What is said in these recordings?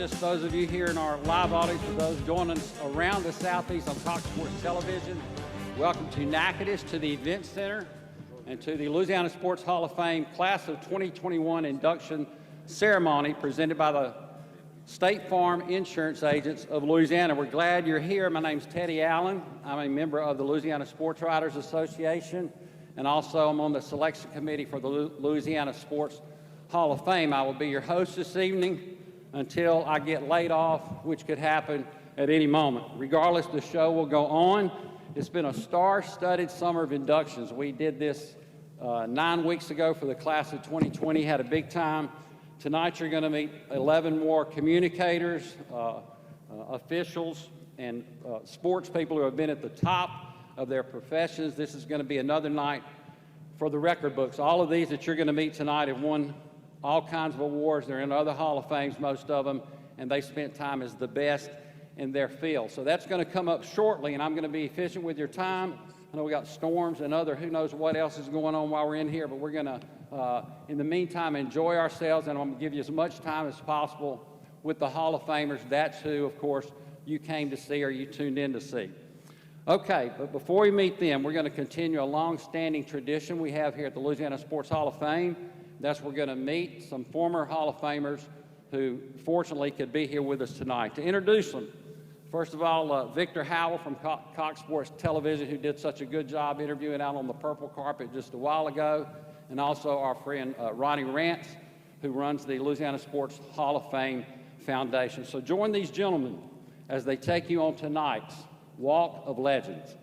just those of you here in our live audience, for those joining us around the Southeast on Cox Sports Television, welcome to Natchitoches, to the Event Center, and to the Louisiana Sports Hall of Fame Class of 2021 Induction Ceremony presented by the State Farm Insurance Agents of Louisiana. We're glad you're here. My name's Teddy Allen. I'm a member of the Louisiana Sports Writers Association, and also I'm on the selection committee for the Louisiana Sports Hall of Fame. I will be your host this evening until I get laid off, which could happen at any moment. Regardless, the show will go on. It's been a star-studded summer of inductions. We did this 9 weeks ago for the class of 2020, had a big time. Tonight you're going to meet 11 more communicators, officials, and sports people who have been at the top of their professions. This is going to be another night for the record books. All of these that you're going to meet tonight have won all kinds of awards. They're in other Hall of Fames, most of them, and they spent time as the best in their field. So that's going to come up shortly, and I'm going to be efficient with your time. I know we got storms and other who knows what else is going on while we're in here, but we're going to, in the meantime, enjoy ourselves, and I'm going to give you as much time as possible with the Hall of Famers. That's who, of course, you came to see or you tuned in to see. Okay, but before we meet them, we're going to continue a long-standing tradition we have here at the Louisiana Sports Hall of Fame. That's we're going to meet some former Hall of Famers who fortunately could be here with us tonight. To introduce them, first of all, Victor Howell from Cox Sports Television, who did such a good job interviewing out on the purple carpet just a while ago, and also our friend Ronnie Rance, who runs the Louisiana Sports Hall of Fame Foundation. So join these gentlemen as they take you on tonight's Walk of Legends.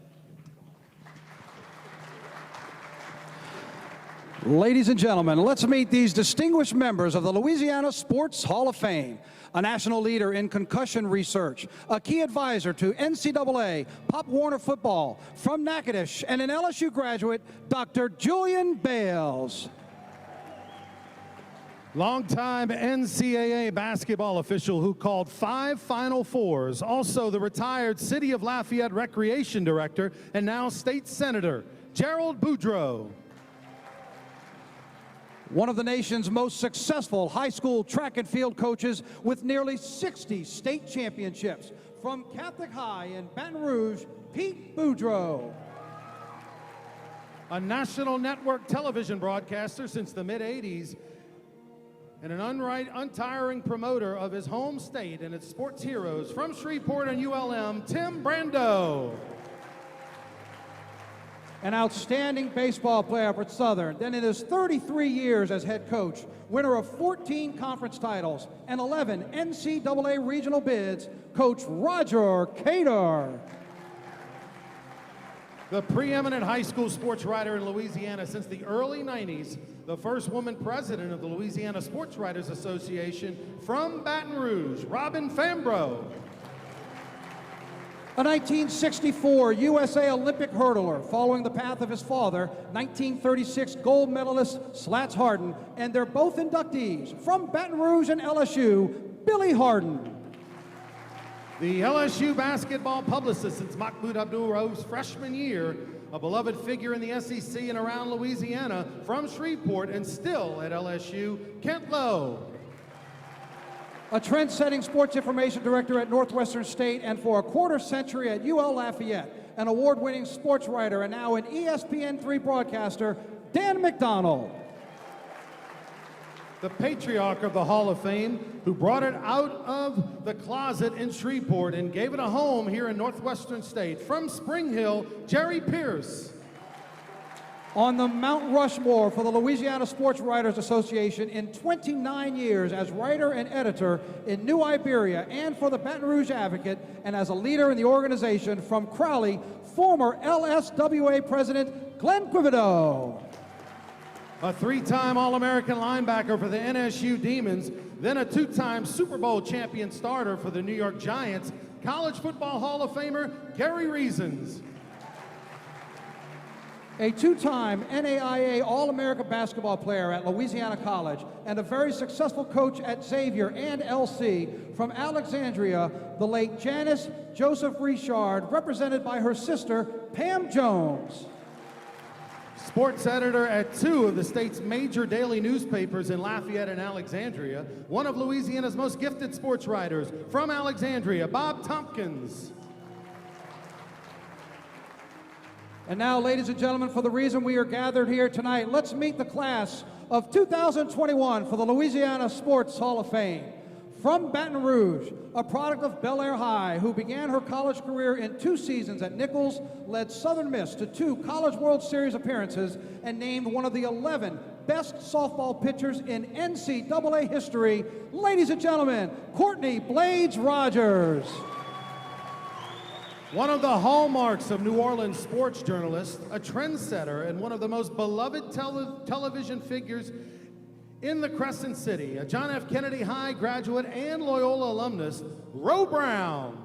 Ladies and gentlemen, let's meet these distinguished members of the Louisiana Sports Hall of Fame. A national leader in concussion research, a key advisor to NCAA Pop Warner football from Natchitoches, and an LSU graduate, Dr. Julian Bales. Longtime NCAA basketball official who called 5 Final Fours, also the retired City of Lafayette Recreation Director and now State Senator, Gerald Boudreaux. One of the nation's most successful high school track and field coaches with nearly 60 state championships. From Catholic High in Baton Rouge, Pete Boudreaux. A national network television broadcaster since the mid-'80s and an untiring promoter of his home state and its sports heroes from Shreveport and ULM, Tim Brando. An outstanding baseball player for Southern. Then in his 33 years as head coach, winner of 14 conference titles and 11 NCAA regional bids, Coach Roger Cater. The preeminent high school sports writer in Louisiana since the early 90s, the first woman president of the Louisiana Sports Writers Association from Baton Rouge, Robin Fambro. A 1964 USA Olympic hurdler following the path of his father, 1936 gold medalist Slats Harden, and they're both inductees from Baton Rouge and LSU, Billy Harden. The LSU basketball publicist since Mahmoud Abdul-Rauf's freshman year, a beloved figure in the SEC and around Louisiana, from Shreveport and still at LSU, Kent Lowe. A trend-setting sports information director at Northwestern State and for a quarter century at UL Lafayette, an award-winning sports writer and now an ESPN3 broadcaster, Dan McDonald. The patriarch of the Hall of Fame, who brought it out of the closet in Shreveport and gave it a home here in Northwestern State, from Spring Hill, Jerry Pierce. On the Mount Rushmore for the Louisiana Sports Writers Association in 29 years as writer and editor in New Iberia and for the Baton Rouge Advocate, and as a leader in the organization from Crowley, former LSWA President Glenn Quivido. A 3-time All-American linebacker for the NSU Demons, then a 2-time Super Bowl champion starter for the New York Giants, College Football Hall of Famer Gary Reasons. A 2-time NAIA All-America basketball player at Louisiana College and a very successful coach at Xavier and LC. From Alexandria, the late Janice Joseph Richard, represented by her sister Pam Jones. sports editor at 2 of the state's major daily newspapers in Lafayette and Alexandria, one of Louisiana's most gifted sports writers from Alexandria, Bob Tompkins. And now, ladies and gentlemen, for the reason we are gathered here tonight, let's meet the class of 2021 for the Louisiana Sports Hall of Fame. From Baton Rouge, a product of Bel Air High, who began her college career in 2 seasons at Nichols, led Southern Miss to 2 College World Series appearances, and named one of the 11 best softball pitchers in NCAA history. Ladies and gentlemen, Courtney Blades Rogers. One of the hallmarks of New Orleans sports journalists, a trendsetter, and one of the most beloved television figures in the Crescent City, a John F. Kennedy High graduate and Loyola alumnus, Ro Brown.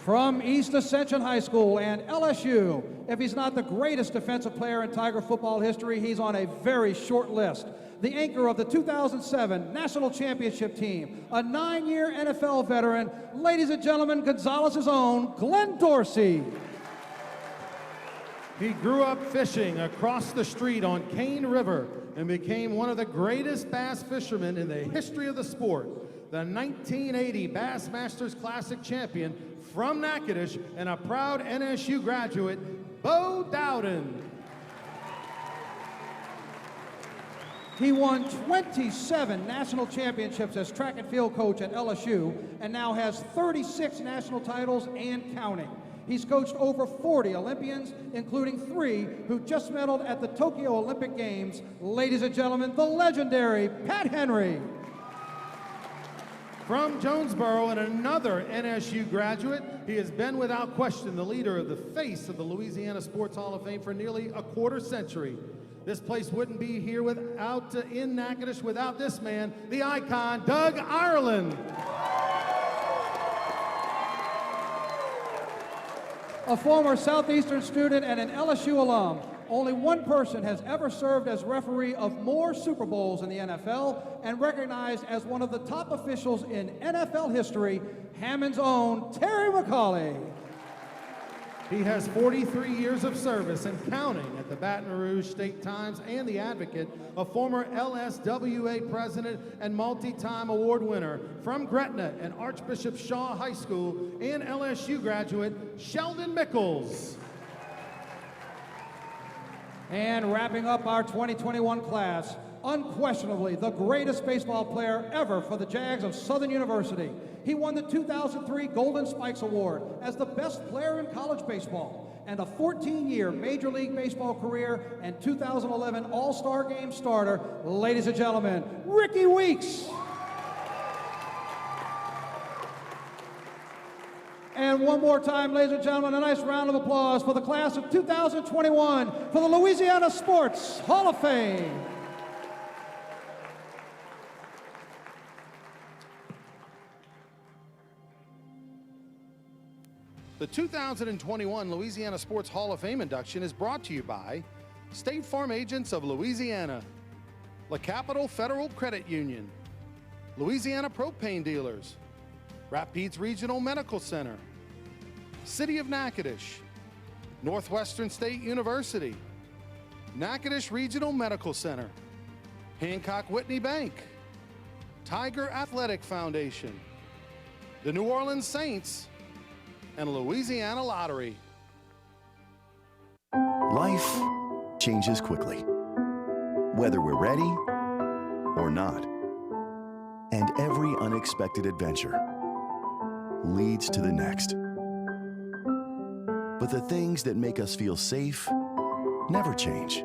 From East Ascension High School and LSU, if he's not the greatest defensive player in Tiger football history, he's on a very short list. The anchor of the 2007 National Championship team, a 9-year NFL veteran, ladies and gentlemen, Gonzalez's own Glenn Dorsey. He grew up fishing across the street on Cane River and became one of the greatest bass fishermen in the history of the sport. The 1980 Bassmasters Classic champion from Natchitoches and a proud NSU graduate, Bo Dowden. He won 27 national championships as track and field coach at LSU and now has 36 national titles and counting. He's coached over 40 Olympians, including 3 who just medaled at the Tokyo Olympic Games. Ladies and gentlemen, the legendary Pat Henry. From Jonesboro and another NSU graduate, he has been without question the leader of the face of the Louisiana Sports Hall of Fame for nearly a quarter century. This place wouldn't be here in Natchitoches without this man, the icon, Doug Ireland. A former Southeastern student and an LSU alum, only one person has ever served as referee of more Super Bowls in the NFL and recognized as one of the top officials in NFL history, Hammond's own Terry McCauley. He has 43 years of service and counting at the Baton Rouge State-Times and the Advocate, a former LSWA president and multi-time award winner. From Gretna and Archbishop Shaw High School and LSU graduate, Sheldon Mickles. And wrapping up our 2021 class, unquestionably the greatest baseball player ever for the Jags of Southern University. He won the 2003 Golden Spikes Award as the best player in college baseball and a 14-year Major League Baseball career and 2011 All-Star Game starter. Ladies and gentlemen, Ricky Weeks. And one more time, ladies and gentlemen, a nice round of applause for the class of 2021 for the Louisiana Sports Hall of Fame. The 2021 Louisiana Sports Hall of Fame induction is brought to you by State Farm Agents of Louisiana, La Capital Federal Credit Union, Louisiana Propane Dealers, Rapides Regional Medical Center, City of Natchitoches, Northwestern State University, Natchitoches Regional Medical Center, Hancock Whitney Bank, Tiger Athletic Foundation, the New Orleans Saints, and Louisiana Lottery. Life changes quickly, whether we're ready or not. And every unexpected adventure leads to the next. But the things that make us feel safe never change.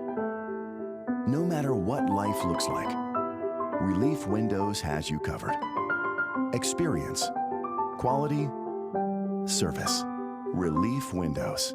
No matter what life looks like, Relief Windows has you covered. Experience, quality, service. Relief Windows.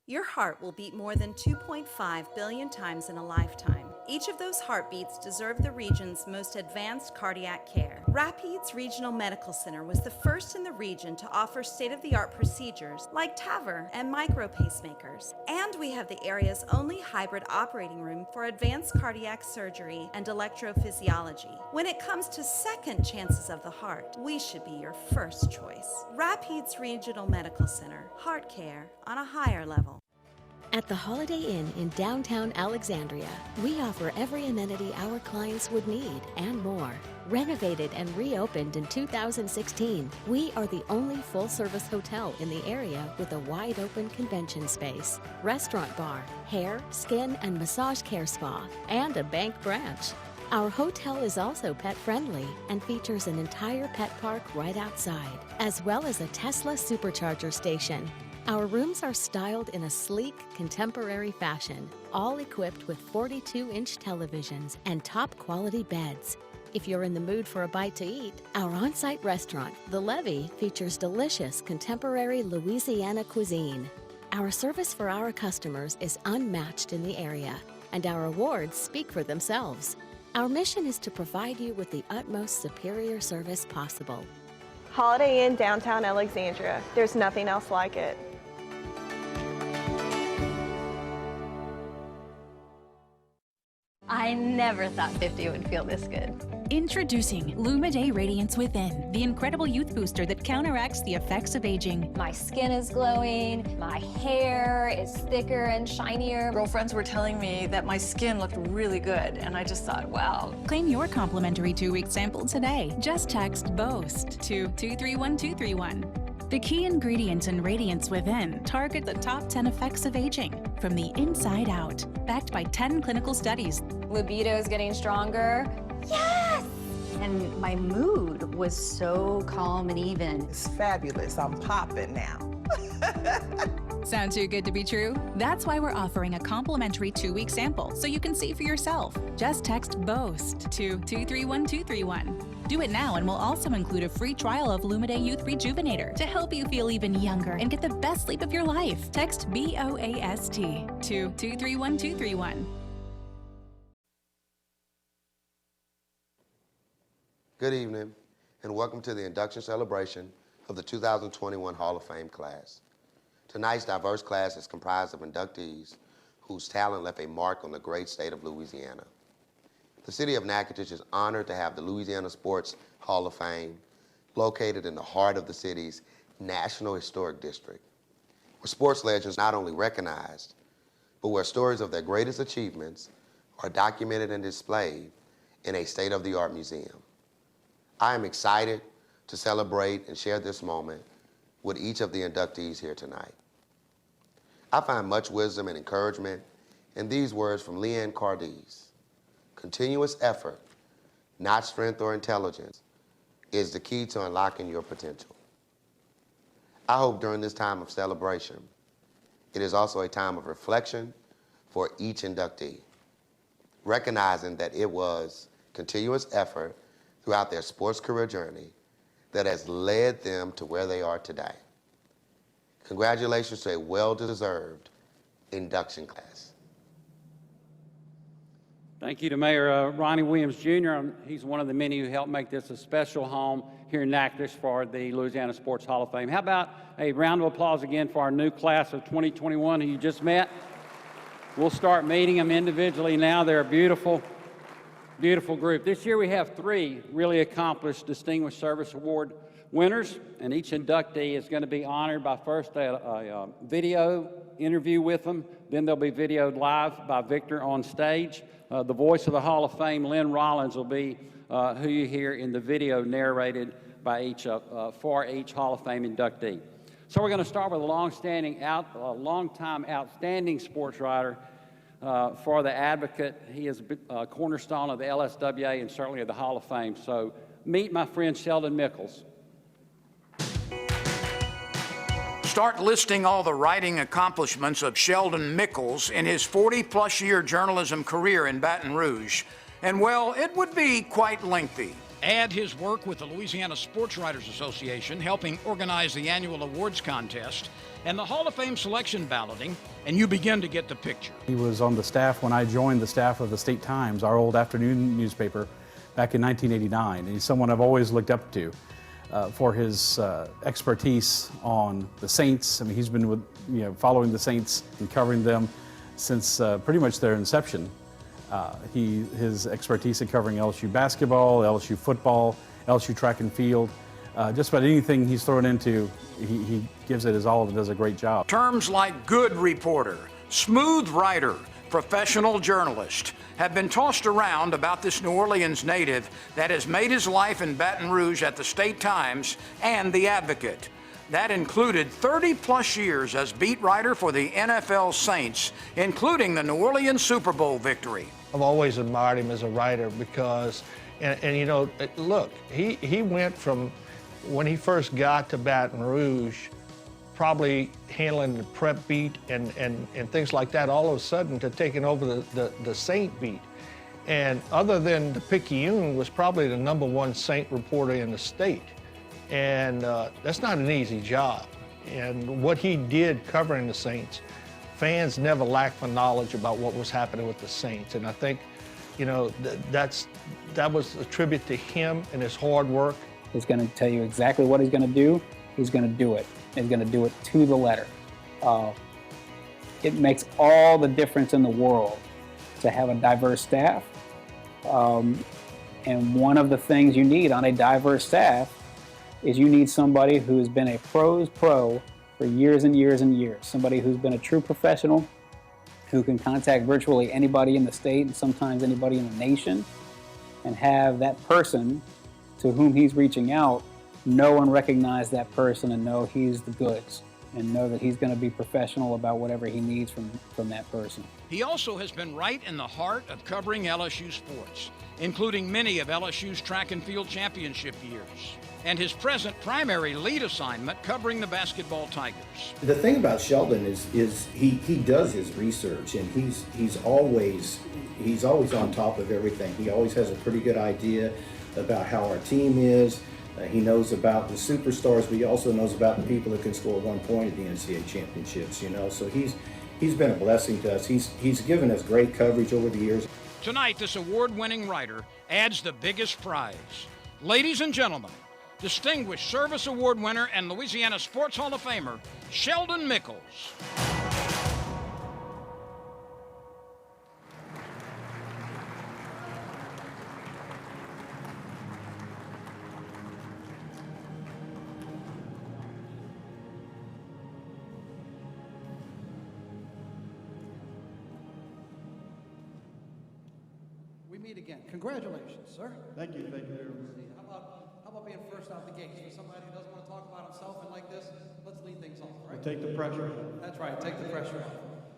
Your heart will beat more than 2.5 billion times in a lifetime. Each of those heartbeats deserve the region's most advanced cardiac care. Rapides Regional Medical Center was the first in the region to offer state-of-the-art procedures like TAVR and micro pacemakers. And we have the area's only hybrid operating room for advanced cardiac surgery and electrophysiology. When it comes to second chances of the heart, we should be your first choice. Rapides Regional Medical Center, heart care on a higher level. At the Holiday Inn in downtown Alexandria, we offer every amenity our clients would need and more. Renovated and reopened in 2016, we are the only full-service hotel in the area with a wide-open convention space, restaurant bar, hair, skin, and massage care spa, and a bank branch. Our hotel is also pet-friendly and features an entire pet park right outside, as well as a Tesla supercharger station. Our rooms are styled in a sleek, contemporary fashion, all equipped with 42-inch televisions and top-quality beds. If you're in the mood for a bite to eat, our on-site restaurant, The Levee, features delicious, contemporary Louisiana cuisine. Our service for our customers is unmatched in the area, and our awards speak for themselves. Our mission is to provide you with the utmost superior service possible. Holiday Inn downtown Alexandria. There's nothing else like it. I never thought 50 would feel this good. Introducing Lumiday Radiance Within, the incredible youth booster that counteracts the effects of aging. My skin is glowing, my hair is thicker and shinier. Girlfriends were telling me that my skin looked really good, and I just thought, wow. Claim your complimentary 2-week sample today. Just text BOAST to 231231. The key ingredients in Radiance Within target the top 10 effects of aging from the inside out, backed by 10 clinical studies. Libido is getting stronger. Yes! And my mood was so calm and even. It's fabulous. I'm popping now. Sound too good to be true? That's why we're offering a complimentary 2-week sample so you can see for yourself. Just text BOAST to 231231. Do it now, and we'll also include a free trial of Lumiday Youth Rejuvenator to help you feel even younger and get the best sleep of your life. Text BOAST to 231231. Good evening, and welcome to the induction celebration of the 2021 Hall of Fame class. Tonight's diverse class is comprised of inductees whose talent left a mark on the great state of Louisiana. The city of Natchitoches is honored to have the Louisiana Sports Hall of Fame located in the heart of the city's National Historic District, where sports legends not only recognized, but where stories of their greatest achievements are documented and displayed in a state-of-the-art museum. I am excited to celebrate and share this moment with each of the inductees here tonight. I find much wisdom and encouragement in these words from Leanne Cardees. Continuous effort, not strength or intelligence, is the key to unlocking your potential. I hope during this time of celebration, it is also a time of reflection for each inductee, recognizing that it was continuous effort throughout their sports career journey that has led them to where they are today. Congratulations to a well-deserved induction class. Thank you to Mayor Ronnie Williams, Jr. He's one of the many who helped make this a special home here in Natchitoches for the Louisiana Sports Hall of Fame. How about a round of applause again for our new class of 2021 who you just met? We'll start meeting them individually now. They're a beautiful, beautiful group. This year we have 3 really accomplished Distinguished Service Award winners, and each inductee is going to be honored by first a video interview with them, then they'll be videoed live by Victor on stage. The voice of the Hall of Fame, Lynn Rollins, will be who you hear in the video narrated by for each Hall of Fame inductee. So we're going to start with a long-time outstanding sports writer for the Advocate. He is a cornerstone of the LSWA and certainly of the Hall of Fame. So meet my friend Sheldon Mickles. Start listing all the writing accomplishments of Sheldon Mickles in his 40-plus year journalism career in Baton Rouge, and well, it would be quite lengthy. Add his work with the Louisiana Sports Writers Association, helping organize the annual awards contest, and the Hall of Fame selection balloting, and you begin to get the picture. He was on the staff when I joined the staff of the State Times, our old afternoon newspaper, back in 1989. And he's someone I've always looked up to for his expertise on the Saints. I mean, he's been following the Saints and covering them since pretty much their inception. His expertise in covering LSU basketball, LSU football, LSU track and field, just about anything he's thrown into, he gives it his all and does a great job. Terms like good reporter, smooth writer, professional journalist have been tossed around about this New Orleans native that has made his life in Baton Rouge at the State Times and the Advocate. That included 30-plus years as beat writer for the NFL Saints, including the New Orleans Super Bowl victory. I've always admired him as a writer because, and you know, look, he went from when he first got to Baton Rouge, probably handling the prep beat and things like that, all of a sudden to taking over the Saint beat. And other than the Picayune, was probably the #1 Saint reporter in the state. And that's not an easy job. And what he did covering the Saints, fans never lacked for knowledge about what was happening with the Saints. And I think, you know, that was a tribute to him and his hard work. He's going to tell you exactly what he's going to do. He's going to do it. He's going to do it to the letter. It makes all the difference in the world to have a diverse staff. And one of the things you need on a diverse staff is you need somebody who's been a pro's pro for years and years and years. Somebody who's been a true professional, who can contact virtually anybody in the state and sometimes anybody in the nation, and have that person to whom he's reaching out know and recognize that person and know he's the goods and know that he's going to be professional about whatever he needs from that person. He also has been right in the heart of covering LSU sports, including many of LSU's track and field championship years, and his present primary lead assignment covering the basketball Tigers. The thing about Sheldon is he does his research, and he's always on top of everything. He always has a pretty good idea about how our team is. He knows about the superstars, but he also knows about the people that can score 1 point at the NCAA championships. You know, so he's been a blessing to us. He's given us great coverage over the years. Tonight, this award-winning writer adds the biggest prize. Ladies and gentlemen, Distinguished Service Award winner and Louisiana Sports Hall of Famer, Sheldon Mickles. We meet again. Congratulations, sir. Thank you very much. How about being first out the gates? For somebody who doesn't want to talk about himself and like this, let's lead things off, right? We'll take the pressure off. That's right, take the pressure off.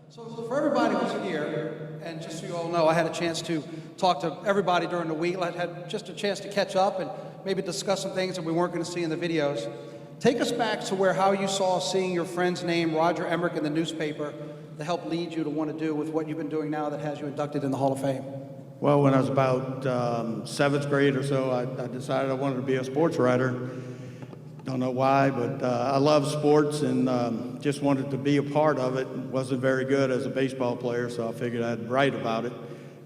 So for everybody who's here, and just so you all know, I had a chance to talk to everybody during the week. I had just a chance to catch up and maybe discuss some things that we weren't going to see in the videos. Take us back to how you saw seeing your friend's name, Roger Emmerich, in the newspaper to help lead you to want to do with what you've been doing now that has you inducted in the Hall of Fame. Well, when I was about 7th grade or so, I decided I wanted to be a sports writer. Don't know why, but I love sports and just wanted to be a part of it. Wasn't very good as a baseball player, so I figured I'd write about it,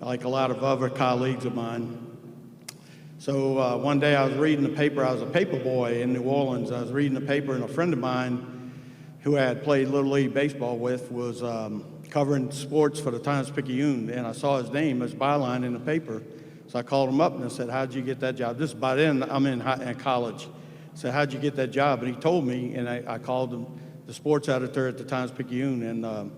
like a lot of other colleagues of mine. So one day I was reading the paper. I was a paper boy in New Orleans. I was reading the paper, and a friend of mine who I had played Little League baseball with was covering sports for the Times-Picayune, and I saw his name, his byline in the paper. So I called him up and I said, "How'd you get that job?" This is by then, I'm in college. I said, "How'd you get that job?" And he told me, and I called him, the sports editor at the Times-Picayune, and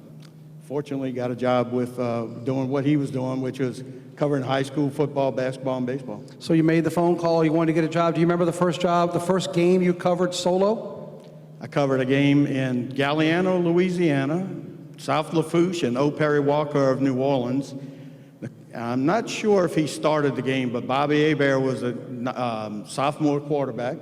fortunately got a job with doing what he was doing, which was covering high school football, basketball, and baseball. So you made the phone call, you wanted to get a job. Do you remember the first job, the first game you covered solo? I covered a game in Galliano, Louisiana, South Lafourche, and O. Perry Walker of New Orleans. I'm not sure if he started the game, but Bobby Hebert was a sophomore quarterback,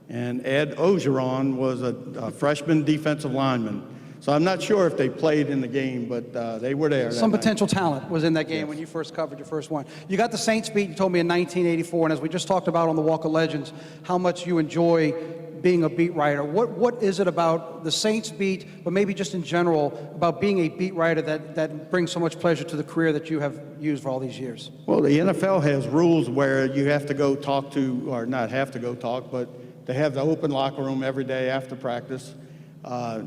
and Ed Ogeron was a freshman defensive lineman. So I'm not sure if they played in the game, but they were there. Some potential talent was in that game when you first covered your first one. You got the Saints beat, you told me, in 1984, and as we just talked about on the Walk of Legends, how much you enjoy being a beat writer. What is it about the Saints beat, but maybe just in general, about being a beat writer that brings so much pleasure to the career that you have used for all these years? Well, the NFL has rules where you have to go talk to, or not have to go talk, but they have the open locker room every day after practice.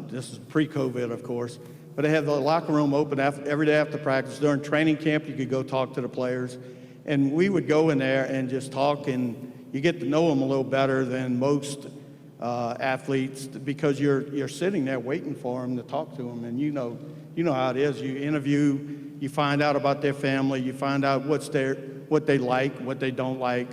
This is pre-COVID, of course, but they have the locker room open every day after practice. During training camp, you could go talk to the players, and we would go in there and just talk, and you get to know them a little better than most athletes, because you're sitting there waiting for them to talk to them, and you know how it is. You interview, you find out about their family, you find out what they like, what they don't like.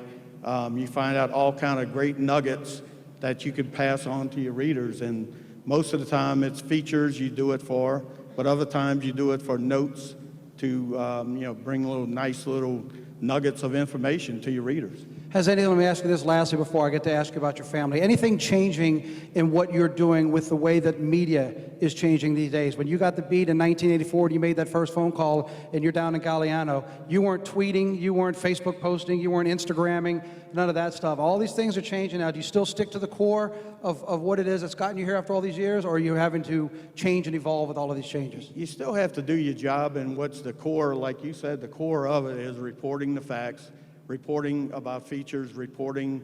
You find out all kind of great nuggets that you could pass on to your readers, and most of the time it's features you do it for, but other times you do it for notes to bring nice little nuggets of information to your readers. Let me ask you this lastly before I get to ask you about your family. Anything changing in what you're doing with the way that media is changing these days? When you got the beat in 1984 and you made that first phone call and you're down in Galliano, you weren't tweeting, you weren't Facebook posting, you weren't Instagramming, none of that stuff. All these things are changing now. Do you still stick to the core of what it is that's gotten you here after all these years, or are you having to change and evolve with all of these changes? You still have to do your job, and what's the core, like you said, the core of it is reporting the facts, reporting about features, reporting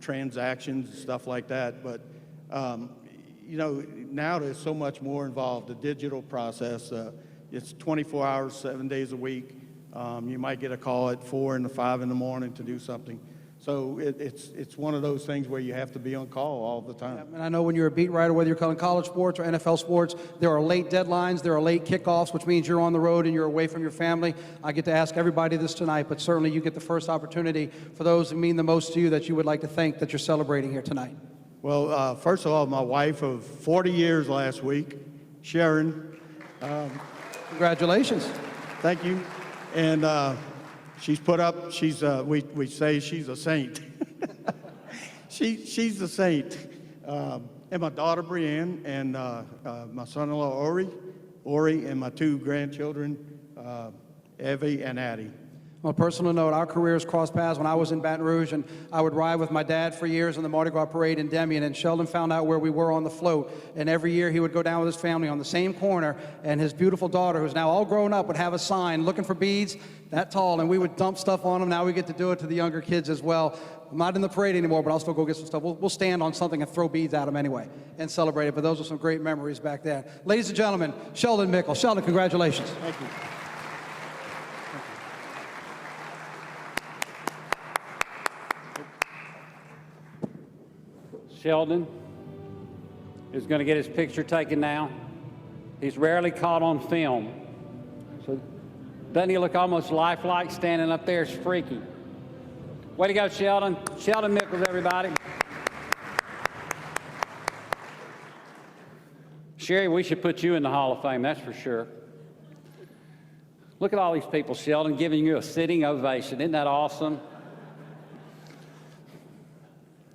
transactions, stuff like that. But, now there's so much more involved. The digital process, it's 24 hours, 7 days a week. You might get a call at 4 and 5 in the morning to do something. So it's one of those things where you have to be on call all the time. And I know when you're a beat writer, whether you're calling college sports or NFL sports, there are late deadlines, there are late kickoffs, which means you're on the road and you're away from your family. I get to ask everybody this tonight, but certainly you get the first opportunity for those who mean the most to you that you would like to thank that you're celebrating here tonight. Well, first of all, my wife of 40 years last week, Sharon. Congratulations. Thank you. And she's put up, we say she's a saint. She's a saint. And my daughter, Brienne, and my son-in-law, Ori, and my 2 grandchildren, Evie and Addie. On a personal note, our careers crossed paths when I was in Baton Rouge, and I would ride with my dad for years in the Mardi Gras parade in Demian, and Sheldon found out where we were on the float, and every year he would go down with his family on the same corner, and his beautiful daughter, who's now all grown up, would have a sign looking for beads that tall, and we would dump stuff on them. Now we get to do it to the younger kids as well. I'm not in the parade anymore, but I'll still go get some stuff. We'll stand on something and throw beads at them anyway and celebrate it, but those are some great memories back there. Ladies and gentlemen, Sheldon Mickle. Sheldon, congratulations. Thank you. Sheldon is going to get his picture taken now. He's rarely caught on film. So doesn't he look almost lifelike standing up there? It's freaky. Way to go, Sheldon. Sheldon Mickles, everybody. Sherry, we should put you in the Hall of Fame, that's for sure. Look at all these people, Sheldon, giving you a sitting ovation. Isn't that awesome?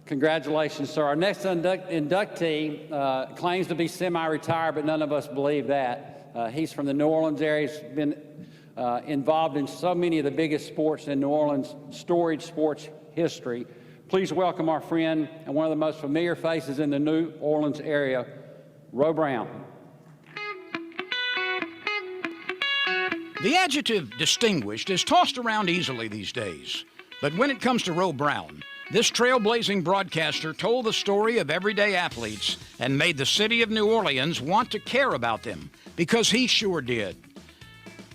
Congratulations, sir. Our next inductee claims to be semi-retired, but none of us believe that. He's from the New Orleans area. He's been involved in so many of the biggest sports in New Orleans, storied sports history. Please welcome our friend and one of the most familiar faces in the New Orleans area, Ro Brown. The adjective distinguished is tossed around easily these days. But when it comes to Ro Brown, this trailblazing broadcaster told the story of everyday athletes and made the city of New Orleans want to care about them, because he sure did.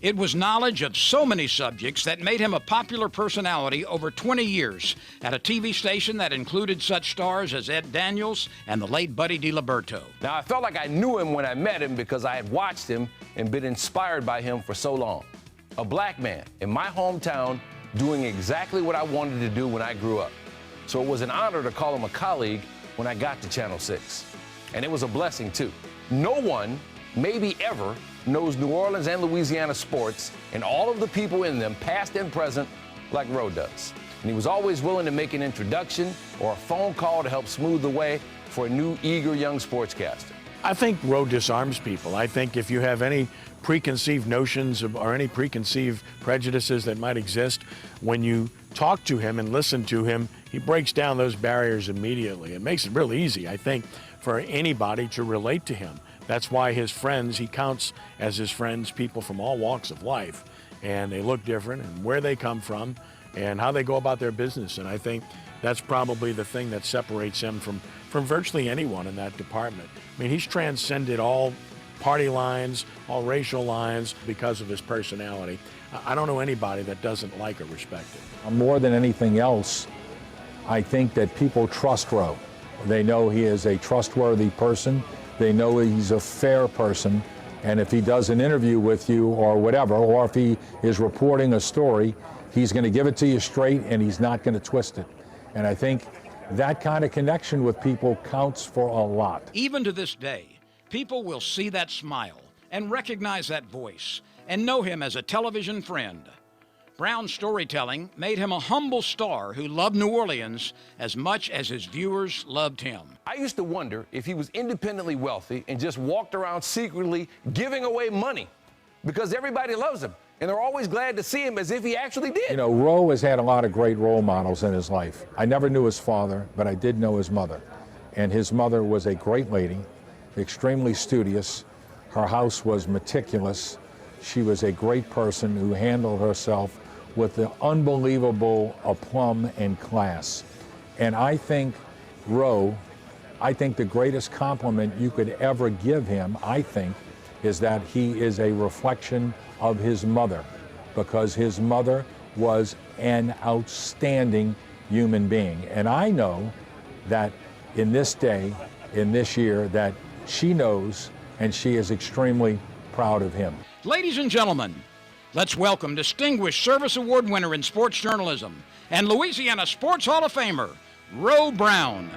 It was knowledge of so many subjects that made him a popular personality over 20 years at a TV station that included such stars as Ed Daniels and the late Buddy DiLiberto. Now, I felt like I knew him when I met him because I had watched him and been inspired by him for so long. A black man in my hometown doing exactly what I wanted to do when I grew up. So it was an honor to call him a colleague when I got to Channel 6. And it was a blessing, too. No one, maybe ever, knows New Orleans and Louisiana sports and all of the people in them, past and present, like Ro does. And he was always willing to make an introduction or a phone call to help smooth the way for a new, eager young sportscaster. I think Roe disarms people. I think if you have any preconceived notions or any preconceived prejudices that might exist, when you talk to him and listen to him, he breaks down those barriers immediately. It makes it real easy, I think, for anybody to relate to him. That's why his friends, he counts as his friends people from all walks of life, and they look different, and where they come from, and how they go about their business. And I think that's probably the thing that separates him from virtually anyone in that department. I mean, he's transcended all party lines, all racial lines because of his personality. I don't know anybody that doesn't like or respect him. More than anything else, I think that people trust Roe. They know he is a trustworthy person. They know he's a fair person. And if he does an interview with you or whatever, or if he is reporting a story, he's going to give it to you straight and he's not going to twist it. And I think that kind of connection with people counts for a lot. Even to this day, people will see that smile and recognize that voice and know him as a television friend. Brown's storytelling made him a humble star who loved New Orleans as much as his viewers loved him. I used to wonder if he was independently wealthy and just walked around secretly giving away money because everybody loves him and they're always glad to see him as if he actually did. You know, Roe has had a lot of great role models in his life. I never knew his father, but I did know his mother. And his mother was a great lady, extremely studious. Her house was meticulous. She was a great person who handled herself with the unbelievable aplomb and class. And I think Roe, I think the greatest compliment you could ever give him, I think, is that he is a reflection of his mother, because his mother was an outstanding human being. And I know that in this day, in this year, that she knows and she is extremely proud of him. Ladies and gentlemen, let's welcome Distinguished Service Award winner in sports journalism and Louisiana Sports Hall of Famer, Roe Brown.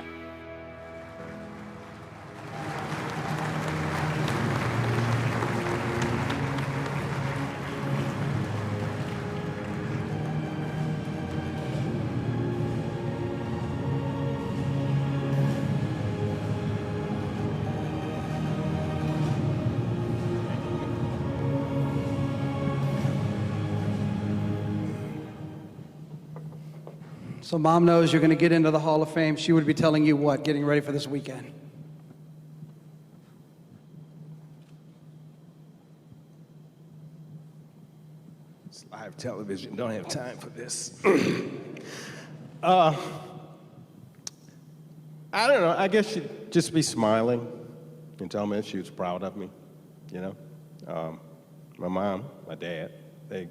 So Mom knows you're going to get into the Hall of Fame. She would be telling you what, getting ready for this weekend? It's live television. Don't have time for this. I don't know. I guess she'd just be smiling and tell me she was proud of me, you know. My mom, my dad, they,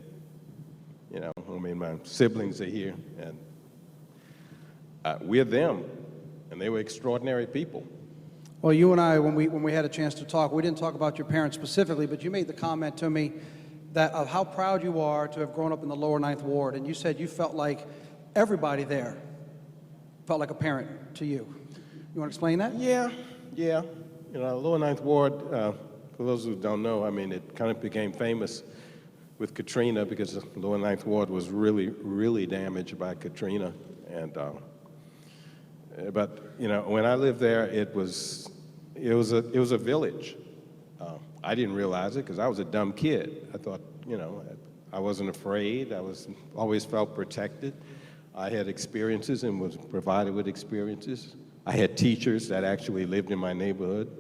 you know, I mean, my siblings are here, and we're them, and they were extraordinary people. Well, you and I, when we had a chance to talk, we didn't talk about your parents specifically, but you made the comment to me that of how proud you are to have grown up in the lower Ninth Ward, and you said you felt like everybody there felt like a parent to you. You want to explain that? Yeah. You know, lower Ninth Ward, for those who don't know, I mean, it kind of became famous with Katrina because the lower Ninth Ward was really, really damaged by Katrina, and but you know, when I lived there, it was a village. I didn't realize it because I was a dumb kid. I thought, you know, I wasn't afraid. I always felt protected. I had experiences and was provided with experiences. I had teachers that actually lived in my neighborhood.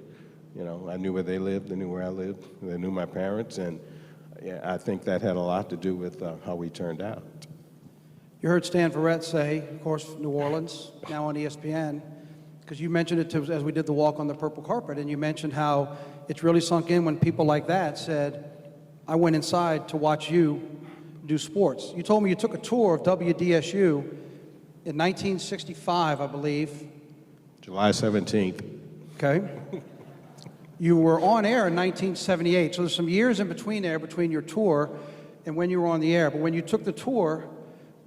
You know, I knew where they lived. They knew where I lived. They knew my parents, and yeah, I think that had a lot to do with how we turned out. You heard Stan Verrett say, of course, New Orleans, now on ESPN, because you mentioned it as we did the walk on the purple carpet, and you mentioned how it's really sunk in when people like that said, I went inside to watch you do sports. You told me you took a tour of WDSU in 1965, I believe. July 17th. Okay. You were on air in 1978, so there's some years in between there, between your tour and when you were on the air. But when you took the tour,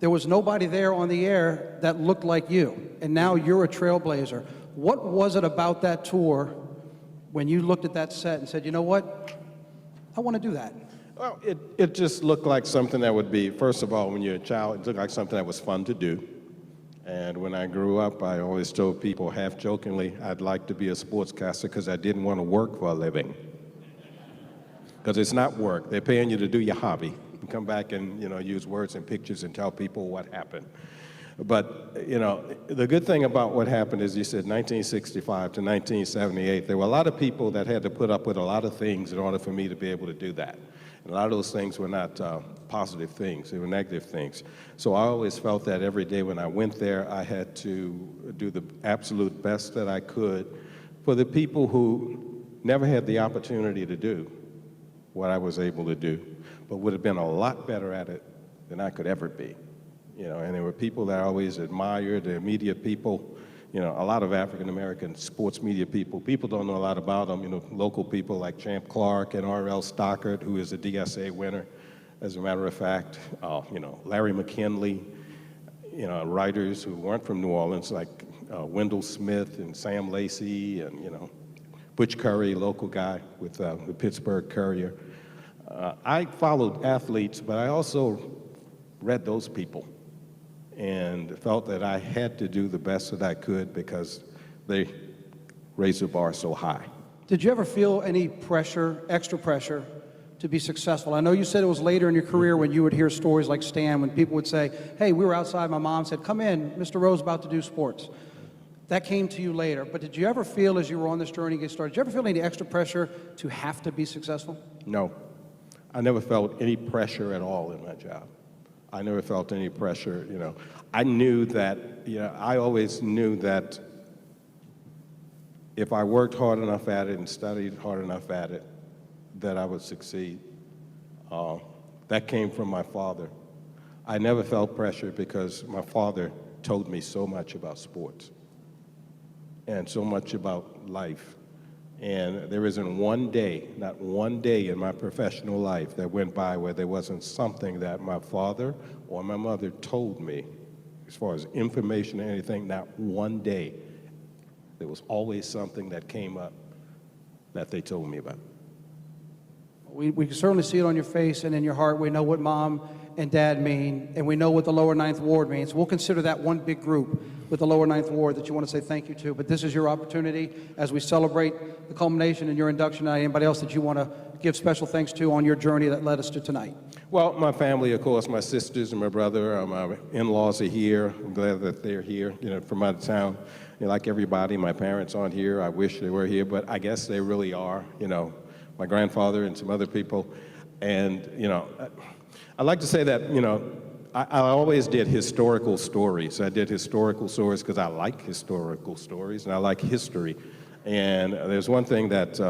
there was nobody there on the air that looked like you, and now you're a trailblazer. What was it about that tour when you looked at that set and said, you know what, I want to do that? Well, it just looked like something that would be, first of all, when you're a child, it looked like something that was fun to do. And when I grew up, I always told people, half jokingly, I'd like to be a sportscaster because I didn't want to work for a living. Because it's not work. They're paying you to do your hobby. You come back and, use words and pictures and tell people what happened. But, the good thing about what happened is you said 1965 to 1978, there were a lot of people that had to put up with a lot of things in order for me to be able to do that. And a lot of those things were not positive things, they were negative things. So I always felt that every day when I went there, I had to do the absolute best that I could for the people who never had the opportunity to do what I was able to do, but would have been a lot better at it than I could ever be. And there were people that I always admired, the media people, a lot of African-American sports media people. People don't know a lot about them, local people like Champ Clark and R.L. Stockard, who is a DSA winner, as a matter of fact. Larry McKinley, writers who weren't from New Orleans, like Wendell Smith and Sam Lacey and, Butch Curry, local guy with the Pittsburgh Courier. I followed athletes, but I also read those people and felt that I had to do the best that I could because they raised the bar so high. Did you ever feel any pressure, extra pressure, to be successful? I know you said it was later in your career when you would hear stories like Stan, when people would say, hey, we were outside, my mom said, come in, Mr. Rowe's about to do sports. That came to you later, but did you ever feel as you were on this journey to get started, did you ever feel any extra pressure to have to be successful? No. I never felt any pressure at all in my job. I never felt any pressure, I knew that, I always knew that if I worked hard enough at it and studied hard enough at it, that I would succeed. That came from my father. I never felt pressure because my father told me so much about sports and so much about life. And there isn't one day, not one day in my professional life that went by where there wasn't something that my father or my mother told me, as far as information or anything, not one day. There was always something that came up that they told me about. We can certainly see it on your face and in your heart. We know what mom and dad mean, and we know what the lower Ninth Ward means. We'll consider that one big group with the lower Ninth Ward that you want to say thank you to. But this is your opportunity as we celebrate the culmination in your induction night. Anybody else that you want to give special thanks to on your journey that led us to tonight? Well, my family, of course, my sisters and my brother, my in-laws are here. I'm glad that they're here, from out of town. Like everybody, my parents aren't here. I wish they were here, but I guess they really are, my grandfather and some other people. And, I'd like to say that, I always did historical stories. I did historical stories because I like historical stories and I like history. And there's one thing that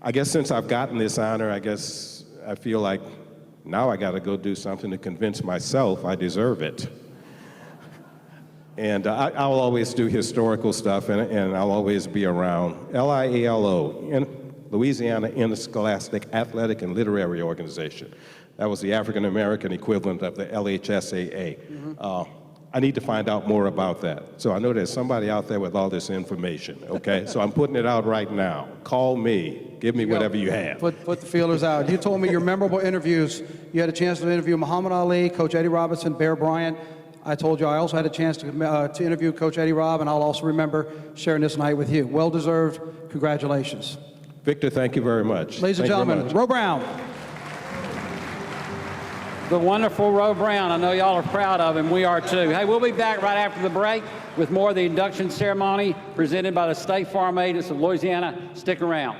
I guess since I've gotten this honor, I feel like now I got to go do something to convince myself I deserve it. And I'll always do historical stuff, and I'll always be around. LIALO, Louisiana Interscholastic Athletic and Literary Organization. That was the African-American equivalent of the LHSAA. I need to find out more about that. So I know there's somebody out there with all this information, okay? So I'm putting it out right now. Call me. Give me whatever you have. Put the feelers out. You told me your memorable interviews. You had a chance to interview Muhammad Ali, Coach Eddie Robinson, Bear Bryant. I told you I also had a chance to interview Coach Eddie Robb, and I'll also remember sharing this night with you. Well-deserved. Congratulations. Victor, thank you very much. Ladies and gentlemen, Roe Brown. The wonderful Roe Brown. I know y'all are proud of him. We are too. Hey, we'll be back right after the break with more of the induction ceremony presented by the State Farm Agents of Louisiana. Stick around.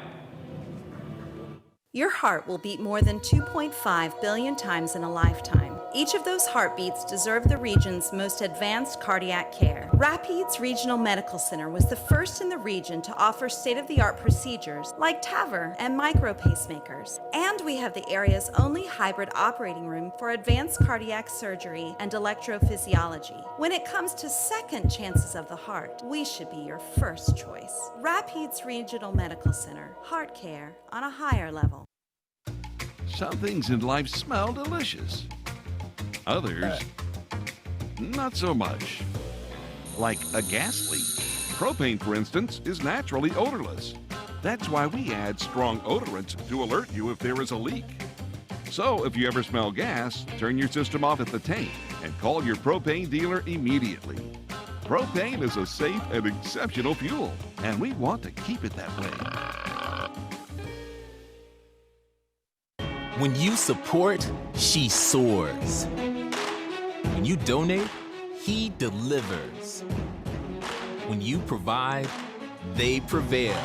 Your heart will beat more than 2.5 billion times in a lifetime. Each of those heartbeats deserve the region's most advanced cardiac care. Rapides Regional Medical Center was the first in the region to offer state-of-the-art procedures like TAVR and micro pacemakers. And we have the area's only hybrid operating room for advanced cardiac surgery and electrophysiology. When it comes to second chances of the heart, we should be your first choice. Rapides Regional Medical Center, heart care on a higher level. Some things in life smell delicious. Others, not so much. Like a gas leak. Propane, for instance, is naturally odorless. That's why we add strong odorants to alert you if there is a leak. So if you ever smell gas, turn your system off at the tank and call your propane dealer immediately. Propane is a safe and exceptional fuel, and we want to keep it that way. When you support, she soars. When you donate, he delivers. When you provide, they prevail.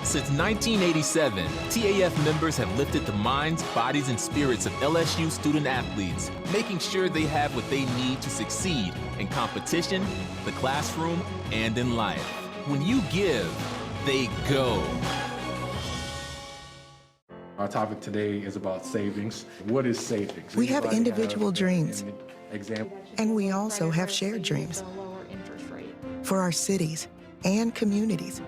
Since 1987, TAF members have lifted the minds, bodies, and spirits of LSU student athletes, making sure they have what they need to succeed in competition, the classroom, and in life. When you give, they go. Our topic today is about savings. What is savings? We have individual dreams, Example. and we also have shared dreams for our cities and communities.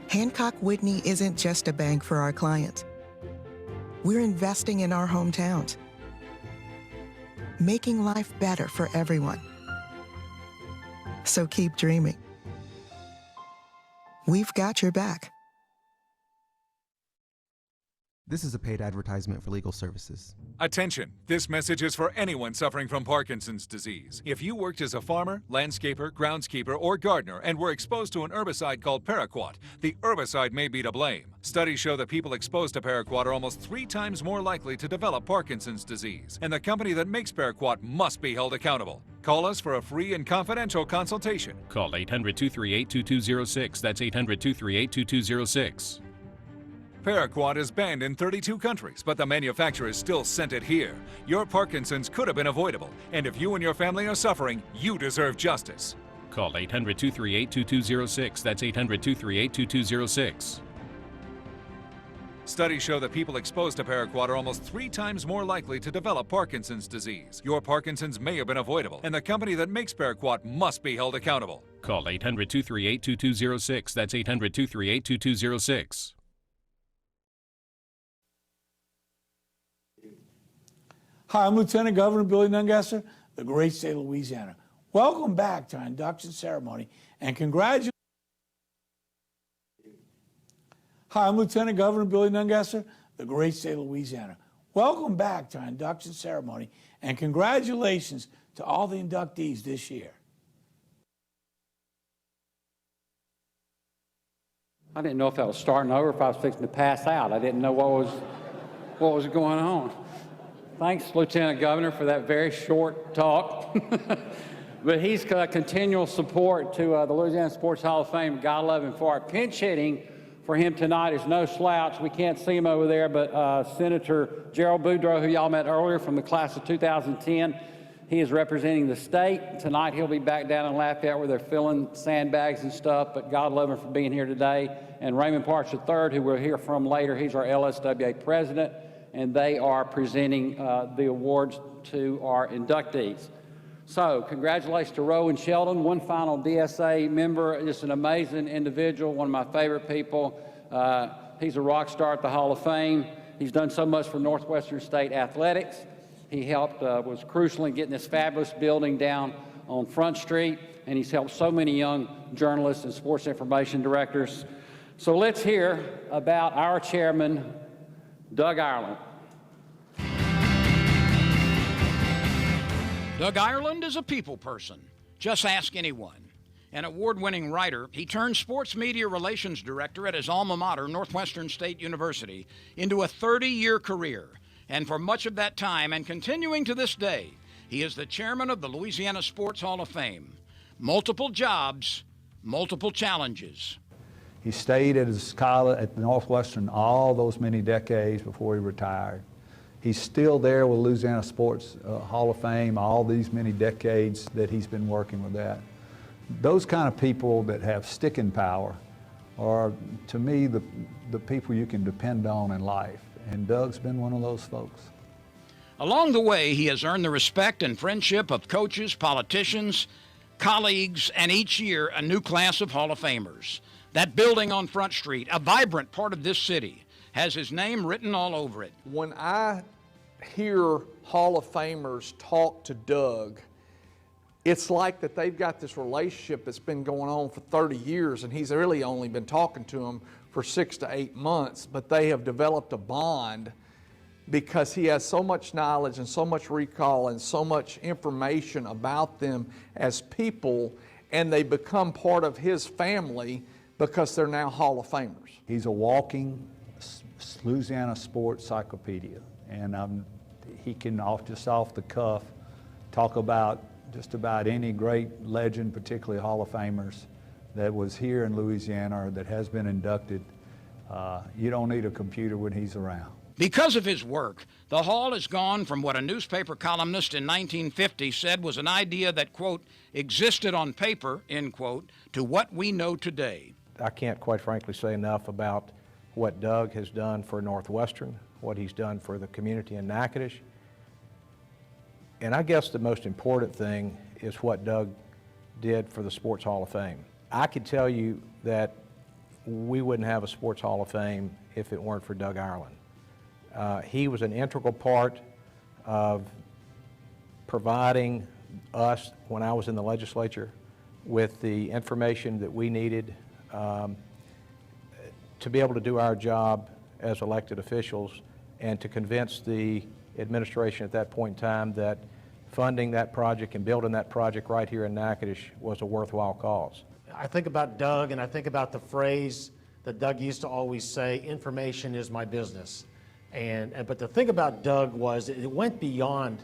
Hancock Whitney isn't just a bank for our clients. We're investing in our hometowns, making life better for everyone. So keep dreaming. We've got your back. This is a paid advertisement for legal services. Attention! This message is for anyone suffering from Parkinson's disease. If you worked as a farmer, landscaper, groundskeeper, or gardener and were exposed to an herbicide called paraquat, the herbicide may be to blame. Studies show that people exposed to paraquat are almost 3 times more likely to develop Parkinson's disease, and the company that makes paraquat must be held accountable. Call us for a free and confidential consultation. Call 800-238-2206. That's 800-238-2206. Paraquat is banned in 32 countries, but the manufacturers still sent it here. Your Parkinson's could have been avoidable, and if you and your family are suffering, you deserve justice. Call 800-238-2206. That's 800-238-2206. Studies show that people exposed to paraquat are almost 3 times more likely to develop Parkinson's disease. Your Parkinson's may have been avoidable, and the company that makes paraquat must be held accountable. Call 800-238-2206. That's 800-238-2206. Hi, I'm Lieutenant Governor Billy Nungesser, the great state of Louisiana. Welcome back to our induction ceremony and congratulations. Hi, I'm Lieutenant Governor Billy Nungesser, the great state of Louisiana. Welcome back to our induction ceremony and congratulations to all the inductees this year. I didn't know if I was starting over, if I was fixing to pass out. I didn't know what was going on. Thanks, Lieutenant Governor, for that very short talk. But he's got continual support to the Louisiana Sports Hall of Fame. God love him for it. Pinch hitting for him tonight is no slouch. We can't see him over there, but Senator Gerald Boudreaux, who y'all met earlier from the class of 2010, he is representing the state. Tonight he'll be back down in Lafayette where they're filling sandbags and stuff, but God love him for being here today. And Raymond Parks III, who we'll hear from later, he's our LSWA president, and they are presenting the awards to our inductees. So congratulations to Rowan Sheldon, one final DSA member, just an amazing individual, one of my favorite people. He's a rock star at the Hall of Fame. He's done so much for Northwestern State athletics. He helped, was crucial in getting this fabulous building down on Front Street, and he's helped so many young journalists and sports information directors. So let's hear about our chairman, Doug Ireland. Doug Ireland is a people person. Just ask anyone. An award-winning writer, he turned sports media relations director at his alma mater, Northwestern State University, into a 30-year career. And for much of that time, and continuing to this day, he is the chairman of the Louisiana Sports Hall of Fame. Multiple jobs, multiple challenges. He stayed at his college at Northwestern all those many decades before he retired. He's still there with Louisiana Sports Hall of Fame all these many decades that he's been working with that. Those kind of people that have sticking power are, to me, the people you can depend on in life. And Doug's been one of those folks. Along the way, he has earned the respect and friendship of coaches, politicians, colleagues, and each year a new class of Hall of Famers. That building on Front Street, a vibrant part of this city, has his name written all over it. When I hear Hall of Famers talk to Doug, it's like that they've got this relationship that's been going on for 30 years, and he's really only been talking to them for 6 to 8 months, but they have developed a bond because he has so much knowledge and so much recall and so much information about them as people, and they become part of his family because they're now Hall of Famers. He's a walking Louisiana sports encyclopedia, and he can just off the cuff talk about just about any great legend, particularly Hall of Famers, that was here in Louisiana or that has been inducted. You don't need a computer when he's around. Because of his work, the Hall has gone from what a newspaper columnist in 1950 said was an idea that, quote, existed on paper, end quote, to what we know today. I can't quite frankly say enough about what Doug has done for Northwestern, what he's done for the community in Natchitoches. And I guess the most important thing is what Doug did for the Sports Hall of Fame. I could tell you that we wouldn't have a Sports Hall of Fame if it weren't for Doug Ireland. He was an integral part of providing us, when I was in the legislature, with the information that we needed to be able to do our job as elected officials and to convince the administration at that point in time that funding that project and building that project right here in Natchitoches was a worthwhile cause. I think about Doug, and I think about the phrase that Doug used to always say, information is my business. But the thing about Doug was it went beyond.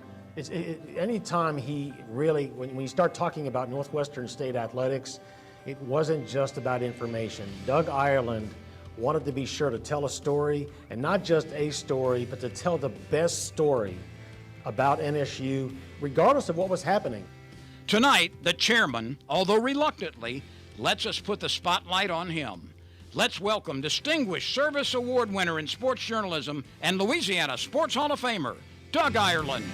Anytime he really, when you start talking about Northwestern State athletics, it wasn't just about information. Doug Ireland wanted to be sure to tell a story, and not just a story, but to tell the best story about NSU, regardless of what was happening. Tonight, the chairman, although reluctantly, lets us put the spotlight on him. Let's welcome Distinguished Service Award winner in sports journalism and Louisiana Sports Hall of Famer, Doug Ireland.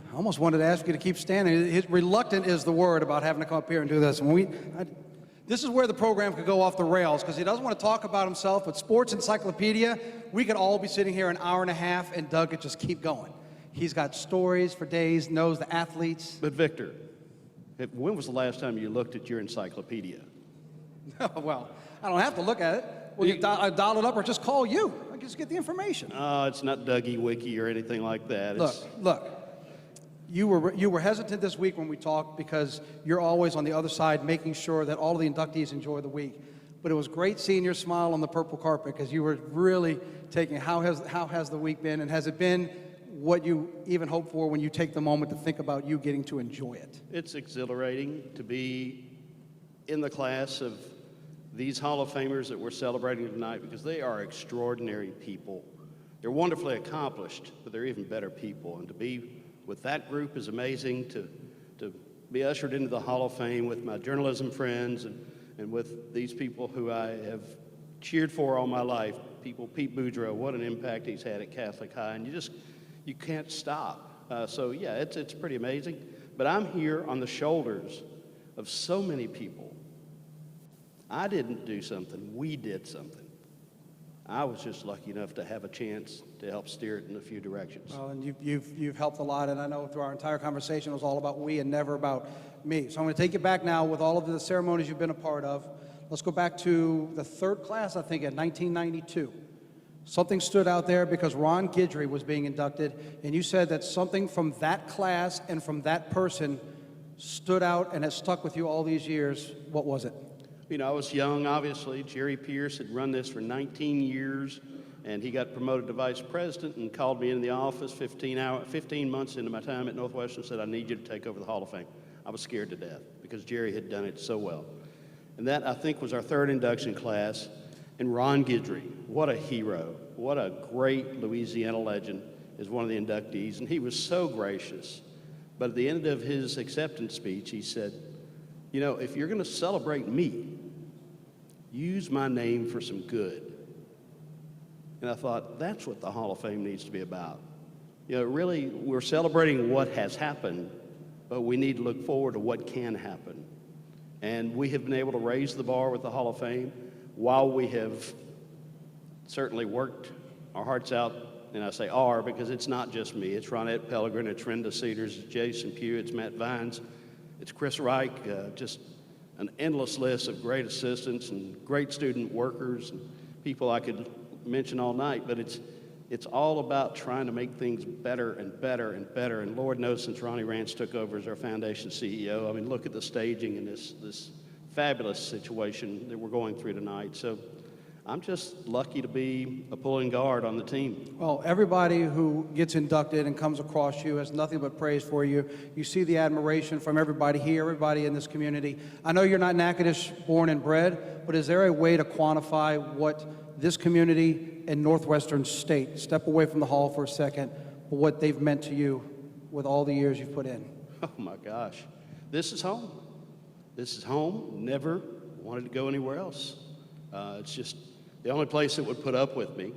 I almost wanted to ask you to keep standing. Reluctant is the word about having to come up here and do this. This is where the program could go off the rails, because he doesn't want to talk about himself, but Sports Encyclopedia, we could all be sitting here an hour and a half, and Doug could just keep going. He's got stories for days, knows the athletes. But Victor, when was the last time you looked at your encyclopedia? Well, I don't have to look at it. Well, I dial it up or just call you. I just get the information. It's not Dougie Wiki or anything like that. Look. You were hesitant this week when we talked because you're always on the other side making sure that all of the inductees enjoy the week. But it was great seeing your smile on the purple carpet because you were really taking how has the week been, and has it been what you even hope for when you take the moment to think about you getting to enjoy it? It's exhilarating to be in the class of these Hall of Famers that we're celebrating tonight, because they are extraordinary people. They're wonderfully accomplished, but they're even better people. And to be with that group is amazing. To be ushered into the Hall of Fame with my journalism friends and with these people who I have cheered for all my life. Pete Boudreau, what an impact he's had at Catholic High, and you can't stop. So yeah, it's pretty amazing. But I'm here on the shoulders of so many people. I didn't do something, we did something. I was just lucky enough to have a chance to help steer it in a few directions. Well, and you've helped a lot, and I know through our entire conversation it was all about we and never about me. So I'm going to take you back now with all of the ceremonies you've been a part of. Let's go back to the third class, I think, in 1992. Something stood out there because Ron Guidry was being inducted, and you said that something from that class and from that person stood out and has stuck with you all these years. What was it? You know, I was young, obviously. Jerry Pierce had run this for 19 years, and he got promoted to vice president and called me into the office 15 months into my time at Northwestern and said, I need you to take over the Hall of Fame. I was scared to death because Jerry had done it so well. And that, I think, was our third induction class. And Ron Guidry, what a hero, what a great Louisiana legend, is one of the inductees. And he was so gracious. But at the end of his acceptance speech, he said, you know, if you're going to celebrate me, use my name for some good. And I thought, that's what the Hall of Fame needs to be about. You know, really, we're celebrating what has happened, but we need to look forward to what can happen. And we have been able to raise the bar with the Hall of Fame while we have certainly worked our hearts out, and I say our because it's not just me. It's Ronette Pellegrin, it's Renda Cedars, it's Jason Pugh, it's Matt Vines, it's Chris Reich, just an endless list of great assistants and great student workers and people I could mention all night, but it's all about trying to make things better and better and better. And Lord knows since Ronnie Rance took over as our foundation CEO, I mean, look at the staging in this fabulous situation that we're going through tonight. So I'm just lucky to be a pulling guard on the team. Well, everybody who gets inducted and comes across you has nothing but praise for you. You see the admiration from everybody here, everybody in this community. I know you're not Natchitoches born and bred, but is there a way to quantify what this community and Northwestern State, step away from the hall for a second, what they've meant to you with all the years you've put in? Oh my gosh, this is home. This is home. Never wanted to go anywhere else. It's just the only place that would put up with me.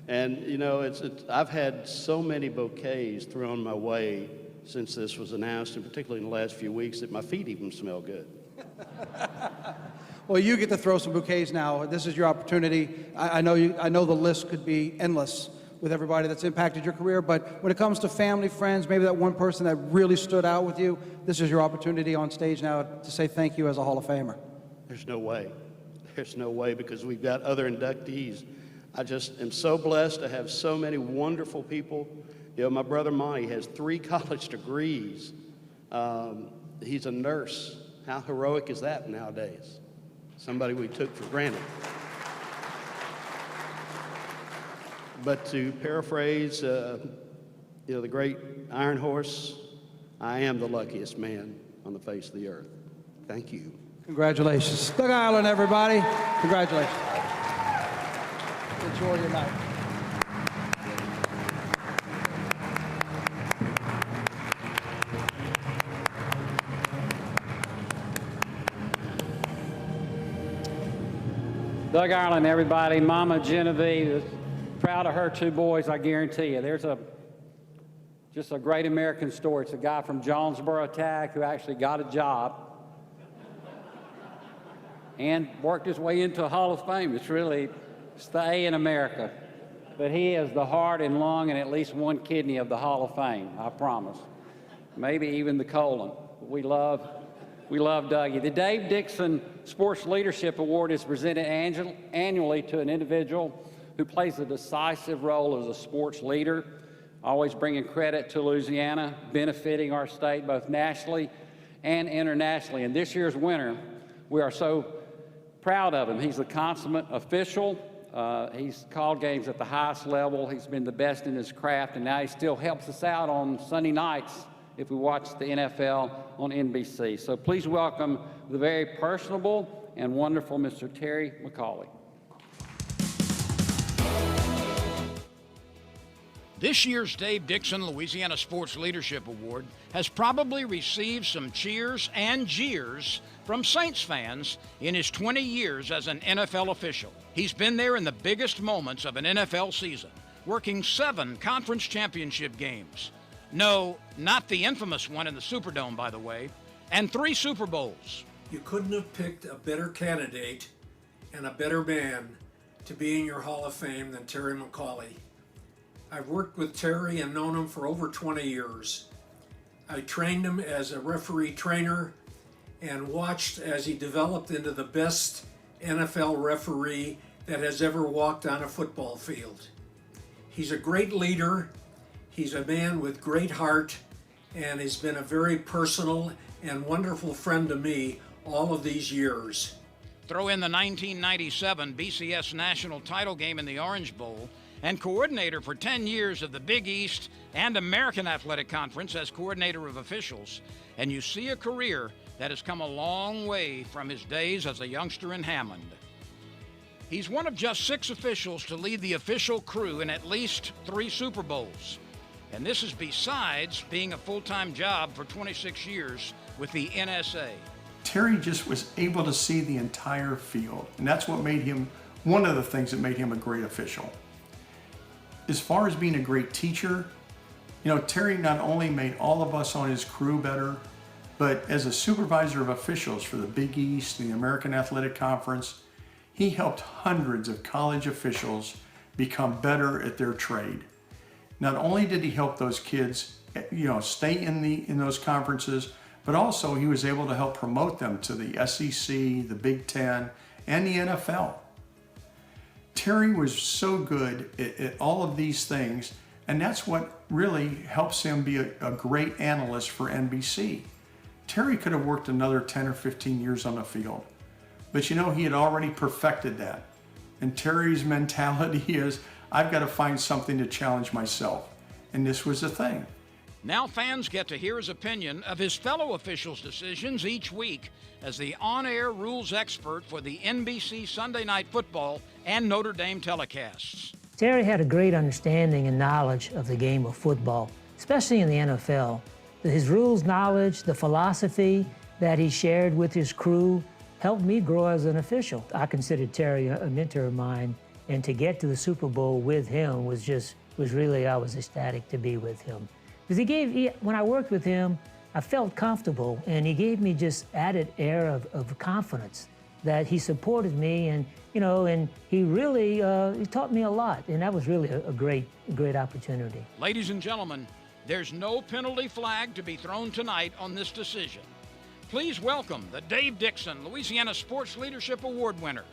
and you know, I've had so many bouquets thrown my way since this was announced, and particularly in the last few weeks, that my feet even smell good. Well, you get to throw some bouquets now. This is your opportunity. I know the list could be endless with everybody that's impacted your career, but when it comes to family, friends, maybe that one person that really stood out with you, this is your opportunity on stage now to say thank you as a Hall of Famer. There's no way. There's no way, because we've got other inductees. I just am so blessed to have so many wonderful people. You know, my brother Monty has 3 college degrees. He's a nurse. How heroic is that nowadays? Somebody we took for granted. But to paraphrase, you know, the great Iron Horse, I am the luckiest man on the face of the earth. Thank you. Congratulations. Doug Ireland, everybody. Congratulations. Enjoy your night. Doug Ireland, everybody. Mama Genevieve is proud of her 2 boys, I guarantee you. There's just a great American story. It's a guy from Jonesboro Tag who actually got a job and worked his way into a Hall of Fame. It's the A in America. But he is the heart and lung and at least 1 kidney of the Hall of Fame, I promise. Maybe even the colon. We love Dougie. The Dave Dixon Sports Leadership Award is presented annually to an individual who plays a decisive role as a sports leader, always bringing credit to Louisiana, benefiting our state both nationally and internationally. And this year's winner, we are so proud of him. He's a consummate official. He's called games at the highest level. He's been the best in his craft, and now he still helps us out on Sunday nights if we watch the NFL on NBC. So please welcome the very personable and wonderful Mr. Terry McCauley. This year's Dave Dixon Louisiana Sports Leadership Award has probably received some cheers and jeers from Saints fans in his 20 years as an NFL official. He's been there in the biggest moments of an NFL season, working 7 conference championship games. No, not the infamous one in the Superdome, by the way, and 3 Super Bowls. You couldn't have picked a better candidate and a better man to be in your Hall of Fame than Terry McCauley. I've worked with Terry and known him for over 20 years. I trained him as a referee trainer and watched as he developed into the best NFL referee that has ever walked on a football field. He's a great leader. He's a man with great heart, and he's been a very personal and wonderful friend to me all of these years. Throw in the 1997 BCS National Title game in the Orange Bowl, and coordinator for 10 years of the Big East and American Athletic Conference as coordinator of officials, and you see a career that has come a long way from his days as a youngster in Hammond. He's one of just 6 officials to lead the official crew in at least 3 Super Bowls. And this is besides being a full-time job for 26 years with the NSA. Terry just was able to see the entire field, and that's what made him, one of the things that made him a great official. As far as being a great teacher, You know, Terry not only made all of us on his crew better, but as a supervisor of officials for the Big East, the American Athletic Conference, he helped hundreds of college officials become better at their trade. Not only did he help those kids, you know, stay in those conferences, but also he was able to help promote them to the SEC, the Big Ten, and the NFL. Terry was so good at all of these things, and that's what really helps him be a great analyst for NBC. Terry could have worked another 10 or 15 years on the field, but you know, he had already perfected that. And Terry's mentality is, I've got to find something to challenge myself. And this was the thing. Now fans get to hear his opinion of his fellow officials' decisions each week as the on-air rules expert for the NBC Sunday Night Football and Notre Dame telecasts. Terry had a great understanding and knowledge of the game of football, especially in the NFL. His rules knowledge, the philosophy that he shared with his crew helped me grow as an official. I considered Terry a mentor of mine, and to get to the Super Bowl with him was really, I was ecstatic to be with him. Because when I worked with him, I felt comfortable, and he gave me just added air of confidence that he supported me, and and he really he taught me a lot, and that was really a great opportunity. Ladies and gentlemen, there's no penalty flag to be thrown tonight on this decision. Please welcome the Dave Dixon Louisiana Sports Leadership Award winner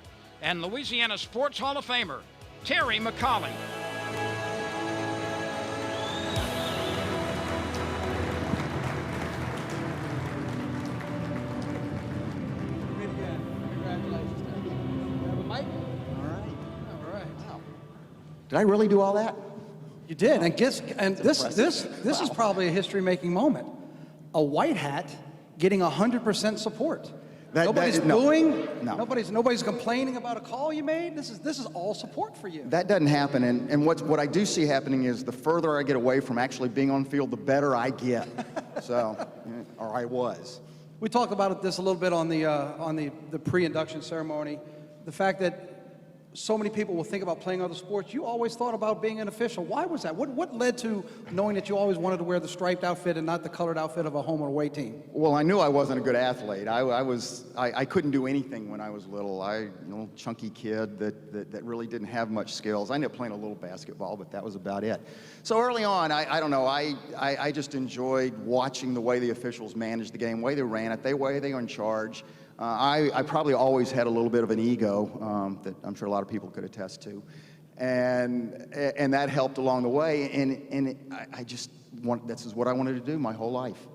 and Louisiana Sports Hall of Famer, Terry McCauley. Did I really do all that? You did, and this is probably a history-making moment. A white hat getting 100% support. Nobody's booing. No. Nobody's complaining about a call you made. This is all support for you. That doesn't happen, and what I do see happening is the further I get away from actually being on field, the better I get. So, or I was. We talked about this a little bit on the pre-induction ceremony. The fact that so many people will think about playing other sports. You always thought about being an official. Why was that? What led to knowing that you always wanted to wear the striped outfit and not the colored outfit of a home or away team? Well, I knew I wasn't a good athlete. I couldn't do anything when I was little. Chunky kid that really didn't have much skills. I ended up playing a little basketball, but that was about it. So early on, I don't know, I just enjoyed watching the way the officials managed the game, the way they ran it, the way they were in charge. I probably always had a little bit of an ego that I'm sure a lot of people could attest to, and that helped along the way. And this is what I wanted to do my whole life.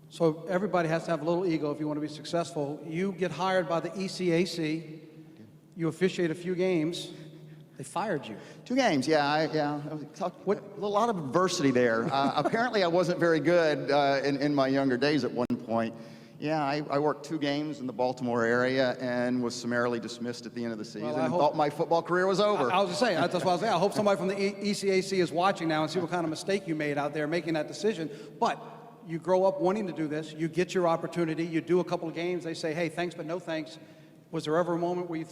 So everybody has to have a little ego if you want to be successful. You get hired by the ECAC. You officiate a few games. They fired you. 2 games, yeah. A lot of adversity there. Apparently, I wasn't very good in my younger days at one point. Yeah, I worked 2 games in the Baltimore area and was summarily dismissed at the end of the season and thought my football career was over. I was just saying, that's what I was saying. I hope somebody from the ECAC is watching now and see what kind of mistake you made out there making that decision. But you grow up wanting to do this. You get your opportunity. You do a couple of games. They say, hey, thanks, but no thanks. Was there ever a moment where you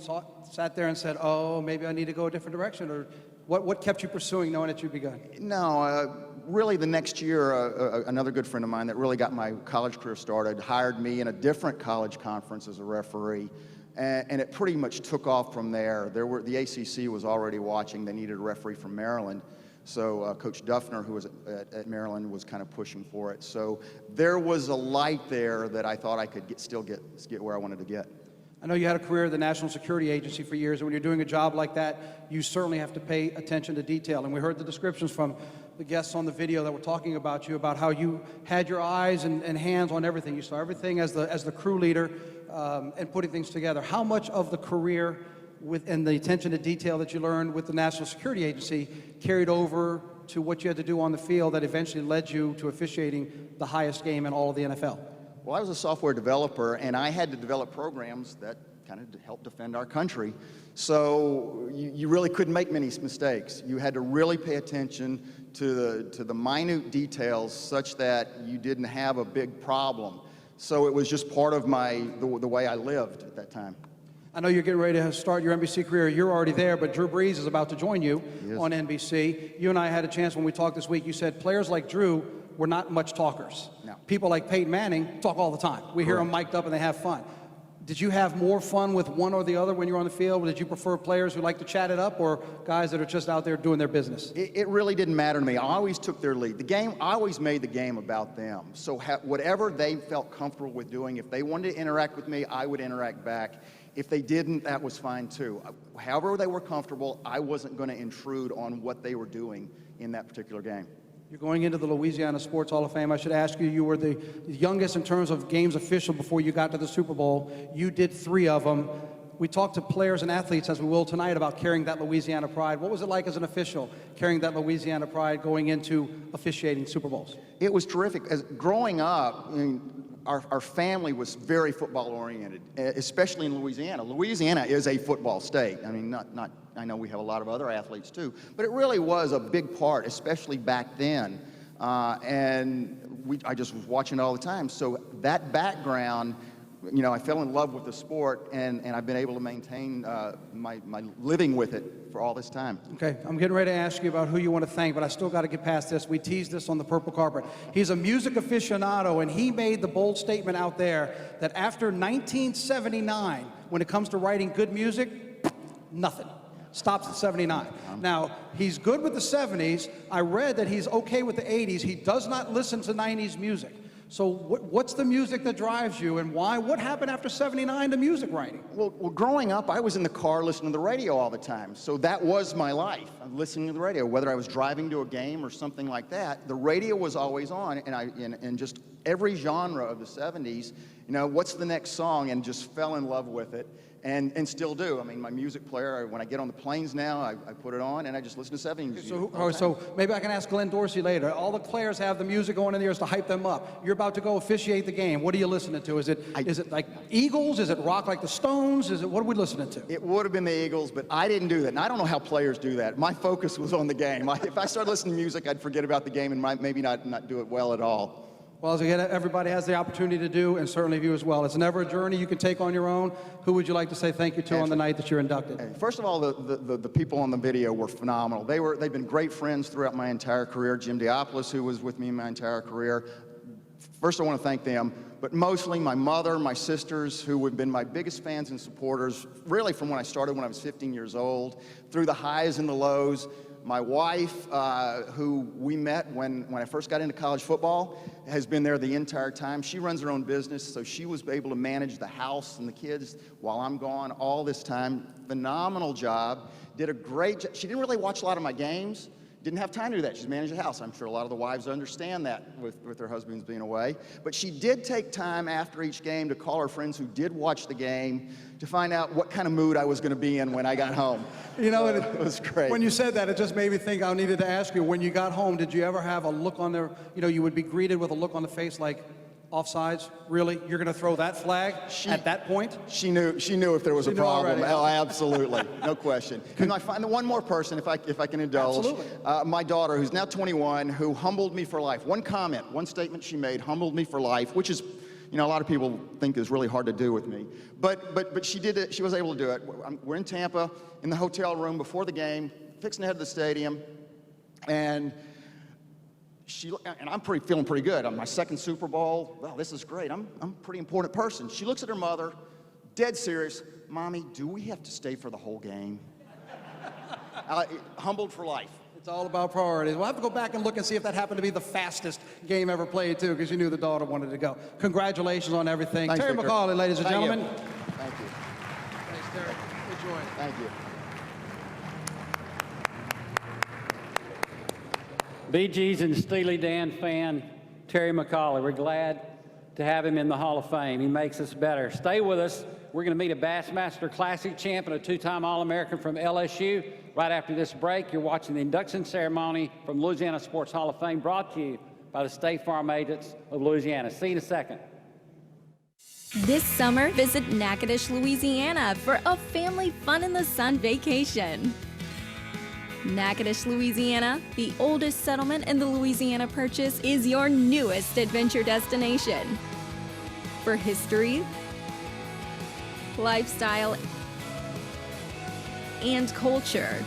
sat there and said, oh, maybe I need to go a different direction? Or what kept you pursuing knowing that you'd be good? No, really the next year, another good friend of mine that really got my college career started hired me in a different college conference as a referee, and it pretty much took off from there. The ACC was already watching. They needed a referee from Maryland, so Coach Duffner, who was at Maryland, was kind of pushing for it. So there was a light there that I thought I could still get where I wanted to get. I know you had a career at the National Security Agency for years, and when you're doing a job like that, you certainly have to pay attention to detail. And we heard the descriptions from the guests on the video that were talking about you, about how you had your eyes and hands on everything. You saw everything as the crew leader and putting things together. How much of the career and the attention to detail that you learned with the National Security Agency carried over to what you had to do on the field that eventually led you to officiating the highest game in all of the NFL? Well, I was a software developer, and I had to develop programs that kind of help defend our country. So you really couldn't make many mistakes. You had to really pay attention to the minute details such that you didn't have a big problem. So it was just part of the way I lived at that time. I know you're getting ready to start your NBC career. You're already there, but Drew Brees is about to join you on NBC. You and I had a chance when we talked this week. You said players like Drew were not much talkers. No. People like Peyton Manning talk all the time. We hear them mic'd up and they have fun. Did you have more fun with one or the other when you were on the field? Did you prefer players who like to chat it up or guys that are just out there doing their business? It really didn't matter to me. I always took their lead. I always made the game about them. So whatever they felt comfortable with doing, if they wanted to interact with me, I would interact back. If they didn't, that was fine too. However they were comfortable, I wasn't going to intrude on what they were doing in that particular game. You're going into the Louisiana Sports Hall of Fame. I should ask you, you were the youngest in terms of games official before you got to the Super Bowl. You did 3 of them. We talked to players and athletes, as we will tonight, about carrying that Louisiana pride. What was it like as an official, carrying that Louisiana pride going into officiating Super Bowls? It was terrific. Growing up, I mean, our family was very football-oriented, especially in Louisiana. Louisiana is a football state. I mean, I know we have a lot of other athletes too, but it really was a big part, especially back then. I just was watching it all the time. So that background, you know, I fell in love with the sport, and I've been able to maintain my living with it for all this time. Okay, I'm getting ready to ask you about who you want to thank, but I still got to get past this. We teased this on the purple carpet. He's a music aficionado, and he made the bold statement out there that after 1979, when it comes to writing good music, nothing. Stops at 79. Now, he's good with the 70s. I read that he's okay with the 80s. He does not listen to 90s music. So what's the music that drives you, and why? What happened after 79 to music writing? Well, growing up, I was in the car listening to the radio all the time. So that was my life, listening to the radio. Whether I was driving to a game or something like that, the radio was always on, and just every genre of the 70s, you know, what's the next song, and just fell in love with it. And still do. I mean, my music player, when I get on the planes now, I put it on and I just listen to 70s music. So maybe I can ask Glenn Dorsey later. All the players have the music going in the ears to hype them up. You're about to go officiate the game. What are you listening to? Is it like Eagles? Is it rock like the Stones? What are we listening to? It would have been the Eagles, but I didn't do that. And I don't know how players do that. My focus was on the game. If I started listening to music, I'd forget about the game and maybe not do it well at all. Well, as again, everybody has the opportunity to do, and certainly you as well. It's never a journey you can take on your own. Who would you like to say thank you to on the night that you're inducted? First of all, the people on the video were phenomenal. They've been great friends throughout my entire career. Jim Diopoulos, who was with me in my entire career. First, I want to thank them, but mostly my mother, my sisters, who have been my biggest fans and supporters, really from when I started when I was 15 years old, through the highs and the lows. My wife, who we met when I first got into college football, has been there the entire time. She runs her own business, so she was able to manage the house and the kids while I'm gone all this time. Phenomenal job. Did a great job. She didn't really watch a lot of my games. Didn't have time to do that. She's managed the house. I'm sure a lot of the wives understand that with their husbands being away. But she did take time after each game to call her friends who did watch the game to find out what kind of mood I was going to be in when I got home. You know, it was great. When you said that, it just made me think I needed to ask you, when you got home, did you ever have a look on there, you know, you would be greeted with a look on the face like, offsides? Really? You're going to throw that flag at that point? She knew if there was a problem. Oh, absolutely. No question. And I find one more person, if I can indulge. Absolutely. My daughter, who's now 21, who humbled me for life. One comment, one statement she made humbled me for life, which is, you know, a lot of people think is really hard to do with me. But she did it. She was able to do it. We're in Tampa, in the hotel room before the game, fixing to head to the stadium, and I'm feeling pretty good. On my second Super Bowl, well, this is great. I'm a pretty important person. She looks at her mother, dead serious. Mommy, do we have to stay for the whole game? Humbled for life. It's all about priorities. We'll have to go back and look and see if that happened to be the fastest game ever played, too, because you knew the daughter wanted to go. Congratulations on everything. Thanks, Terry Victor. McCauley, ladies and Thank gentlemen. You. Thank you. Thanks, Terry. Good join. Thank you. Bee Gees and Steely Dan fan, Terry McCauley. We're glad to have him in the Hall of Fame. He makes us better. Stay with us. We're going to meet a Bassmaster Classic champ and a two-time All-American from LSU. Right after this break, you're watching the induction ceremony from Louisiana Sports Hall of Fame, brought to you by the State Farm Agents of Louisiana. See you in a second. This summer, visit Natchitoches, Louisiana for a family fun in the sun vacation. Natchitoches, Louisiana, the oldest settlement in the Louisiana Purchase, is your newest adventure destination. For history, lifestyle, and culture.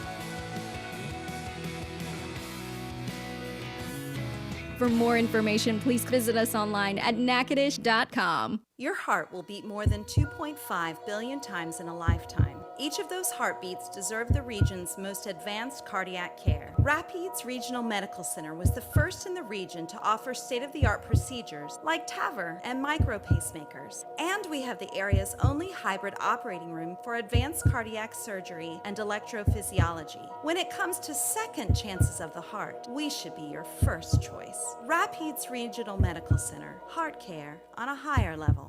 For more information, please visit us online at natchitoches.com. Your heart will beat more than 2.5 billion times in a lifetime. Each of those heartbeats deserve the region's most advanced cardiac care. Rapides Regional Medical Center was the first in the region to offer state-of-the-art procedures like TAVR and micro pacemakers. And we have the area's only hybrid operating room for advanced cardiac surgery and electrophysiology. When it comes to second chances of the heart, we should be your first choice. Rapides Regional Medical Center, heart care on a higher level.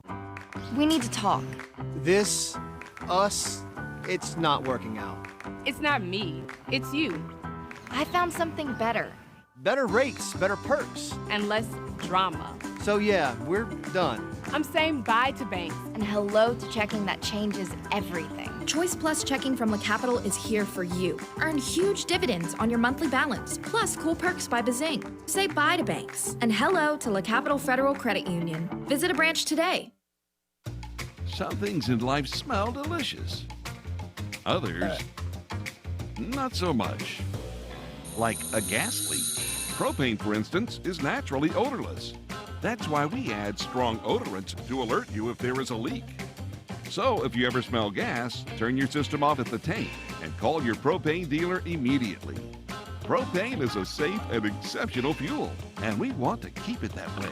We need to talk. Us, it's not working out. It's not me, it's you. I found something better. Better rates, better perks. And less drama. So yeah, we're done. I'm saying bye to banks. And hello to checking that changes everything. Choice Plus checking from La Capital is here for you. Earn huge dividends on your monthly balance, plus cool perks by Bazing. Say bye to banks and hello to La Capital Federal Credit Union. Visit a branch today. Some things in life smell delicious. Others, not so much. Like a gas leak. Propane, for instance, is naturally odorless. That's why we add strong odorants to alert you if there is a leak. So if you ever smell gas, turn your system off at the tank and call your propane dealer immediately. Propane is a safe and exceptional fuel, and we want to keep it that way.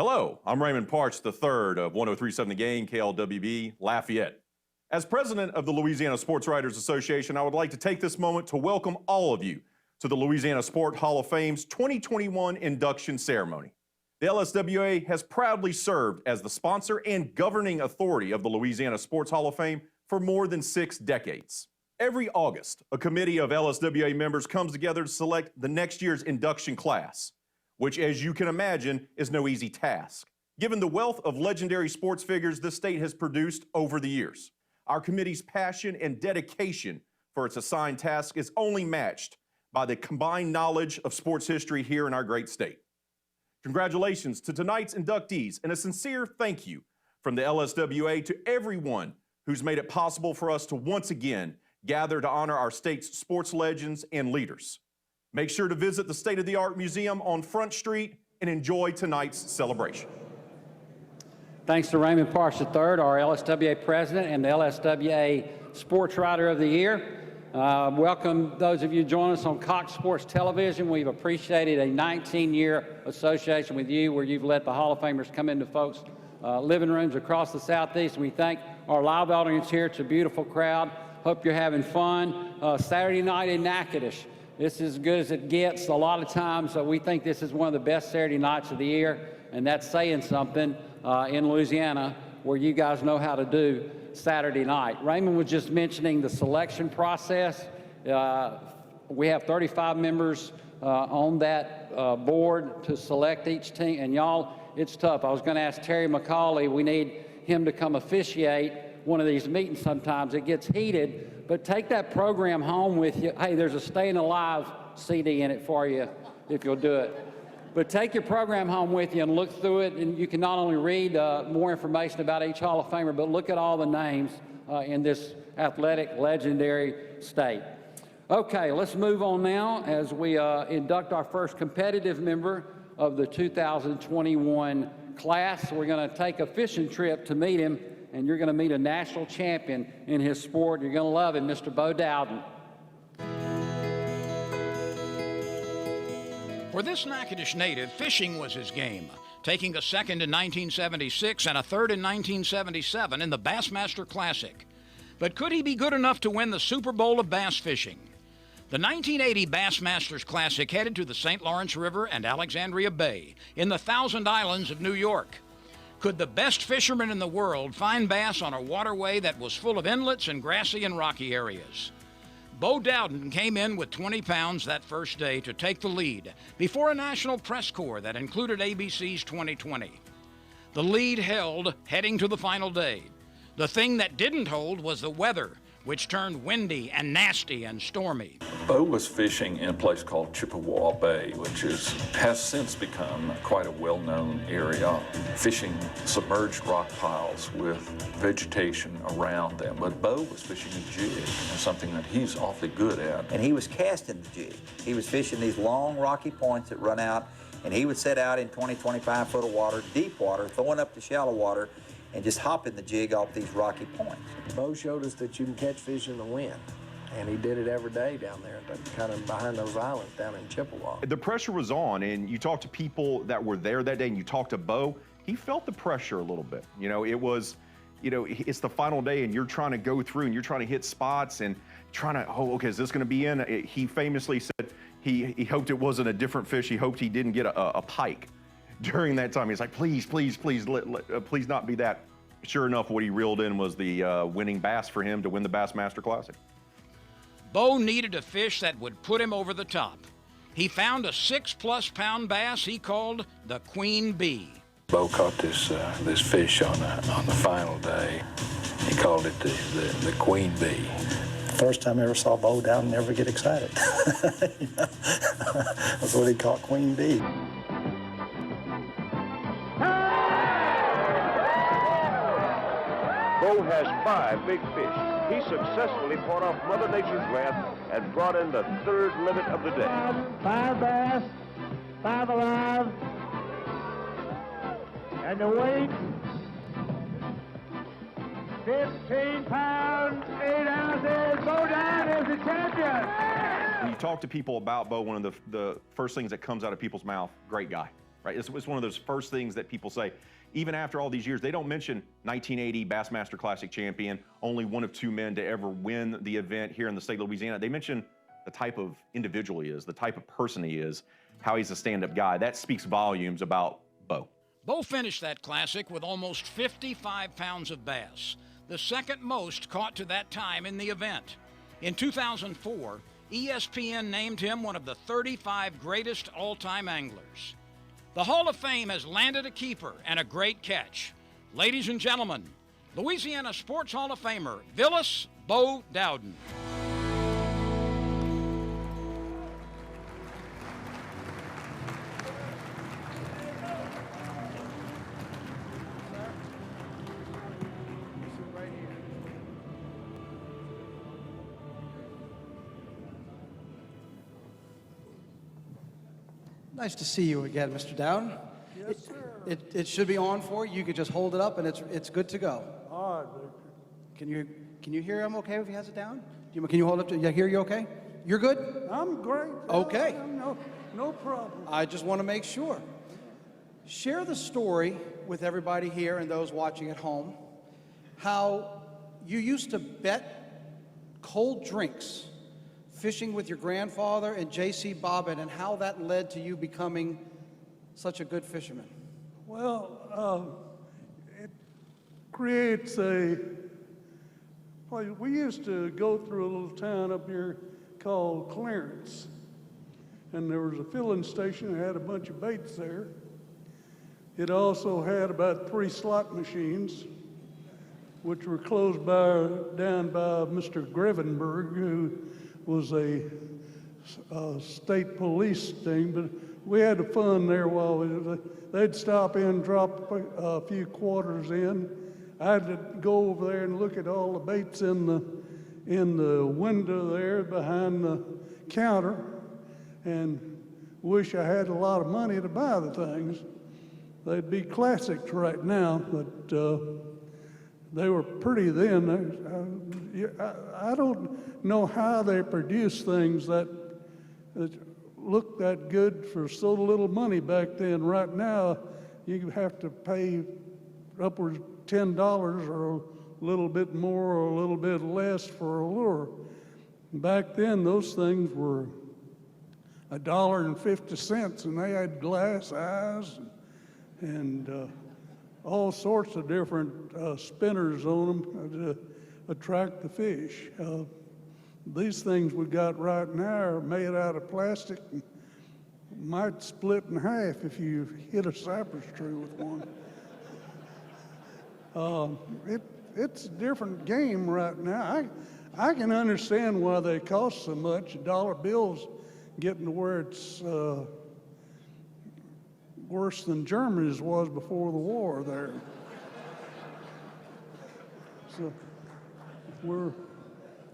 Hello, I'm Raymond Parch III of 1037 The Game, KLWB, Lafayette. As president of the Louisiana Sports Writers Association, I would like to take this moment to welcome all of you to the Louisiana Sport Hall of Fame's 2021 induction ceremony. The LSWA has proudly served as the sponsor and governing authority of the Louisiana Sports Hall of Fame for more than 6 decades. Every August, a committee of LSWA members comes together to select the next year's induction class, which, as you can imagine, is no easy task, given the wealth of legendary sports figures this state has produced over the years. Our committee's passion and dedication for its assigned task is only matched by the combined knowledge of sports history here in our great state. Congratulations to tonight's inductees, and a sincere thank you from the LSWA to everyone who's made it possible for us to once again gather to honor our state's sports legends and leaders. Make sure to visit the state-of-the-art museum on Front Street and enjoy tonight's celebration. Thanks to Raymond Parch III, our LSWA president and the LSWA Sports Writer of the Year. Welcome those of you joining us on Cox Sports Television. We've appreciated a 19-year association with you where you've let the Hall of Famers come into folks' living rooms across the Southeast. We thank our live audience here. It's a beautiful crowd. Hope you're having fun. Saturday night in Natchitoches. This is as good as it gets a lot of times, so we think this is one of the best Saturday nights of the year, and that's saying something in Louisiana where you guys know how to do Saturday night. Raymond was just mentioning the selection process. We have 35 members on that board to select each team, and y'all, it's tough. I was going to ask Terry McCauley, we need him to come officiate one of these meetings sometimes. It gets heated. But take that program home with you. Hey, there's a Staying Alive CD in it for you if you'll do it. But take your program home with you and look through it, and you can not only read more information about each Hall of Famer, but look at all the names in this athletic, legendary state. Okay, let's move on now as we induct our first competitive member of the 2021 class. We're going to take a fishing trip to meet him and you're going to meet a national champion in his sport. You're going to love him, Mr. Bo Dowden. For this Natchitoches native, fishing was his game, taking a second in 1976 and a third in 1977 in the Bassmaster Classic. But could he be good enough to win the Super Bowl of bass fishing? The 1980 Bassmasters Classic headed to the St. Lawrence River and Alexandria Bay in the Thousand Islands of New York. Could the best fishermen in the world find bass on a waterway that was full of inlets and grassy and rocky areas? Bo Dowden came in with 20 pounds that first day to take the lead before a national press corps that included ABC's 2020. The lead held heading to the final day. The thing that didn't hold was the weather, which turned windy and nasty and stormy. Bo was fishing in a place called Chippewa Bay, which has since become quite a well-known area, fishing submerged rock piles with vegetation around them. But Bo was fishing a jig, and something that he's awfully good at. And he was casting the jig. He was fishing these long rocky points that run out, and he would set out in 20, 25 foot of water, deep water, throwing up to shallow water, and just hopping the jig off these rocky points. Bo showed us that you can catch fish in the wind, and he did it every day down there, kind of behind those islands down in Chippewa. The pressure was on, and you talked to people that were there that day, and you talked to Bo. He felt the pressure a little bit. You know, it was, you know, it's the final day, and you're trying to go through, and you're trying to hit spots, and trying to, oh, okay, is this going to be in? He famously said he hoped it wasn't a different fish. He hoped he didn't get a pike during that time. He's like, please, please, please, please not be that. Sure enough, what he reeled in was the winning bass for him to win the Bassmaster Classic. Bo needed a fish that would put him over the top. He found a 6+ pound bass he called the Queen Bee. Bo caught this fish on the final day. He called it the Queen Bee. First time I ever saw Bo Dowden ever get excited. That's what he called Queen Bee. Bo has 5 big fish. He successfully fought off Mother Nature's wrath and brought in the 3rd limit of the day. 5 bass, 5 alive, and the weight, 15 pounds, 8 ounces. Bo Dowden is the champion. When you talk to people about Bo, one of the first things that comes out of people's mouth, great guy, right? It's one of those first things that people say. Even after all these years, they don't mention 1980 Bassmaster Classic champion, only one of 2 men to ever win the event here in the state of Louisiana. They mention the type of individual he is, the type of person he is, how he's a stand-up guy. That speaks volumes about Bo. Bo finished that classic with almost 55 pounds of bass, the second most caught to that time in the event. In 2004, ESPN named him one of the 35 greatest all-time anglers. The Hall of Fame has landed a keeper and a great catch. Ladies and gentlemen, Louisiana Sports Hall of Famer, Vilas Bo Dowden. Nice to see you again, Mr. Dowden. Yes, sir. It should be on for you. You could just hold it up and it's good to go. All right, Victor. Can you hear him okay if he has it down? Can you hold up to hear you okay? You're good? I'm great. Okay. No problem. I just want to make sure. Share the story with everybody here and those watching at home, how you used to bet cold drinks fishing with your grandfather and J.C. Bobbitt, and how that led to you becoming such a good fisherman. Well, it creates we used to go through a little town up here called Clarence, and there was a filling station that had a bunch of baits there. It also had about 3 slot machines, which were closed down by Mr. Grevenberg, who was a state police thing, but we had fun there while they'd stop in, drop a few quarters in. I had to go over there and look at all the baits in the window there behind the counter, and wish I had a lot of money to buy the things. They'd be classics right now, but They were pretty then. I don't know how they produce things that look that good for so little money back then. Right now, you have to pay upwards of $10 or a little bit more or a little bit less for a lure. Back then, those things were $1.50, and they had glass eyes and all sorts of different spinners on them to attract the fish. These things we got right now are made out of plastic and might split in half if you hit a cypress tree with one. It's a different game right now. I can understand why they cost so much. Dollar bills getting to where it's worse than Germany's was before the war there. So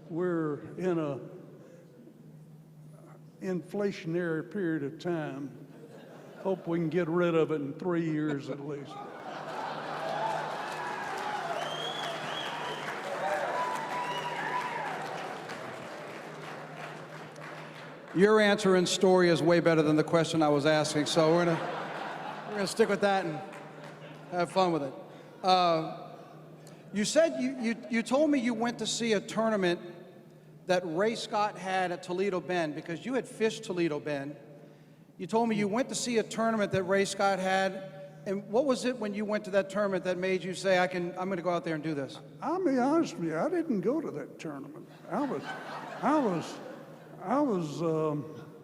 we're in a inflationary period of time. Hope we can get rid of it in 3 years at least. Your answer and story is way better than the question I was asking, so we're gonna stick with that and have fun with it. You said you told me you went to see a tournament that Ray Scott had at Toledo Bend because you had fished Toledo Bend. You told me you went to see a tournament that Ray Scott had, and what was it when you went to that tournament that made you say, I'm going to go out there and do this? I'll be honest with you, I didn't go to that tournament. I was.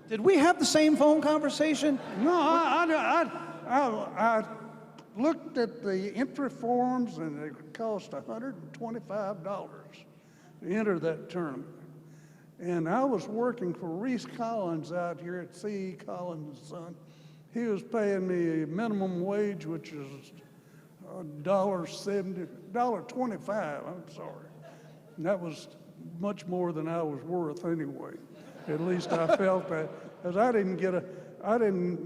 Did we have the same phone conversation? No, I looked at the entry forms, and it cost $125 to enter that tournament. And I was working for Reese Collins out here at C.E. Collins & Son. He was paying me a minimum wage, which is $1.25, I'm sorry. And that was much more than I was worth anyway. At least I felt that, because I didn't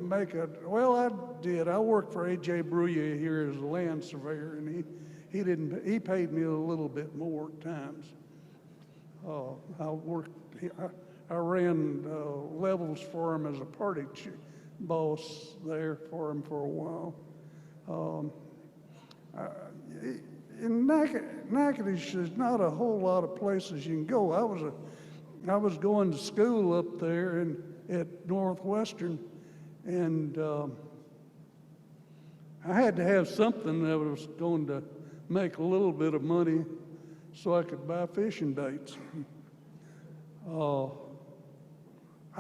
make a, well, I did. I worked for A.J. Bruyere here as a land surveyor, and he paid me a little bit more at times. I ran levels for him as a party boss there for him for a while. In Natchitoches, there's not a whole lot of places you can go. I was going to school up there at Northwestern, and I had to have something that was going to make a little bit of money so I could buy fishing baits. I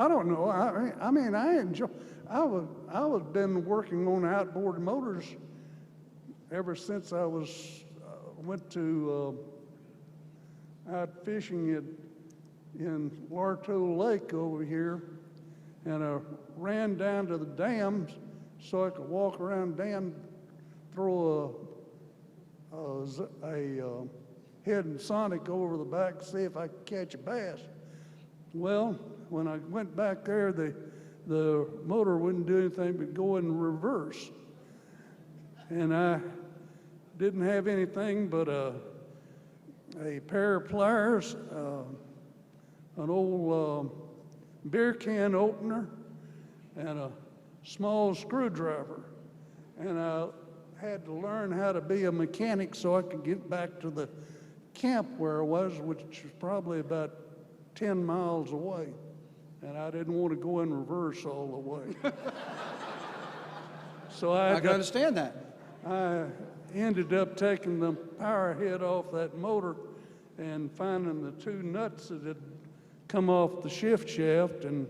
don't know. I mean, I was been working on outboard motors ever since I went to out fishing in Lartow Lake over here, and I ran down to the dams so I could walk around the dam, throw a hidden sonic over the back to see if I could catch a bass. Well, when I went back there, the motor wouldn't do anything but go in reverse. And I didn't have anything but a pair of pliers, an old beer can opener, and a small screwdriver. And I had to learn how to be a mechanic so I could get back to the camp where I was, which was probably about 10 miles away. And I didn't want to go in reverse all the way. So I can understand that. I ended up taking the power head off that motor and finding the two nuts that had come off the shift shaft and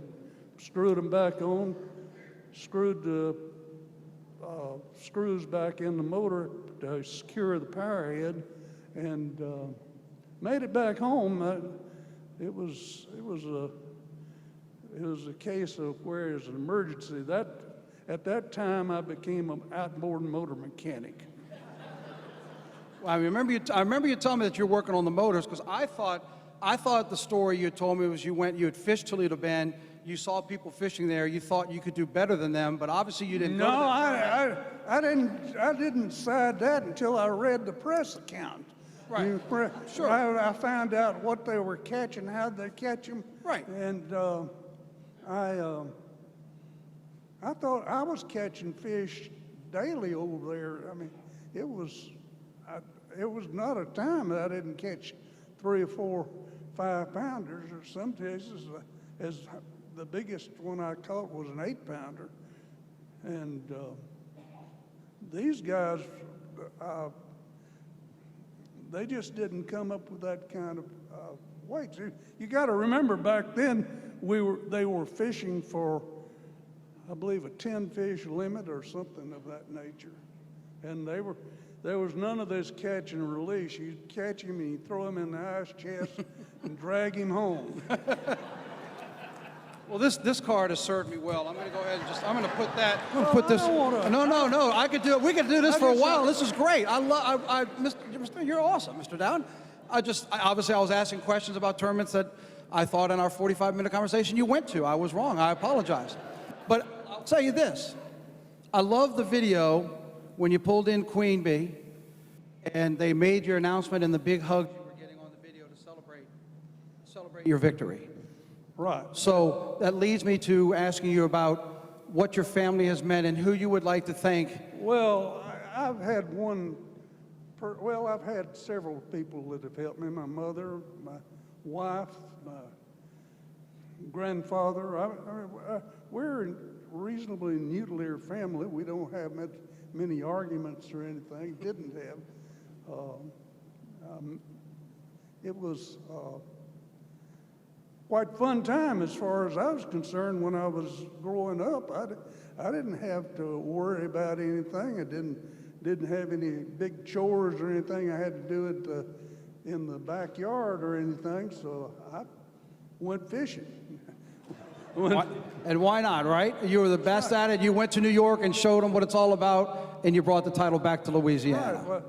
screwed them back on, screwed the screws back in the motor to secure the power head, and made it back home. It was a case of where it was an emergency. At that time, I became an outboard motor mechanic. Well, I remember you telling me that you're working on the motors, because I thought the story you told me was you had fished Toledo Bend, you saw people fishing there, you thought you could do better than them, but obviously you didn't. No, I didn't decide that until I read the press account. Right. Sure. I found out what they were catching, how they catch them. Right. And I thought I was catching fish daily over there. I mean, it was not a time that I didn't catch 3 or 4, 5 pounders, or some cases, as the biggest one I caught was an 8-pounder. And these guys, they just didn't come up with that kind of weights. You got to remember, back then they were fishing for, I believe, a 10-fish limit or something of that nature, and there was none of this catch and release. You'd catch him and you'd throw him in the ice chest and drag him home. Well, this card has served me well. I'm going to go ahead and I'm going to put that. I'm going to put this. No. I could do it. We could do this for a while. This is great. You're awesome, Mr. Dowd. Obviously I was asking questions about tournaments that I thought in our 45-minute conversation you went to. I was wrong. I apologize. But I'll tell you this. I love the video when you pulled in Queen Bee and they made your announcement and the big hug you were getting on the video to celebrate your victory. Right. So that leads me to asking you about what your family has meant and who you would like to thank. Well, I've had I've had several people that have helped me. My mother, my wife, my grandfather. We're a reasonably nuclear family. We don't have many arguments or anything. Didn't have. It was quite a fun time as far as I was concerned when I was growing up. I didn't have to worry about anything. I didn't have any big chores or anything I had to do in the backyard or anything, so I went fishing. And why not, right? You were the best at it. You went to New York and showed them what it's all about, and you brought the title back to Louisiana. Right. Well,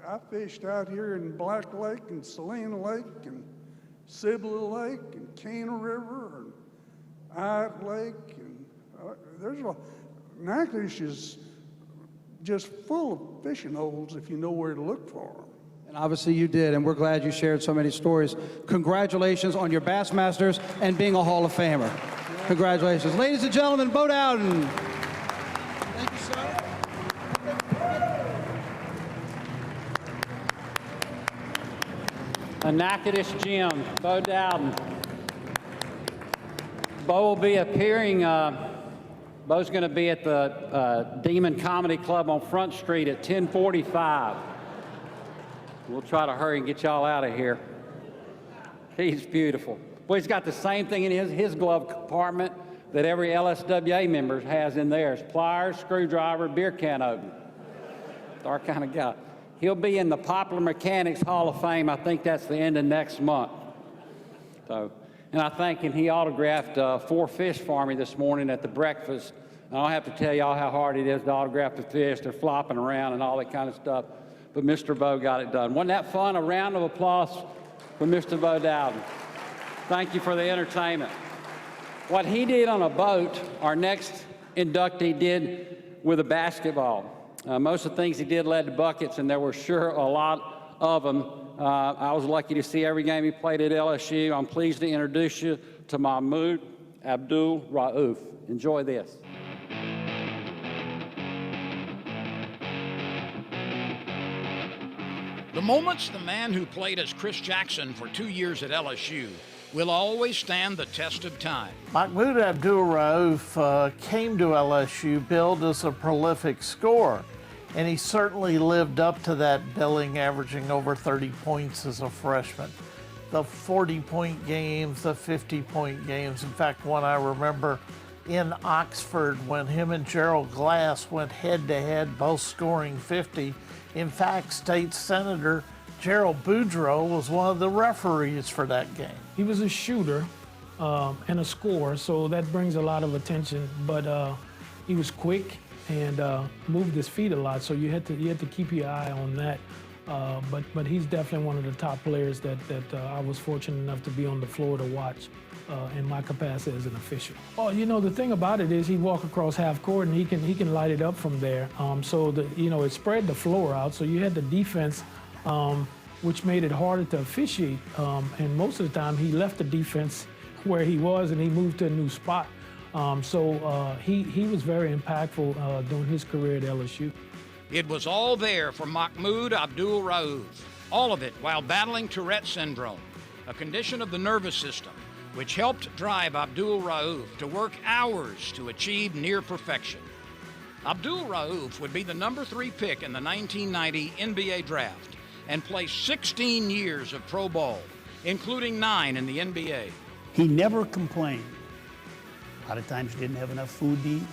I fished out here in Black Lake and Salina Lake and Sibley Lake and Cana River and Ide Lake, and Natchitoches is just full of fishing holes if you know where to look for them. And obviously you did, and we're glad you shared so many stories. Congratulations on your Bassmasters and being a Hall of Famer. Congratulations. Ladies and gentlemen, Bo Dowden. Thank you, sir. A Natchitoches Jim, Bo Dowden. Bo will be appearing, Bo's going to be at the Demon Comedy Club on Front Street at 10:45. We'll try to hurry and get y'all out of here. He's beautiful. Well, he's got the same thing in his glove compartment that every LSWA member has in theirs: pliers, screwdriver, beer can opener. It's our kind of guy. He'll be in the Popular Mechanics Hall of Fame. I think that's the end of next month. So, and I thank him. He autographed 4 fish for me this morning at the breakfast. I don't have to tell y'all how hard it is to autograph the fish. They're flopping around and all that kind of stuff. But Mr. Bo got it done. Wasn't that fun? A round of applause for Mr. Bo Dowden. Thank you for the entertainment. What he did on a boat, our next inductee did with a basketball. Most of the things he did led to buckets, and there were sure a lot of them. I was lucky to see every game he played at LSU. I'm pleased to introduce you to Mahmoud Abdul Rauf. Enjoy this. The moments the man who played as Chris Jackson for 2 years at LSU will always stand the test of time. Mahmoud Abdul Rauf came to LSU billed as a prolific scorer, and he certainly lived up to that billing, averaging over 30 points as a freshman. The 40-point games, the 50-point games. In fact, one I remember in Oxford when him and Gerald Glass went head-to-head, both scoring 50. In fact, State Senator Gerald Boudreaux was one of the referees for that game. He was a shooter and a scorer, so that brings a lot of attention. But he was quick and moved his feet a lot, so you had to keep your eye on that. But he's definitely one of the top players that I was fortunate enough to be on the floor to watch in my capacity as an official. Oh, you know, the thing about it is he'd walk across half court and he can light it up from there. So it spread the floor out. So you had the defense which made it harder to officiate. And most of the time, he left the defense where he was and he moved to a new spot. He was very impactful during his career at LSU. It was all there for Mahmoud Abdul Rauf, all of it while battling Tourette syndrome, a condition of the nervous system which helped drive Abdul Rauf to work hours to achieve near perfection. Abdul Rauf would be the number 3 pick in the 1990 NBA draft and play 16 years of pro ball, including 9 in the NBA. He never complained. A lot of times he didn't have enough food to eat.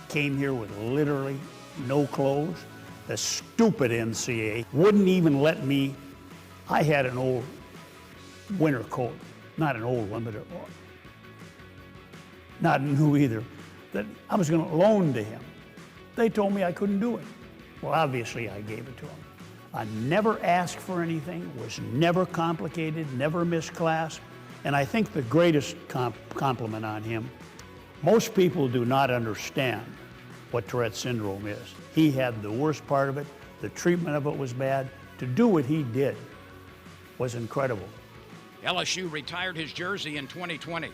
Came here with literally no clothes. The stupid NCAA wouldn't even let me. I had an old winter coat, not an old one, but not new either, that I was going to loan to him. They told me I couldn't do it. Well, obviously I gave it to him. I never asked for anything, was never complicated, never missed class. And I think the greatest compliment on him, most people do not understand what Tourette syndrome is. He had the worst part of it. The treatment of it was bad. To do what he did was incredible. LSU retired his jersey in 2020,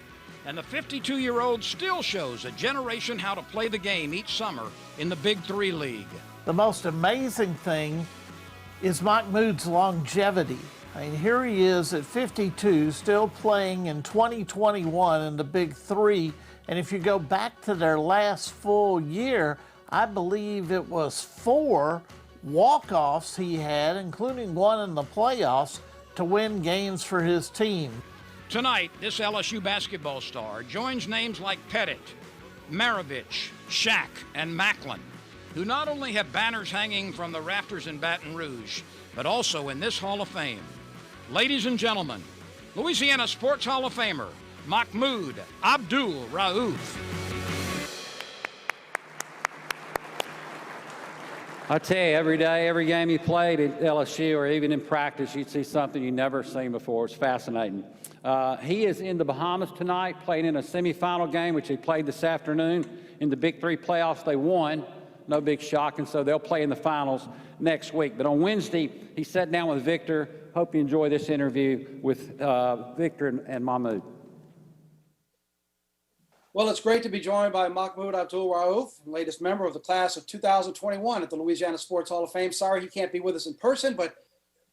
and the 52-year-old still shows a generation how to play the game each summer in the Big 3 League. The most amazing thing is Mahmoud's longevity. I mean, here he is at 52, still playing in 2021 in the Big 3. And if you go back to their last full year, I believe it was 4 walk-offs he had, including one in the playoffs, to win games for his team. Tonight, this LSU basketball star joins names like Pettit, Maravich, Shaq, and Macklin, who not only have banners hanging from the rafters in Baton Rouge, but also in this Hall of Fame. Ladies and gentlemen, Louisiana Sports Hall of Famer, Mahmoud Abdul Rauf. I tell you, every day, every game you played at LSU or even in practice, you'd see something you'd never seen before. It's fascinating. He is in the Bahamas tonight, playing in a semifinal game, which he played this afternoon. In the Big 3 playoffs, they won. No big shock, and so they'll play in the finals next week. But on Wednesday, he sat down with Victor. Hope you enjoy this interview with Victor and Mahmoud. Well, it's great to be joined by Mahmoud Abdul Rauf, latest member of the class of 2021 at the Louisiana Sports Hall of Fame. Sorry he can't be with us in person, but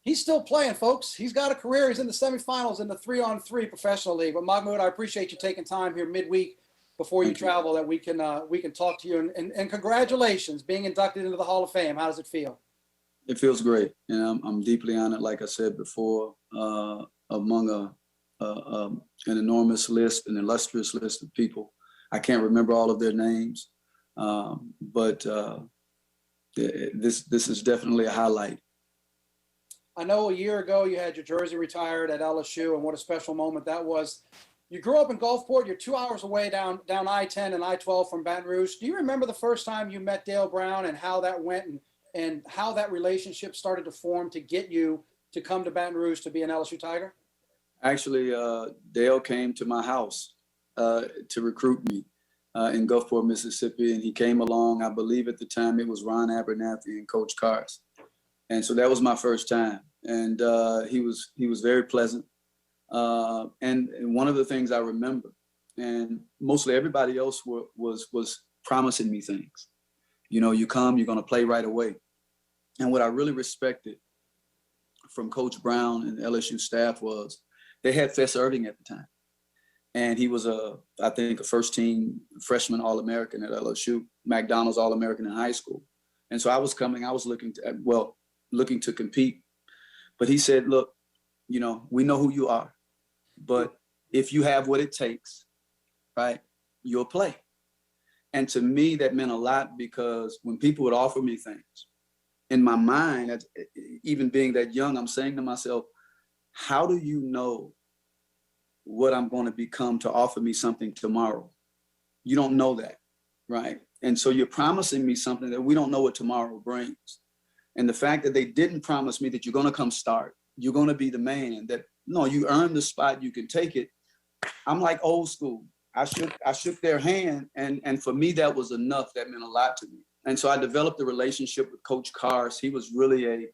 he's still playing, folks. He's got a career. He's in the semifinals in the 3-on-3 professional league. But Mahmoud, I appreciate you taking time here midweek before you travel that we can talk to you. And congratulations, being inducted into the Hall of Fame. How does it feel? It feels great, and I'm deeply honored, like I said before, among an enormous list, an illustrious list of people. I can't remember all of their names, but this is definitely a highlight. I know a year ago you had your jersey retired at LSU, and what a special moment that was. You grew up in Gulfport. You're 2 hours away down I-10 and I-12 from Baton Rouge. Do you remember the first time you met Dale Brown and how that went and how that relationship started to form to get you to come to Baton Rouge to be an LSU Tiger? Actually, Dale came to my house to recruit me in Gulfport, Mississippi, and he came along. I believe at the time it was Ron Abernathy and Coach Cars, and so that was my first time. And he was very pleasant. And one of the things I remember, and mostly everybody else was promising me things. You know, you come, you're going to play right away. And what I really respected from Coach Brown and the LSU staff was they had Fess Irving at the time. And he was I think a first team freshman All-American at LSU, McDonald's All-American in high school. And so I was looking to compete. But he said, look, you know, we know who you are, but if you have what it takes, right, you'll play. And to me, that meant a lot, because when people would offer me things, in my mind, even being that young, I'm saying to myself, how do you know what I'm going to become to offer me something tomorrow? You don't know that, right? And so you're promising me something that we don't know what tomorrow brings. And the fact that they didn't promise me that you're going to come start, you're going to be the man, that, no, you earned the spot, you can take it. I'm like old school. I shook their hand, and for me, that was enough. That meant a lot to me. And so I developed a relationship with Coach Cars. He was really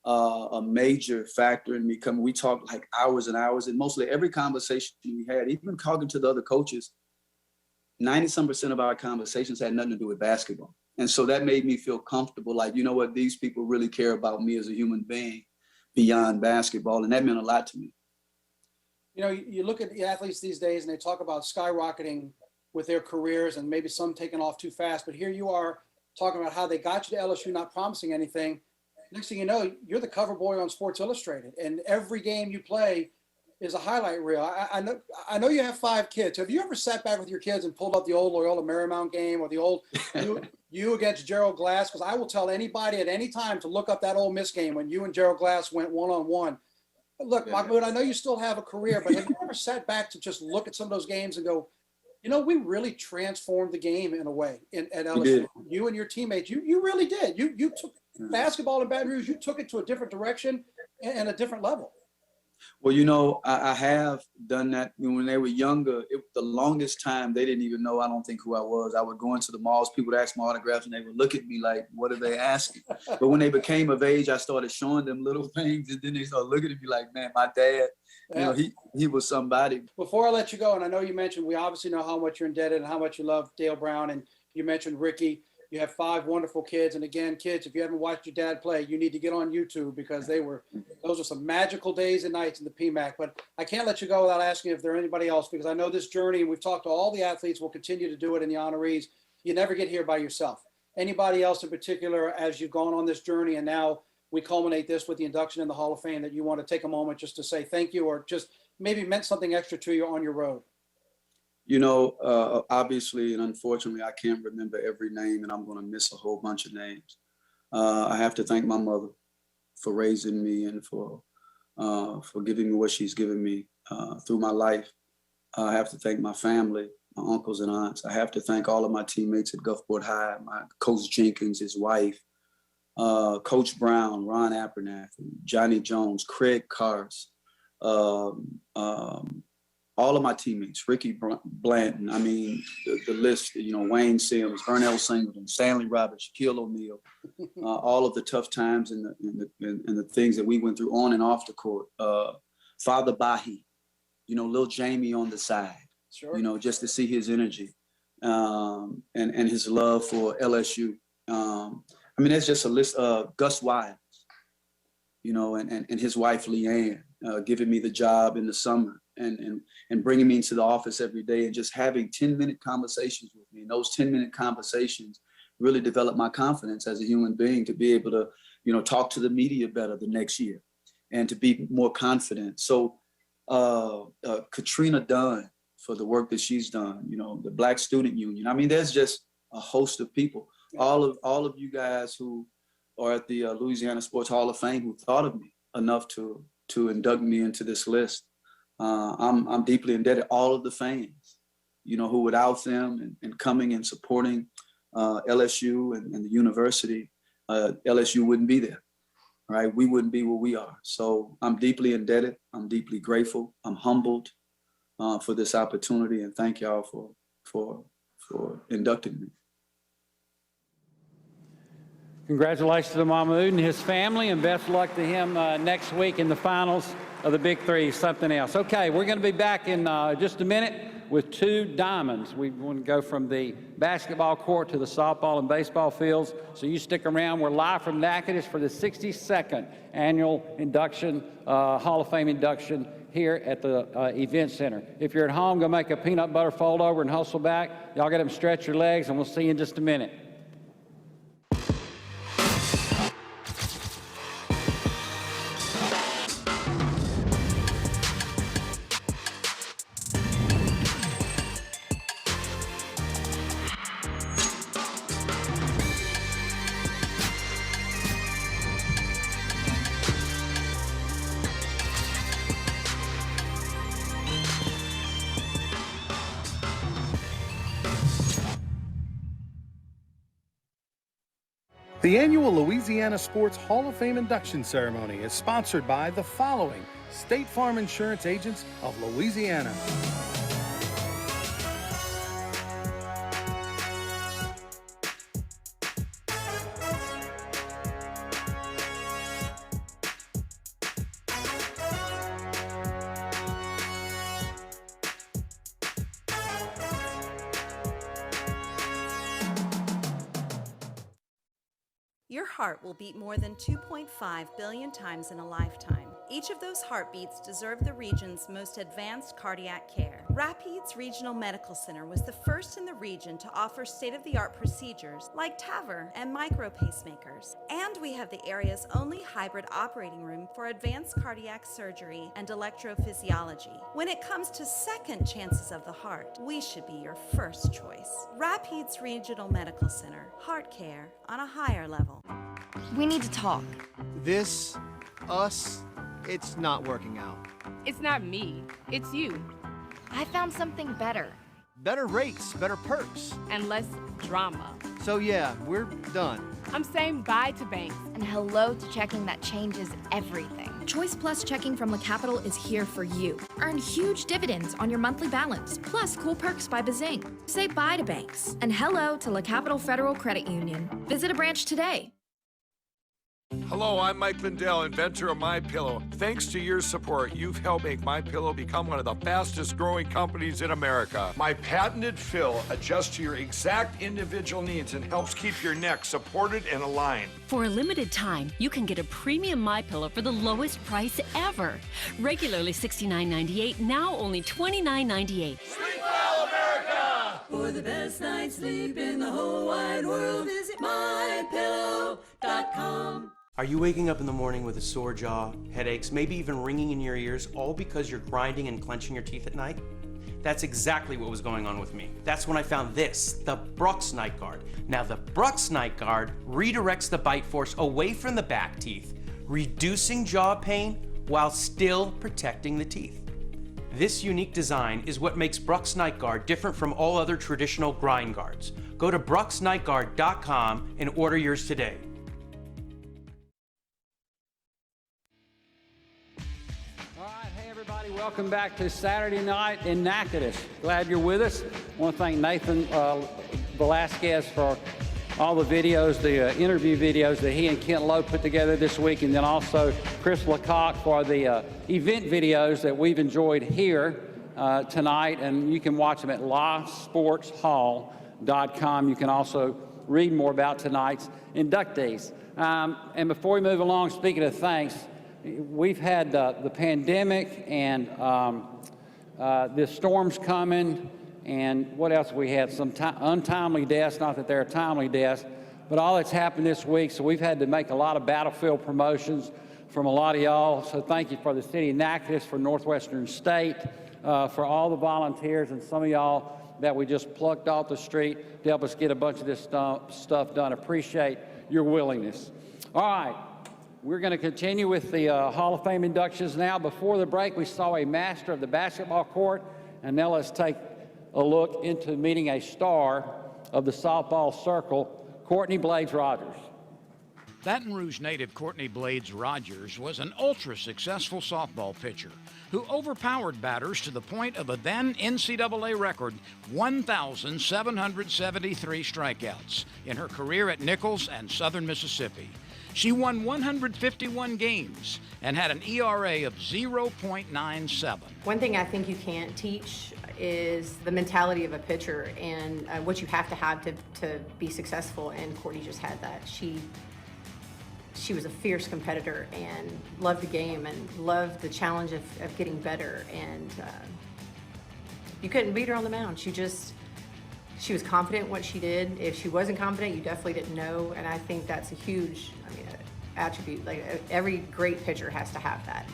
a major factor in me coming. We talked like hours and hours, and mostly every conversation we had, even talking to the other coaches, 90-some% of our conversations had nothing to do with basketball. And so that made me feel comfortable, like, you know what, these people really care about me as a human being beyond basketball, and that meant a lot to me. You know, you look at the athletes these days and they talk about skyrocketing with their careers and maybe some taking off too fast, but here you are talking about how they got you to LSU, not promising anything. Next thing you know, you're the cover boy on Sports Illustrated, and every game you play is a highlight reel. I know you have 5 kids. Have you ever sat back with your kids and pulled up the old Loyola Marymount game or the old you against Gerald Glass? Because I will tell anybody at any time to look up that Ole Miss game when you and Gerald Glass went one-on-one. Look, Mahmoud, I know you still have a career, but have you ever sat back to just look at some of those games and go, you know, we really transformed the game in a way at LSU. You and your teammates, you really did. You took basketball in Baton Rouge, you took it to a different direction and a different level. Well, you know, I have done that. When they were younger, the longest time they didn't even know, I don't think, who I was. I would go into the malls, people would ask my autographs, and they would look at me like, what are they asking? But when they became of age, I started showing them little things, and then they started looking at me like, man, my dad, you know, he was somebody. Before I let you go, and I know you mentioned, we obviously know how much you're indebted and how much you love Dale Brown, and you mentioned Ricky. You have 5 wonderful kids. And again, kids, if you haven't watched your dad play, you need to get on YouTube because those are some magical days and nights in the PMAC. But I can't let you go without asking if there's anybody else, because I know this journey, and we've talked to all the athletes, we'll continue to do it in the honorees. You never get here by yourself. Anybody else in particular, as you've gone on this journey and now we culminate this with the induction in the Hall of Fame, that you want to take a moment just to say thank you, or just maybe meant something extra to you on your road? You know, obviously and unfortunately, I can't remember every name, and I'm going to miss a whole bunch of names. I have to thank my mother for raising me and for giving me what she's given me through my life. I have to thank my family, my uncles and aunts. I have to thank all of my teammates at Gulfport High, my Coach Jenkins, his wife, Coach Brown, Ron Abernathy, Johnny Jones, Craig Cars, all of my teammates, Ricky Blanton, I mean, the list, you know, Wayne Sims, Vernell Singleton, Stanley Roberts, Shaquille O'Neal, all of the tough times and the things that we went through on and off the court. Father Bahi, you know, Lil Jamie on the side, you know, just to see his energy and his love for LSU. I mean, that's just a list. Gus Wiles, you know, and his wife, Leanne, giving me the job in the summer. And bringing me into the office every day and just having 10-minute conversations with me. And those 10-minute conversations really developed my confidence as a human being to be able to, you know, talk to the media better the next year and to be more confident. So Katrina Dunn, for the work that she's done, you know, the Black Student Union. I mean, there's just a host of people. All of you guys who are at the Louisiana Sports Hall of Fame who thought of me enough to induct me into this list. I'm deeply indebted. All of the fans, you know, who without them and coming and supporting LSU and the university, LSU wouldn't be there, right? We wouldn't be where we are. So I'm deeply indebted. I'm deeply grateful. I'm humbled for this opportunity, and thank y'all for inducting me. Congratulations to Mahmoud and his family, and best luck to him next week in the finals of the Big Three, something else. Okay, we're going to be back in just a minute with 2 diamonds. We want to go from the basketball court to the softball and baseball fields, so you stick around. We're live from Natchitoches for the 62nd annual induction, Hall of Fame induction here at the Event Center. If you're at home, go make a peanut butter fold over and hustle back. Y'all get them, stretch your legs, and we'll see you in just a minute. The annual Louisiana Sports Hall of Fame induction ceremony is sponsored by the following State Farm Insurance Agents of Louisiana. Your heart will beat more than 2.5 billion times in a lifetime. Each of those heartbeats deserve the region's most advanced cardiac care. Rapides Regional Medical Center was the first in the region to offer state-of-the-art procedures like TAVR and micro pacemakers. And we have the area's only hybrid operating room for advanced cardiac surgery and electrophysiology. When it comes to second chances of the heart, we should be your first choice. Rapides Regional Medical Center, heart care on a higher level. We need to talk. This, us, it's not working out. It's not me, it's you. I found something better. Better rates, better perks. And less drama. So yeah, we're done. I'm saying bye to banks. And hello to checking that changes everything. Choice Plus checking from La Capital is here for you. Earn huge dividends on your monthly balance, plus cool perks by Bazing. Say bye to banks and hello to La Capital Federal Credit Union. Visit a branch today. Hello, I'm Mike Lindell, inventor of MyPillow. Thanks to your support, you've helped make MyPillow become one of the fastest growing companies in America. My patented fill adjusts to your exact individual needs and helps keep your neck supported and aligned. For a limited time, you can get a premium MyPillow for the lowest price ever. Regularly $69.98, now only $29.98. Sleep well, America! For the best night's sleep in the whole wide world, visit MyPillow.com. Are you waking up in the morning with a sore jaw, headaches, maybe even ringing in your ears, all because you're grinding and clenching your teeth at night? That's exactly what was going on with me. That's when I found this, the Brux Night Guard. Now the Brux Night Guard redirects the bite force away from the back teeth, reducing jaw pain while still protecting the teeth. This unique design is what makes Brux Night Guard different from all other traditional grind guards. Go to BruxNightGuard.com and order yours today. Welcome back to Saturday night in Natchitoches. Glad you're with us. I want to thank Nathan Velasquez for all the videos, the interview videos that he and Kent Lowe put together this week, and then also Chris Lecoq for the event videos that we've enjoyed here tonight, and you can watch them at LSHOF.com. You can also read more about tonight's inductees. And before we move along, speaking of thanks, we've had the pandemic and the storms coming, and what else we had? Some untimely deaths, not that they're timely deaths, but all that's happened this week, so we've had to make a lot of battlefield promotions from a lot of y'all. So thank you for the city of Natchitoches, for Northwestern State, for all the volunteers, and some of y'all that we just plucked off the street to help us get a bunch of this stuff done. Appreciate your willingness. All right. We're going to continue with the Hall of Fame inductions now. Before the break, we saw a master of the basketball court, and now let's take a look into meeting a star of the softball circle, Courtney Blades Rogers. Baton Rouge native Courtney Blades Rogers was an ultra-successful softball pitcher who overpowered batters to the point of a then NCAA record 1,773 strikeouts in her career at Nichols and Southern Mississippi. She won 151 games and had an ERA of 0.97. One thing I think you can't teach is the mentality of a pitcher and what you have to be successful, and Courtney just had that. She was a fierce competitor and loved the game and loved the challenge of getting better, and you couldn't beat her on the mound. She was confident in what she did. If she wasn't confident, you definitely didn't know, and I think that's a huge attribute. Like, every great pitcher has to have that.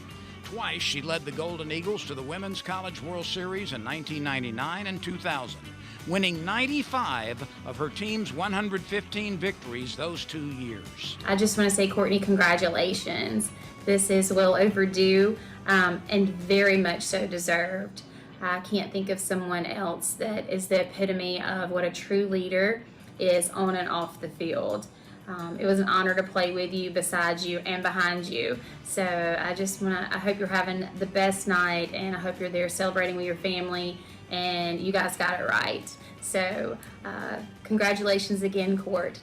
Twice she led the Golden Eagles to the Women's College World Series in 1999 and 2000, winning 95 of her team's 115 victories those 2 years. I just want to say, Courtney, congratulations. This is well overdue and very much so deserved. I can't think of someone else that is the epitome of what a true leader is on and off the field. It was an honor to play with you, beside you, and behind you. So I hope you're having the best night, and I hope you're there celebrating with your family, and you guys got it right. So congratulations again, Court.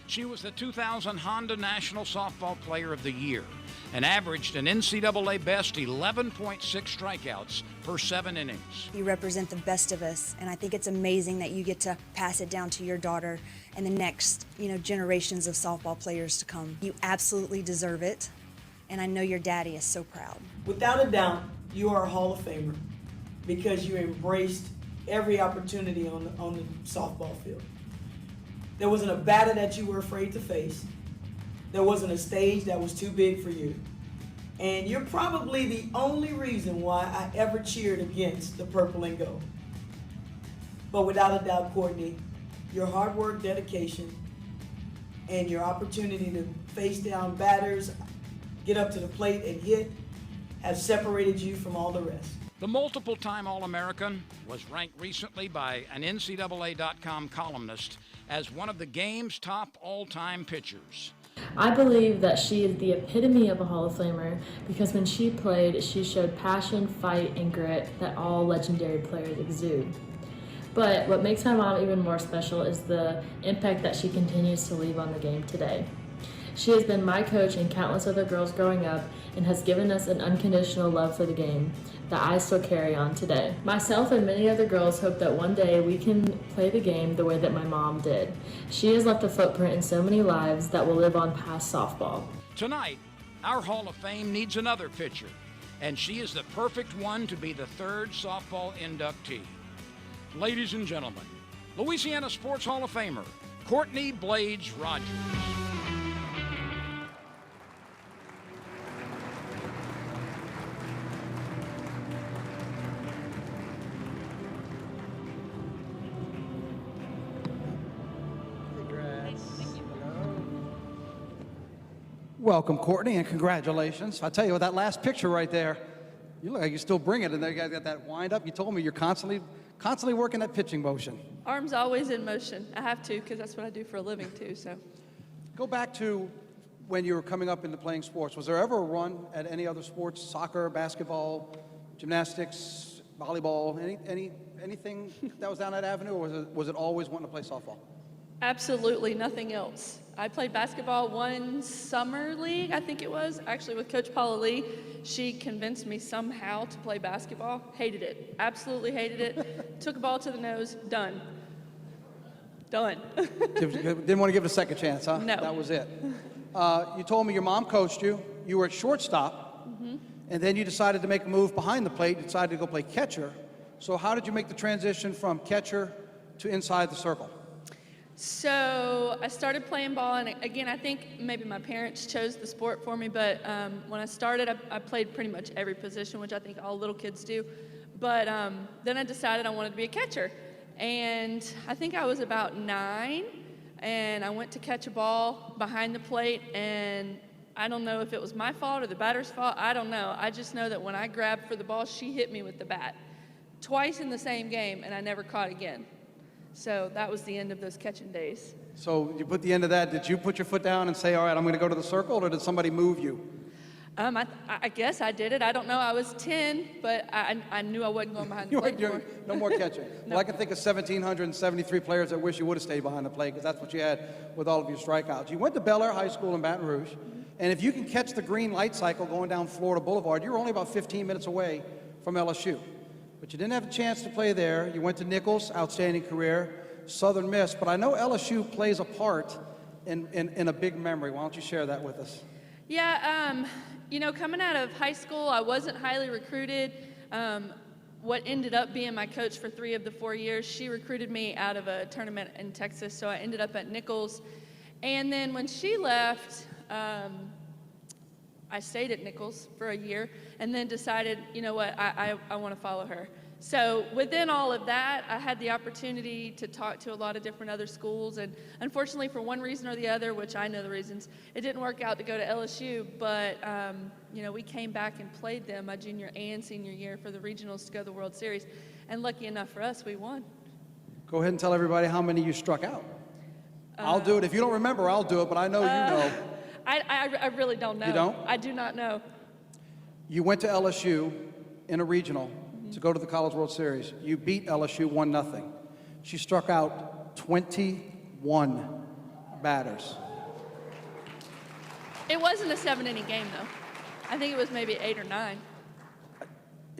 She was the 2000 Honda National Softball Player of the Year and averaged an NCAA best 11.6 strikeouts per 7 innings. You represent the best of us, and I think it's amazing that you get to pass it down to your daughter and the next, generations of softball players to come. You absolutely deserve it, and I know your daddy is so proud. Without a doubt, you are a Hall of Famer because you embraced every opportunity on the softball field. There wasn't a batter that you were afraid to face. There wasn't a stage that was too big for you. And you're probably the only reason why I ever cheered against the purple and gold. But without a doubt, Courtney, your hard work, dedication, and your opportunity to face down batters, get up to the plate and hit, have separated you from all the rest. The multiple-time All-American was ranked recently by an NCAA.com columnist as one of the game's top all-time pitchers. I believe that she is the epitome of a Hall of Famer because when she played, she showed passion, fight, and grit that all legendary players exude. But what makes my mom even more special is the impact that she continues to leave on the game today. She has been my coach and countless other girls growing up and has given us an unconditional love for the game that I still carry on today. Myself and many other girls hope that one day we can play the game the way that my mom did. She has left a footprint in so many lives that will live on past softball. Tonight, our Hall of Fame needs another pitcher, and she is the perfect one to be the third softball inductee. Ladies and gentlemen, Louisiana Sports Hall of Famer, Courtney Blades Rogers. Welcome, Courtney, and congratulations. I tell you what, that last picture right there, you look like you still bring it, and there you got that wind up. You told me you're constantly working that pitching motion. Arms always in motion. I have to because that's what I do for a living too. So, go back to when you were coming up into playing sports. Was there ever a run at any other sports? Soccer, basketball, gymnastics, volleyball, anything that was down that avenue, or was it always wanting to play softball? absolutely nothing else. I played basketball one summer league, I think it was, actually with Coach Paula Lee. She convinced me somehow to play basketball. Hated it, absolutely hated it. Took a ball to the nose, done. Done. Didn't want to give it a second chance, huh? No. That was it. You told me your mom coached you. You were at shortstop, and then you decided to make a move behind the plate. You decided to go play catcher. So how did you make the transition from catcher to inside the circle? So I started playing ball, and again, I think maybe my parents chose the sport for me, but when I started, I played pretty much every position, which I think all little kids do. But then I decided I wanted to be a catcher. And I think I was about 9, and I went to catch a ball behind the plate, and I don't know if it was my fault or the batter's fault. I don't know. I just know that when I grabbed for the ball, she hit me with the bat. Twice in the same game, and I never caught again. So that was the end of those catching days. So you put the end of that. Did you put your foot down and say, all right, I'm going to go to the circle, or did somebody move you? I guess I did it. I don't know. I was 10, but I knew I wasn't going behind the plate anymore. No more catching. No. Well, I can think of 1,773 players that wish you would have stayed behind the plate, because that's what you had with all of your strikeouts. You went to Bel Air High School in Baton Rouge, and if you can catch the green light cycle going down Florida Boulevard, you're only about 15 minutes away from LSU. But you didn't have a chance to play there. You went to Nichols, outstanding career, Southern Miss. But I know LSU plays a part in a big memory. Why don't you share that with us? Yeah, you know, coming out of high school, I wasn't highly recruited. What ended up being my coach for 3 of the 4 years, she recruited me out of a tournament in Texas, so I ended up at Nichols. And then when she left, I stayed at Nichols for a year and then decided, you know what, I want to follow her. So within all of that, I had the opportunity to talk to a lot of different other schools, and unfortunately for one reason or the other, which I know the reasons, it didn't work out to go to LSU, but you know, we came back and played them my junior and senior year for the regionals to go to the World Series, and lucky enough for us, we won. Go ahead and tell everybody how many you struck out. I'll do it. If you don't remember, I'll do it, but I know you know. I really don't know. You don't? I do not know. You went to LSU in a regional to go to the College World Series. You beat LSU 1-0. She struck out 21 batters. It wasn't a 7-inning game, though. I think it was maybe 8 or 9.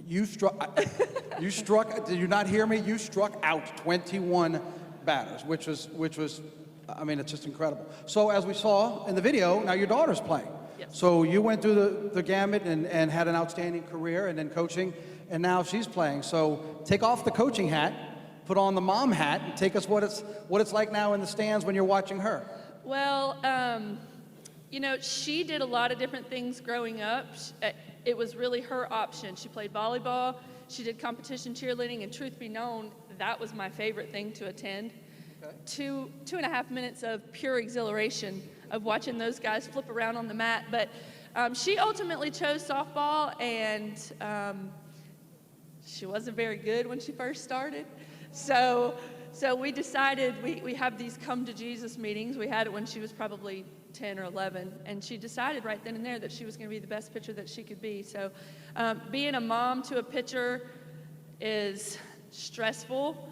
You struck, did you not hear me? You struck out 21 batters, which was, I mean, it's just incredible. So as we saw in the video, now your daughter's playing. Yes. So you went through the gamut and had an outstanding career and then coaching, and now she's playing. So take off the coaching hat, put on the mom hat, and take us what it's like now in the stands when you're watching her. Well, you know, she did a lot of different things growing up. It was really her option. She played volleyball, she did competition cheerleading, and truth be known, that was my favorite thing to attend. Okay. 2.5 minutes of pure exhilaration of watching those guys flip around on the mat. But she ultimately chose softball, and she wasn't very good when she first started. So we decided, we have these come to Jesus meetings. We had it when she was probably 10 or 11, and she decided right then and there that she was going to be the best pitcher that she could be. So being a mom to a pitcher is stressful.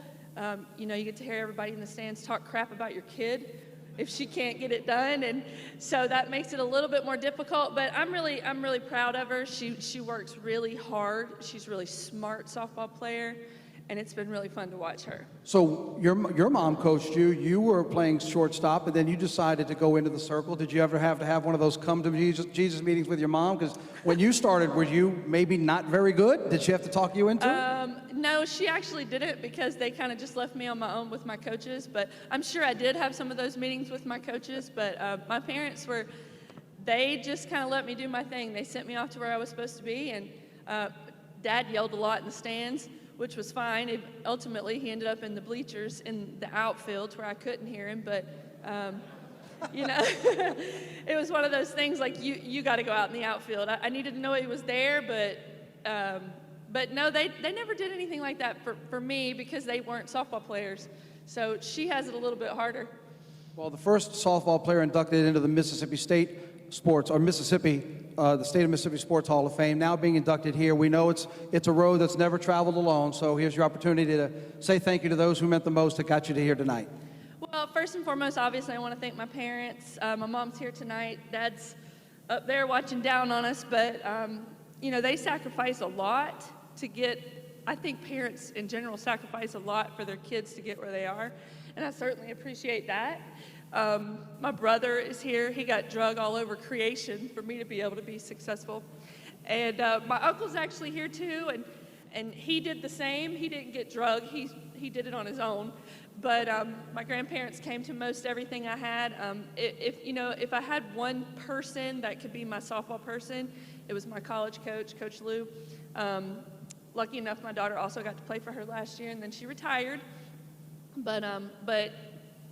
You know, you get to hear everybody in the stands talk crap about your kid if she can't get it done, and so that makes it a little bit more difficult. But I'm really proud of her. She works really hard. She's a really smart softball player, and it's been really fun to watch her. So your mom coached you. You were playing shortstop, and then you decided to go into the circle. Did you ever have to have one of those come to Jesus meetings with your mom? Because when you started, were you maybe not very good? Did she have to talk you into it? No, she actually didn't, because they kind of just left me on my own with my coaches. But I'm sure I did have some of those meetings with my coaches. But my parents they just kind of let me do my thing. They sent me off to where I was supposed to be, and Dad yelled a lot in the stands, which was fine. Ultimately, he ended up in the bleachers in the outfield where I couldn't hear him. But you know, it was one of those things like you got to go out in the outfield. I needed to know he was there, but no, they never did anything like that for me, because they weren't softball players. So she has it a little bit harder. Well, the first softball player inducted into the Mississippi State Sports, or the State of Mississippi Sports Hall of Fame, now being inducted here. We know it's a road that's never traveled alone, so here's your opportunity to say thank you to those who meant the most that got you to here tonight. Well, first and foremost, obviously, I want to thank my parents. My mom's here tonight. Dad's up there watching down on us, but you know, they sacrifice a lot to get, I think parents in general sacrifice a lot for their kids to get where they are, and I certainly appreciate that. My brother is here. He got drug all over creation for me to be able to be successful. And my uncle's actually here too, and he did the same. He didn't get drug. He did it on his own. But my grandparents came to most everything I had. If I had one person that could be my softball person, it was my college coach, Coach Lou. Lucky enough, my daughter also got to play for her last year, and then she retired. But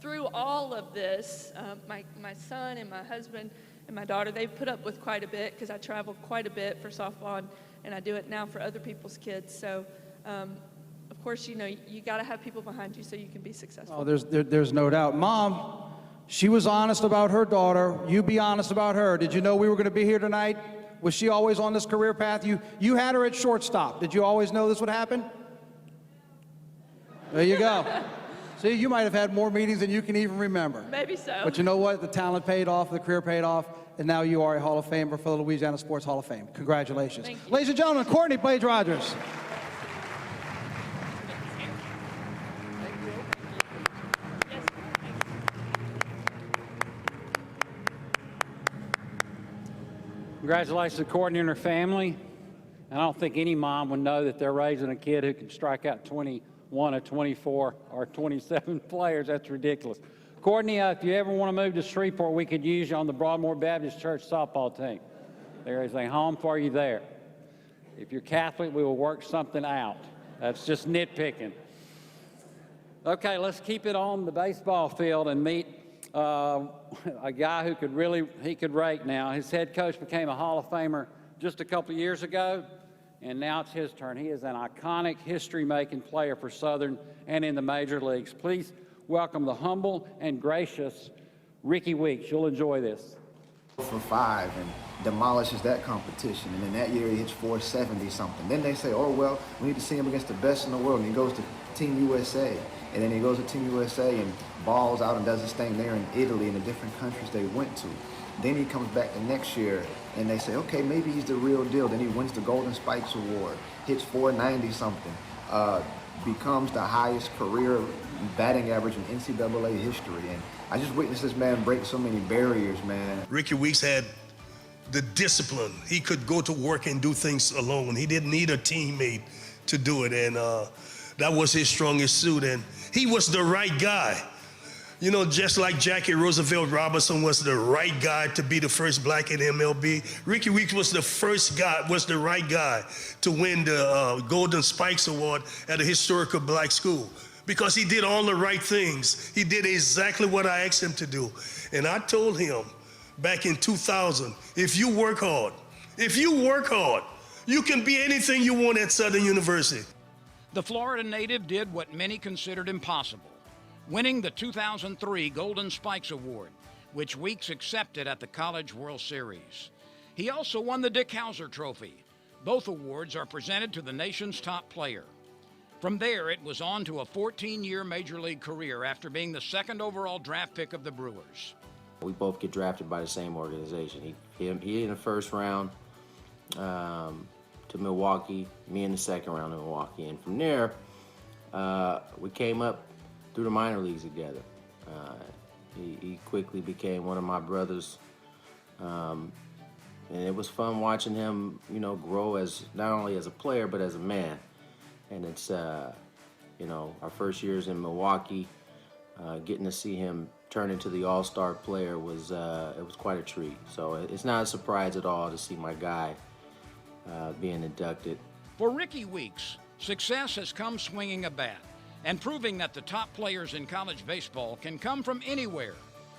through all of this, my son and my husband and my daughter, they've put up with quite a bit, because I travel quite a bit for softball, and I do it now for other people's kids. So, of course, you know, you got to have people behind you so you can be successful. Oh, there's no doubt. Mom, she was honest about her daughter. You be honest about her. Did you know we were going to be here tonight? Was she always on this career path? You had her at shortstop. Did you always know this would happen? There you go. See, you might have had more meetings than you can even remember. Maybe so. But you know what? The talent paid off, the career paid off, and now you are a Hall of Famer for the Louisiana Sports Hall of Fame. Congratulations. Thank you. Ladies and gentlemen, Courtney Blades Rogers. Congratulations to Courtney and her family. And I don't think any mom would know that they're raising a kid who can strike out 21 or 24 or 27 players. That's ridiculous. Courtney, if you ever want to move to Shreveport, we could use you on the Broadmoor Baptist Church softball team. There is a home for you there. If you're Catholic, we will work something out. That's just nitpicking. Okay, let's keep it on the baseball field and meet a guy who could rake now. His head coach became a Hall of Famer just a couple of years ago, and now it's his turn. He is an iconic, history-making player for Southern and in the major leagues. Please welcome the humble and gracious Ricky Weeks. You'll enjoy this. For 5 and demolishes that competition, and in that year he hits 470 something. Then they say, oh well, we need to see him against the best in the world, and he goes to Team USA, and then he goes to Team USA and balls out and does his thing there in Italy and the different countries they went to. Then he comes back the next year, and they say, okay, maybe he's the real deal. Then he wins the Golden Spikes Award, hits 490 something, becomes the highest career batting average in NCAA history. And I just witnessed this man break so many barriers, man. Ricky Weeks had the discipline. He could go to work and do things alone. He didn't need a teammate to do it, and that was his strongest suit. And he was the right guy. You know, just like Jackie Roosevelt Robinson was the right guy to be the first black in MLB, Ricky Weeks was the right guy to win the Golden Spikes Award at a historical black school, because he did all the right things. He did exactly what I asked him to do. And I told him back in 2000, if you work hard, you can be anything you want at Southern University. The Florida native did what many considered impossible, winning the 2003 Golden Spikes Award, which Weeks accepted at the College World Series. He also won the Dick Howser Trophy. Both awards are presented to the nation's top player. From there, it was on to a 14-year Major League career after being the second overall draft pick of the Brewers. We both get drafted by the same organization. He in the first round to Milwaukee, me in the second round to Milwaukee. And from there, we came up through the minor leagues together. He quickly became one of my brothers. And it was fun watching him, you know, grow as not only as a player, but as a man. And it's, you know, our first years in Milwaukee, getting to see him turn into the all-star player was, it was quite a treat. So it's not a surprise at all to see my guy being inducted. For Ricky Weeks, success has come swinging a bat and proving that the top players in college baseball can come from anywhere.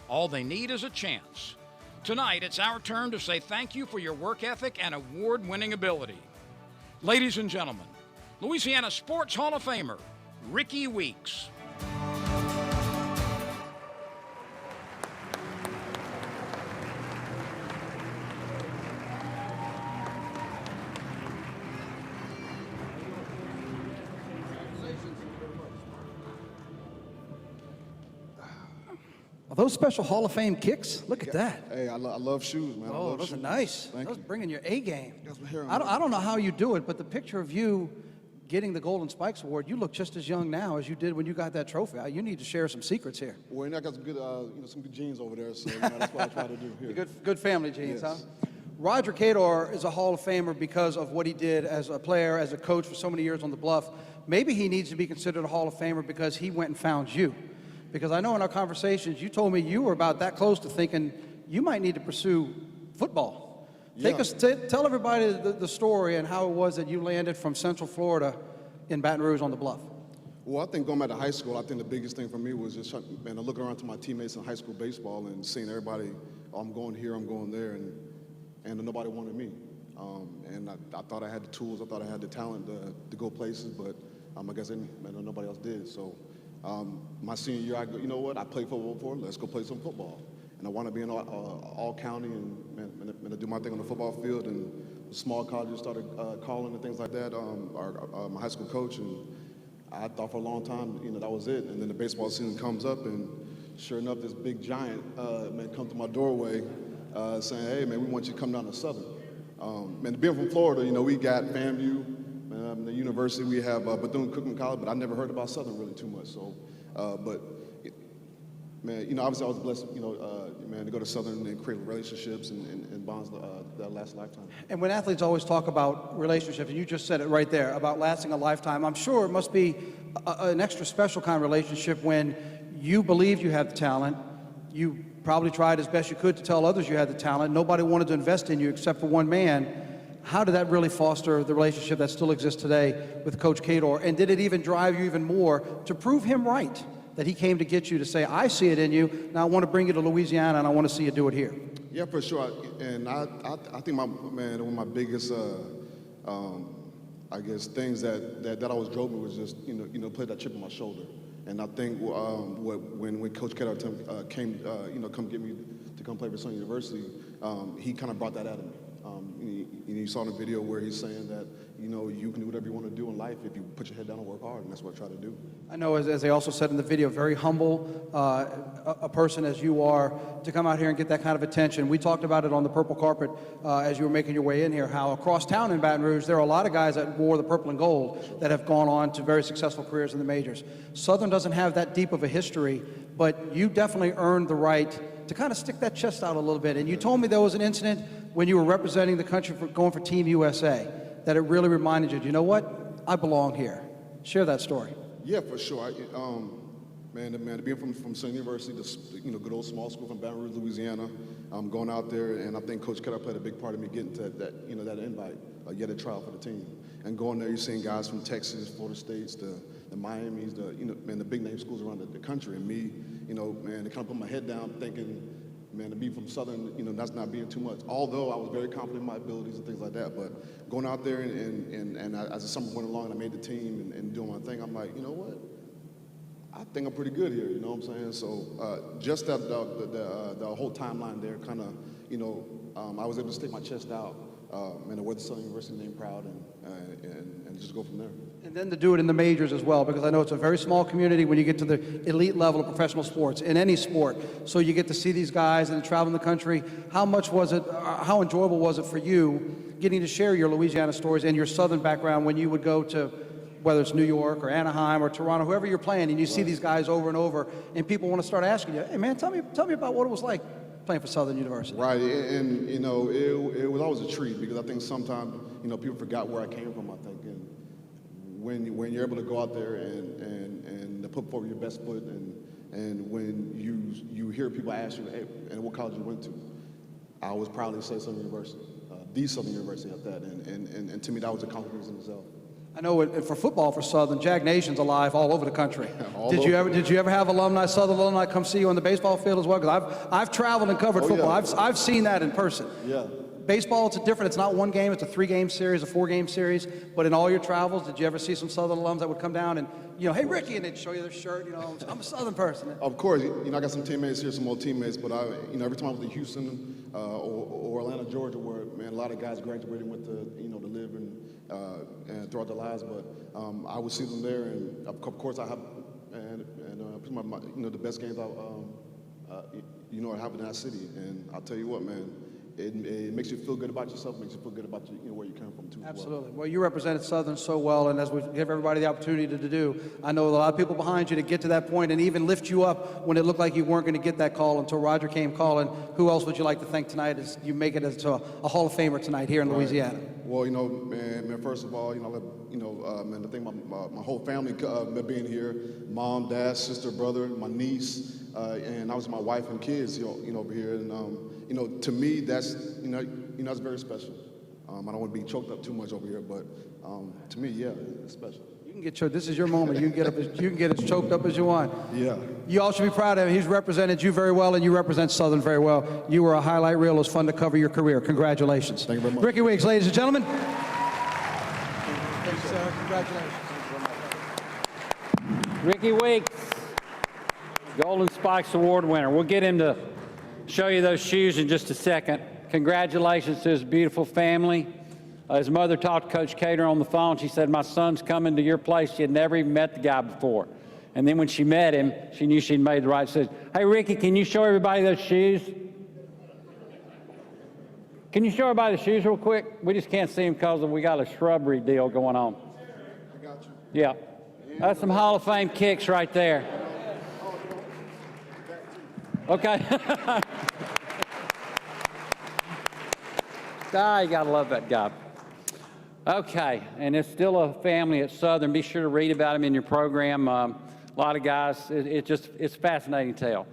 All they need is a chance. Tonight, it's our turn to say thank you for your work ethic and award-winning ability. Ladies and gentlemen, Louisiana Sports Hall of Famer, Ricky Weeks. Are those special Hall of Fame kicks? Look at that. Hey, I love shoes, man. Oh, those are nice. Thank Those you. bringing your A game. That's what here. I don't know how you do it, but the picture of you getting the Golden Spikes Award, you look just as young now as you did when you got that trophy. You need to share some secrets here. Well, I got some good, some good genes over there, so that's what I try to do here. Good family genes, Yes. huh? Roger Cador is a Hall of Famer because of what he did as a player, as a coach for so many years on the Bluff. Maybe he needs to be considered a Hall of Famer because he went and found you. Because I know in our conversations, you told me you were about that close to thinking you might need to pursue football. Yeah. Tell everybody the story and how it was that you landed from Central Florida in Baton Rouge on the Bluff. Well, I think going back to high school, I think the biggest thing for me was just looking around to my teammates in high school baseball and seeing everybody, oh, I'm going here, I'm going there, and nobody wanted me. And I thought I had the tools, I thought I had the talent to go places, but I guess nobody else did. So my senior year, I go, you know what, I played football before, let's go play some football. And I wound up being all county and to do my thing on the football field. And the small colleges started calling and things like that, my high school coach. And I thought for a long time, that was it. And then the baseball season comes up, and sure enough, this big giant come to my doorway saying, hey, man, we want you to come down to Southern. And being from Florida, we got FAMU, the university, we have Bethune-Cookman College, but I never heard about Southern really too much. So, man, obviously I was blessed, man, to go to Southern and create relationships and bonds that last a lifetime. And when athletes always talk about relationships, and you just said it right there, about lasting a lifetime, I'm sure it must be an extra special kind of relationship when you believed you had the talent, you probably tried as best you could to tell others you had the talent, nobody wanted to invest in you except for one man. How did that really foster the relationship that still exists today with Coach Cador? And did it even drive you even more to prove him right, that he came to get you to say, I see it in you, now I want to bring you to Louisiana and I want to see you do it here? Yeah, for sure. And I think one of my biggest, I guess, things that always drove me was just, play that chip on my shoulder. And I think when Coach Cador came, come get me to come play for Southern University, he kind of brought that out of me. You saw in the video where he's saying that, you know, you can do whatever you want to do in life if you put your head down and work hard, and that's what I try to do. I know, as they also said in the video, very humble, a person as you are, to come out here and get that kind of attention. We talked about it on the purple carpet as you were making your way in here, how across town in Baton Rouge, there are a lot of guys that wore the purple and gold that have gone on to very successful careers in the majors. Southern doesn't have that deep of a history, but you definitely earned the right to kind of stick that chest out a little bit. And you told me there was an incident when you were representing the country for going for Team USA that it really reminded you, you know what, I belong here. Share that story. Yeah, for sure. Man, being from Southern University, you know, good old small school from Baton Rouge, Louisiana, going out there, and I think Coach Keller played a big part of me getting to that, you know, that invite, get a trial for the team. And going there, you're seeing guys from Texas, Florida States, the Miamis, you know, man, the big name schools around the country, and me, you know, man, to kind of put my head down, thinking, man, to be from Southern, you know, that's not being too much. Although I was very confident in my abilities and things like that, but going out there and as the summer went along and I made the team and doing my thing, I'm like, you know what? I think I'm pretty good here, you know what I'm saying? So just that the whole timeline there kind of, you know, I was able to stick my chest out and wear the Southern University name proud and just go from there. And then to do it in the majors as well, because I know it's a very small community when you get to the elite level of professional sports, in any sport. So you get to see these guys and travel in the country. How much was it, how enjoyable was it for you getting to share your Louisiana stories and your Southern background when you would go to, whether it's New York or Anaheim or Toronto, whoever you're playing, and you see these guys over and over, and people want to start asking you, hey man, tell me about what it was like playing for Southern University. Right, and you know, it was always a treat because I think sometimes, you know, people forgot where I came from, I think, and when you're able to go out there and put forward your best foot, and when you hear people ask you, hey, and what college you went to, I always proudly say Southern University, the Southern University at that, and to me that was a compliment in itself. I know for football for Southern, Jack Nation's alive all over the country. Did you ever have Southern alumni come see you on the baseball field as well? Because I've traveled and covered football. Yeah. I've seen that in person. Yeah. Baseball, it's different. It's not one game. It's a 3-game series, a 4-game series. But in all your travels, did you ever see some Southern alums that would come down and, you know, hey, Ricky, and they'd show you their shirt, you know, I'm a Southern person. Of course. You know, I got some teammates here, some old teammates, but you know, every time I was in Houston or Atlanta, Georgia, where, man, a lot of guys graduated with the, you know, to live and throughout their lives, but I would see them there, and of course I have, and you know, the best games you know, are happening in that city, and I'll tell you what, man, it makes you feel good about yourself, makes you feel good about you know, where you come from too. Absolutely. Well, you represented Southern so well, and as we give everybody the opportunity to do, I know a lot of people behind you to get to that point and even lift you up when it looked like you weren't going to get that call until Roger came calling. Who else would you like to thank tonight as you make it as a Hall of Famer tonight here in Louisiana? Well, you know, man, first of all, you know, man, I think my whole family being here, mom, dad, sister, brother, my niece, and I was my wife and kids, you know, over here, and you know, to me, that's that's very special. I don't want to be choked up too much over here, but to me, yeah, it's special. You can get choked. This is your moment. You can get as choked up as you want. Yeah. You all should be proud of him. He's represented you very well, and you represent Southern very well. You were a highlight reel. It was fun to cover your career. Congratulations. Thank you very much. Ricky Weeks, ladies and gentlemen. Thanks, sir. Congratulations. Ricky Weeks, Golden Spikes Award winner. We'll get him to show you those shoes in just a second. Congratulations to his beautiful family. His mother talked to Coach Cater on the phone. She said, my son's coming to your place. She had never even met the guy before. And then when she met him, she knew she'd made the right decision. Hey, Ricky, can you show everybody those shoes? Can you show everybody the shoes real quick? We just can't see them because we got a shrubbery deal going on. I got you. Yeah. That's some Hall of Fame kicks right there. Okay. You gotta love that guy. Okay, and it's still a family at Southern. Be sure to read about him in your program. A lot of guys, it's a fascinating tale.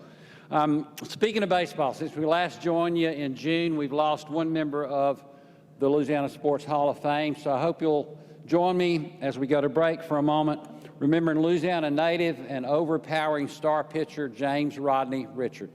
Speaking of baseball, since we last joined you in June, we've lost one member of the Louisiana Sports Hall of Fame, so I hope you'll join me as we go to break for a moment, remembering Louisiana native and overpowering star pitcher James Rodney Richard.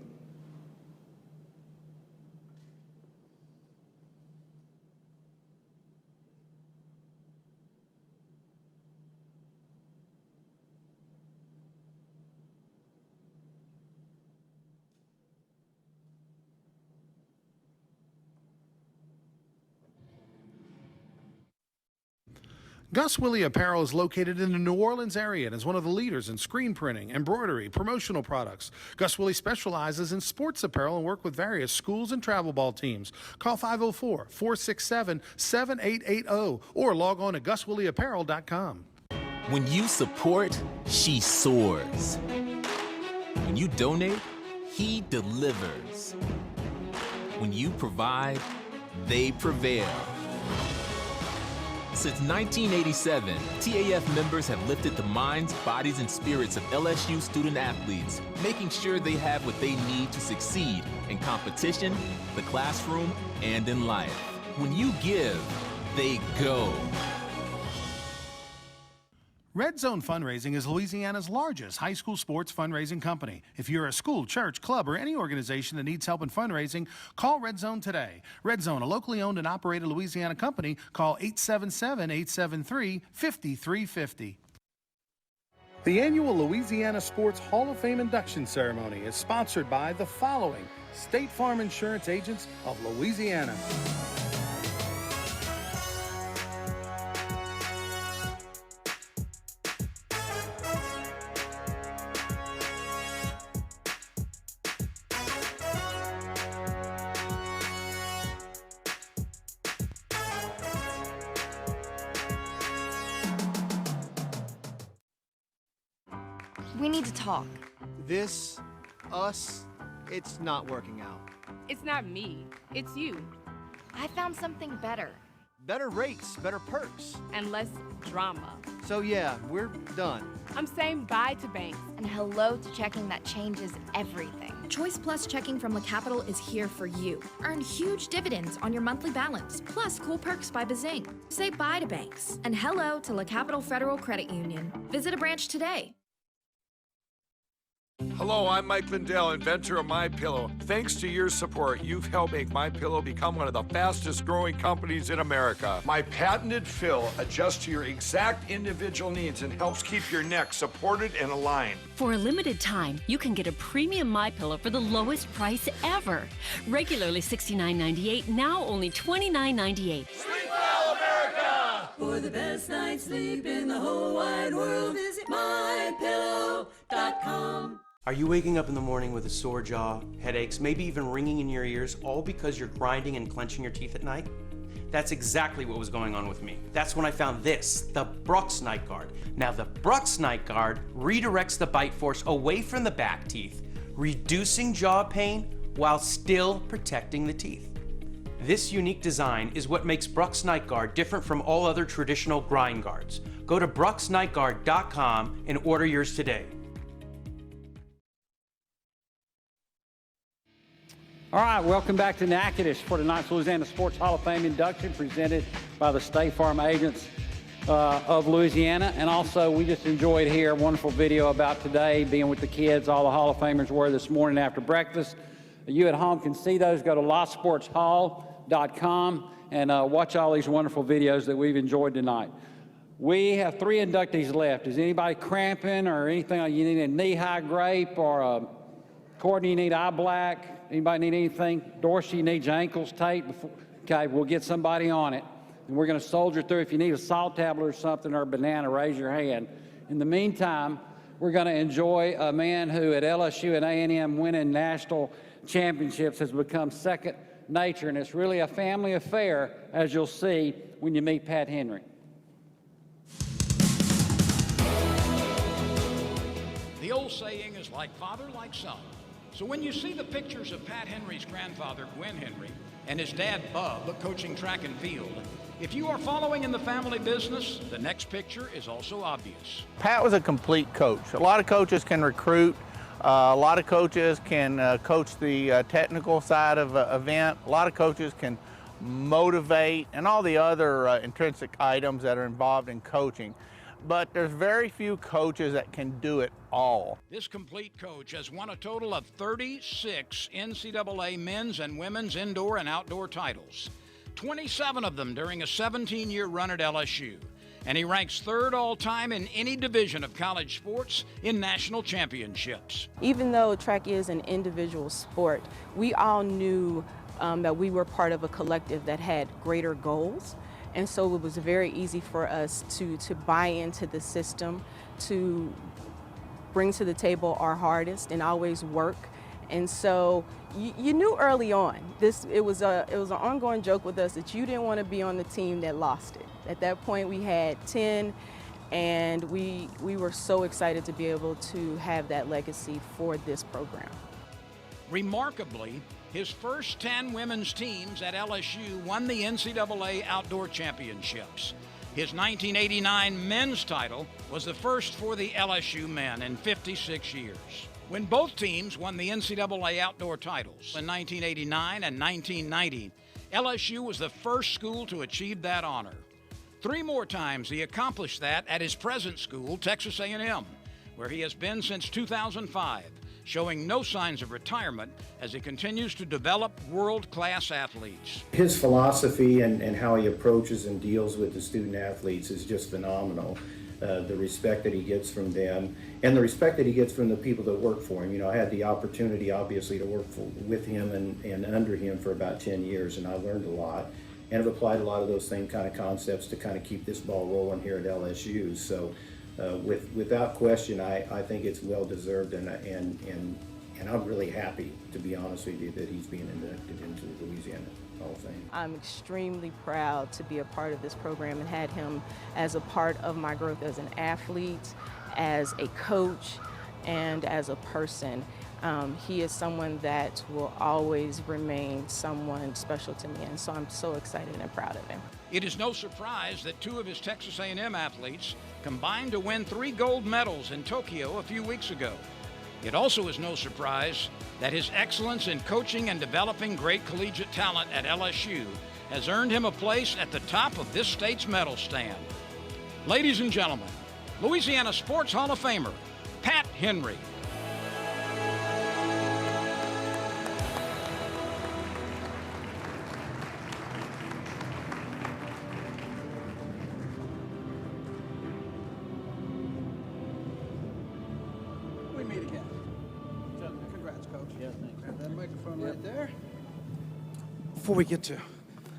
Gus Willie Apparel is located in the New Orleans area and is one of the leaders in screen printing, embroidery, promotional products. Gus Willie specializes in sports apparel and work with various schools and travel ball teams. Call 504-467-7880 or log on to GusWillieApparel.com. When you support, she soars. When you donate, he delivers. When you provide, they prevail. Since 1987, TAF members have lifted the minds, bodies, and spirits of LSU student athletes, making sure they have what they need to succeed in competition, the classroom, and in life. When you give, they go. Red Zone Fundraising is Louisiana's largest high school sports fundraising company. If you're a school, church, club, or any organization that needs help in fundraising, call Red Zone today. Red Zone, a locally owned and operated Louisiana company, call 877-873-5350. The annual Louisiana Sports Hall of Fame induction ceremony is sponsored by the following State Farm Insurance Agents of Louisiana. We need to talk. Us, it's not working out. It's not me, it's you. I found something better. Better rates, better perks. And less drama. So yeah, we're done. I'm saying bye to banks. And hello to checking that changes everything. Choice Plus checking from La Capital is here for you. Earn huge dividends on your monthly balance, plus cool perks by Bazing. Say bye to banks and hello to La Capital Federal Credit Union. Visit a branch today. Hello, I'm Mike Lindell, inventor of MyPillow. Thanks to your support, you've helped make MyPillow become one of the fastest growing companies in America. My patented fill adjusts to your exact individual needs and helps keep your neck supported and aligned. For a limited time, you can get a premium MyPillow for the lowest price ever. Regularly $69.98, now only $29.98. Sleep well, America! For the best night's sleep in the whole wide world, visit MyPillow.com. Are you waking up in the morning with a sore jaw, headaches, maybe even ringing in your ears, all because you're grinding and clenching your teeth at night? That's exactly what was going on with me. That's when I found this, the Brux Night Guard. Now the Brux Night Guard redirects the bite force away from the back teeth, reducing jaw pain while still protecting the teeth. This unique design is what makes Brux Night Guard different from all other traditional grind guards. Go to BruxNightGuard.com and order yours today. All right, welcome back to Natchitoches for tonight's Louisiana Sports Hall of Fame induction presented by the State Farm Agents of Louisiana. And also, we just enjoyed here a wonderful video about today, being with the kids. All the Hall of Famers were this morning after breakfast. You at home can see those. Go to LostSportsHall.com and watch all these wonderful videos that we've enjoyed tonight. We have 3 inductees left. Is anybody cramping or anything? You need a knee-high grape or a Courtney, you need eye black? Anybody need anything? Dorsey, you need your ankles taped? Okay, we'll get somebody on it. And we're going to soldier through. If you need a salt tablet or something or a banana, raise your hand. In the meantime, we're going to enjoy a man who at LSU and A&M winning national championships has become second nature, and it's really a family affair, as you'll see when you meet Pat Henry. The old saying is like father, like son. So when you see the pictures of Pat Henry's grandfather, Gwen Henry, and his dad, Bub, coaching track and field, if you are following in the family business, the next picture is also obvious. Pat was a complete coach. A lot of coaches can recruit. A lot of coaches can coach the technical side of an event. A lot of coaches can motivate and all the other intrinsic items that are involved in coaching. But there's very few coaches that can do it all. This complete coach has won a total of 36 NCAA men's and women's indoor and outdoor titles, 27 of them during a 17-year run at LSU. And he ranks 3rd all-time in any division of college sports in national championships. Even though track is an individual sport, we all knew that we were part of a collective that had greater goals. And so it was very easy for us to buy into the system, to bring to the table our hardest and always work. And so you knew early on, it was an ongoing joke with us that you didn't want to be on the team that lost it. At that point we had 10, and we were so excited to be able to have that legacy for this program. Remarkably, his first 10 women's teams at LSU won the NCAA Outdoor Championships. His 1989 men's title was the first for the LSU men in 56 years. When both teams won the NCAA outdoor titles in 1989 and 1990, LSU was the first school to achieve that honor. 3 more times he accomplished that at his present school, Texas A&M, where he has been since 2005, showing no signs of retirement as he continues to develop world-class athletes. His philosophy and how he approaches and deals with the student athletes is just phenomenal. The respect that he gets from them and the respect that he gets from the people that work for him. You know, I had the opportunity obviously to work with him and under him for about 10 years, and I learned a lot and have applied a lot of those same kind of concepts to kind of keep this ball rolling here at LSU. So without question, I think it's well deserved, and I'm really happy, to be honest with you, that he's being inducted into the Louisiana Hall of Fame. I'm extremely proud to be a part of this program and had him as a part of my growth as an athlete, as a coach, and as a person. He is someone that will always remain someone special to me, and so I'm so excited and proud of him. It is no surprise that 2 of his Texas A&M athletes combined to win 3 gold medals in Tokyo a few weeks ago. It also is no surprise that his excellence in coaching and developing great collegiate talent at LSU has earned him a place at the top of this state's medal stand. Ladies and gentlemen, Louisiana Sports Hall of Famer, Pat Henry. We meet again. Congrats, Coach. Yeah, thanks. Grab that microphone right there. Before we get to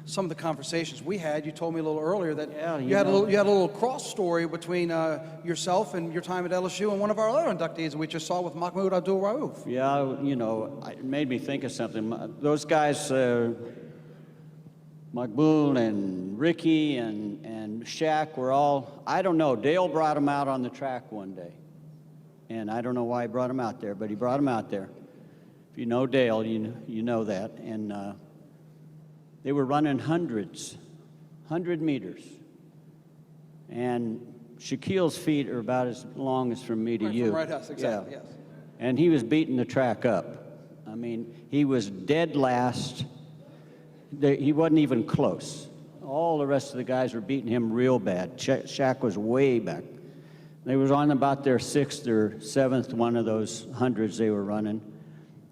some of the conversations we had, you told me a little earlier that you had a little cross story between yourself and your time at LSU and one of our other inductees we just saw with Mahmoud Abdul-Rauf. Yeah, you know, it made me think of something. Those guys, Maqbul and Ricky and Shaq were all, I don't know, Dale brought them out on the track one day. And I don't know why he brought them out there, but he brought them out there. If you know Dale, you know that. And they were running 100 meters. And Shaquille's feet are about as long as from me to you. From Right House, exactly, yeah. yes. And he was beating the track up. I mean, he was dead last. He wasn't even close. All the rest of the guys were beating him real bad. Shaq was way back. They was on about their 6th or 7th one of those hundreds they were running.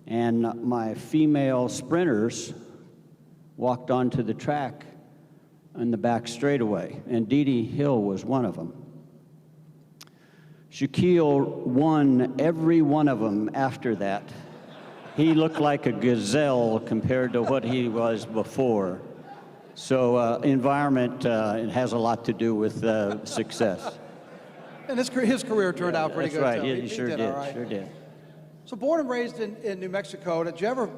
And my female sprinters walked onto the track in the back straightaway, and Dee Dee Hill was one of them. Shaquille won every one of them after that. He looked like a gazelle compared to what he was before. So environment has a lot to do with success. And his career turned out pretty good. That's right, too. he sure did, all right. sure did. So born and raised in New Mexico, did you ever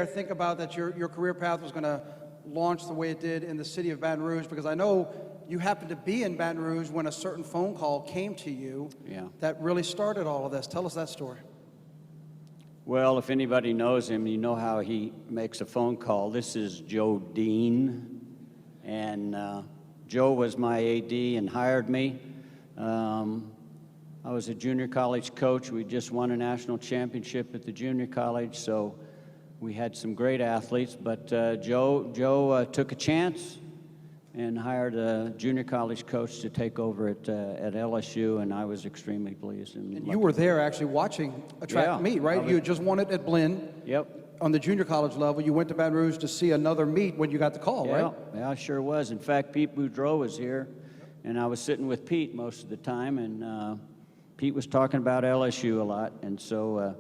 think about that your career path was going to launch the way it did in the city of Baton Rouge? Because I know you happened to be in Baton Rouge when a certain phone call came to you that really started all of this. Tell us that story. Well, if anybody knows him, you know how he makes a phone call. This is Joe Dean, and Joe was my AD and hired me. I was a junior college coach. We just won a national championship at the junior college, so we had some great athletes, but Joe took a chance and hired a junior college coach to take over at LSU, and I was extremely pleased. And you were there actually watching a track meet, right? You had just won it at Blinn. Yep. On the junior college level, you went to Baton Rouge to see another meet when you got the call, right? Yeah, I sure was. In fact, Pete Boudreau was here, and I was sitting with Pete most of the time, and Pete was talking about LSU a lot, and so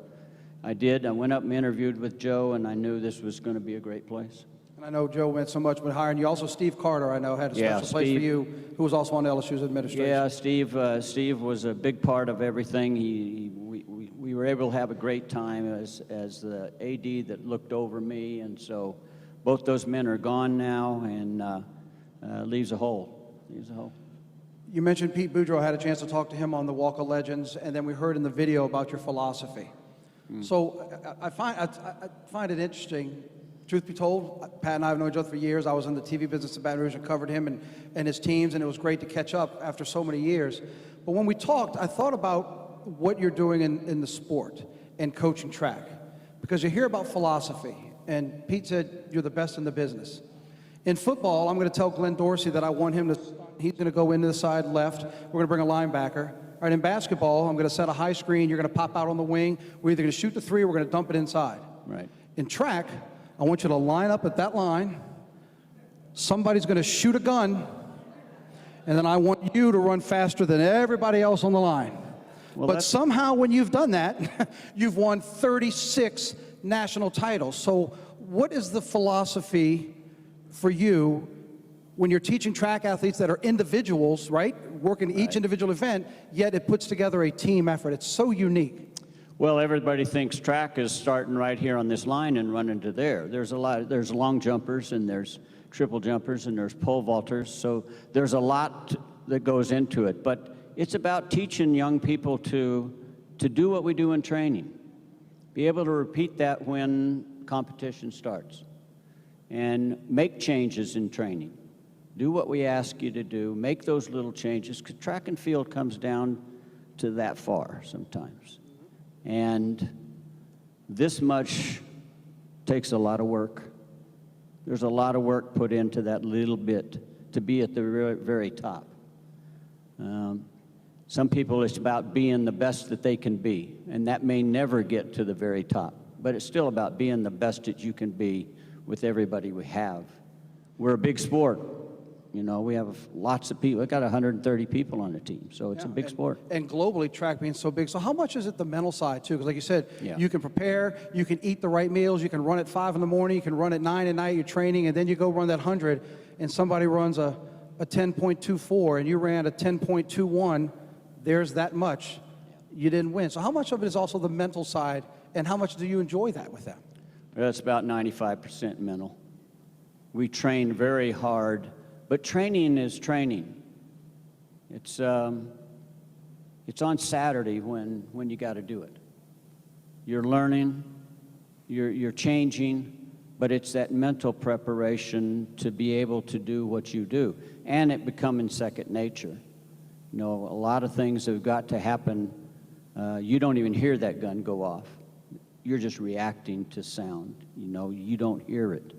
I did. I went up and interviewed with Joe, and I knew this was going to be a great place. And I know Joe meant so much, but hiring you. Also, Steve Carter, I know, had a Yeah, special place for Steve. you, who was also on LSU's administration. Yeah, Steve was a big part of everything. We were able to have a great time as the AD that looked over me, and so both those men are gone now, and leaves a hole. You mentioned Pete Boudreaux. I had a chance to talk to him on the Walk of Legends, and then we heard in the video about your philosophy. So I find it interesting. Truth be told, Pat and I have known each other for years. I was in the TV business in Baton Rouge and covered him and his teams, and it was great to catch up after so many years. But when we talked, I thought about what you're doing in the sport and coaching track, because you hear about philosophy, and Pete said you're the best in the business. In football, I'm going to tell Glenn Dorsey that I want him to, he's going to go into the side left. We're going to bring a linebacker. All right, in basketball, I'm going to set a high screen. You're going to pop out on the wing. We're either going to shoot the three or we're going to dump it inside. Right. In track, I want you to line up at that line. Somebody's going to shoot a gun, and then I want you to run faster than everybody else on the line. Well, but somehow when you've done that, you've won 36 national titles. So what is the philosophy for you when you're teaching track athletes that are individuals, right? Working each individual event, yet it puts together a team effort. It's so unique. Well, everybody thinks track is starting right here on this line and running to there. There's long jumpers, and there's triple jumpers, and there's pole vaulters. So there's a lot that goes into it. But it's about teaching young people to do what we do in training. Be able to repeat that when competition starts. And make changes in training. Do what we ask you to do. Make those little changes, because track and field comes down to that far sometimes. And this much takes a lot of work. There's a lot of work put into that little bit to be at the very top. Some people, it's about being the best that they can be, and that may never get to the very top, but it's still about being the best that you can be with everybody we have. We're a big sport. You know, we have lots of people. We've got 130 people on the team, so it's a big sport. And globally, track being so big. So how much is it the mental side, too? Because like you said, you can prepare, you can eat the right meals, you can run at 5 in the morning, you can run at 9 at night, you're training, and then you go run that 100, and somebody runs a 10.24, and you ran a 10.21, there's that much. You didn't win. So how much of it is also the mental side, and how much do you enjoy that with them? It's about 95% mental. We train very hard. But training is training. It's on Saturday when you got to do it. You're learning, you're changing, but it's that mental preparation to be able to do what you do, and it becoming second nature. You know, a lot of things have got to happen. You don't even hear that gun go off. You're just reacting to sound. You know, you don't hear it.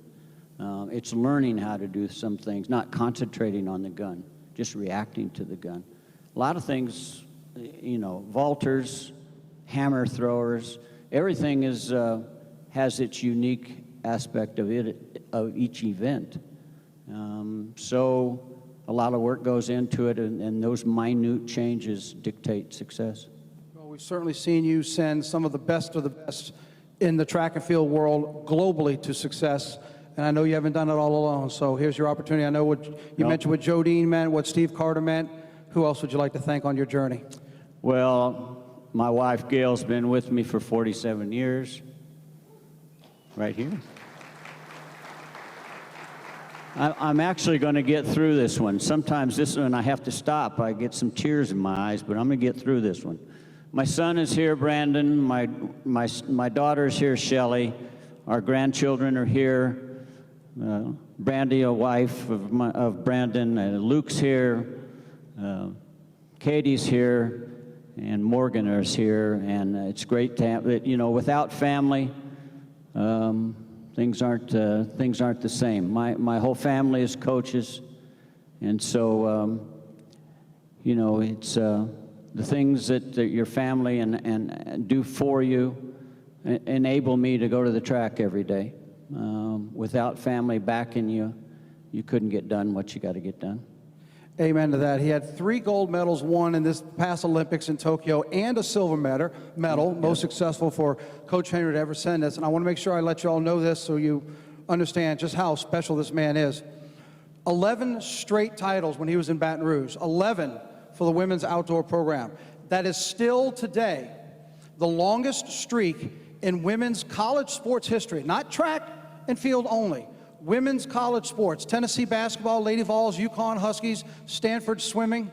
It's learning how to do some things, not concentrating on the gun, just reacting to the gun. A lot of things, you know, vaulters, hammer throwers, everything has its unique aspect of each event. So a lot of work goes into it, and those minute changes dictate success. Well, we've certainly seen you send some of the best in the track and field world globally to success. And I know you haven't done it all alone, so here's your opportunity. I know what you mentioned what Joe Dean meant, what Steve Carter meant. Who else would you like to thank on your journey? Well, my wife Gail's been with me for 47 years, right here. I'm actually going to get through this one. Sometimes this one I have to stop. I get some tears in my eyes, but I'm going to get through this one. My son is here, Brandon. My daughter's here, Shelley. Our grandchildren are here. Brandy, a wife of Brandon, Luke's here, Katie's here, and Morgan is here, and it's great to have it. You know, without family, things aren't the same. My whole family is coaches, and so you know, it's the things that your family and do for you enable me to go to the track every day. Without family backing you, you couldn't get done what you got to get done. Amen to that. He had 3 gold medals won in this past Olympics in Tokyo and a silver medal, most successful for Coach Henry to ever send us. And I want to make sure I let you all know this so you understand just how special this man is. 11 straight titles when he was in Baton Rouge, 11 for the women's outdoor program. That is still today the longest streak in women's college sports history, not track and field only. Women's college sports, Tennessee basketball, Lady Vols, UConn Huskies, Stanford swimming,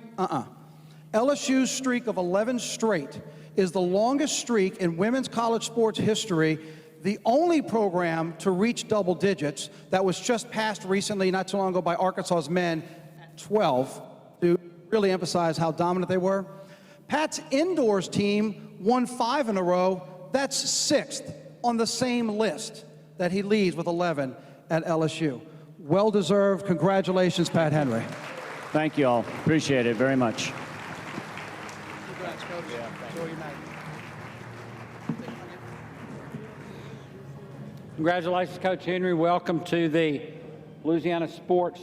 LSU's streak of 11 straight is the longest streak in women's college sports history, the only program to reach double digits. That was just passed recently, not too long ago, by Arkansas's men at 12, to really emphasize how dominant they were. Pat's indoors team won 5 in a row. That's 6th on the same list that he leads with 11 at LSU. Well-deserved. Congratulations, Pat Henry. Thank you all. Appreciate it very much. Congrats, Coach. Enjoy your night. Congratulations, Coach Henry. Welcome to the Louisiana Sports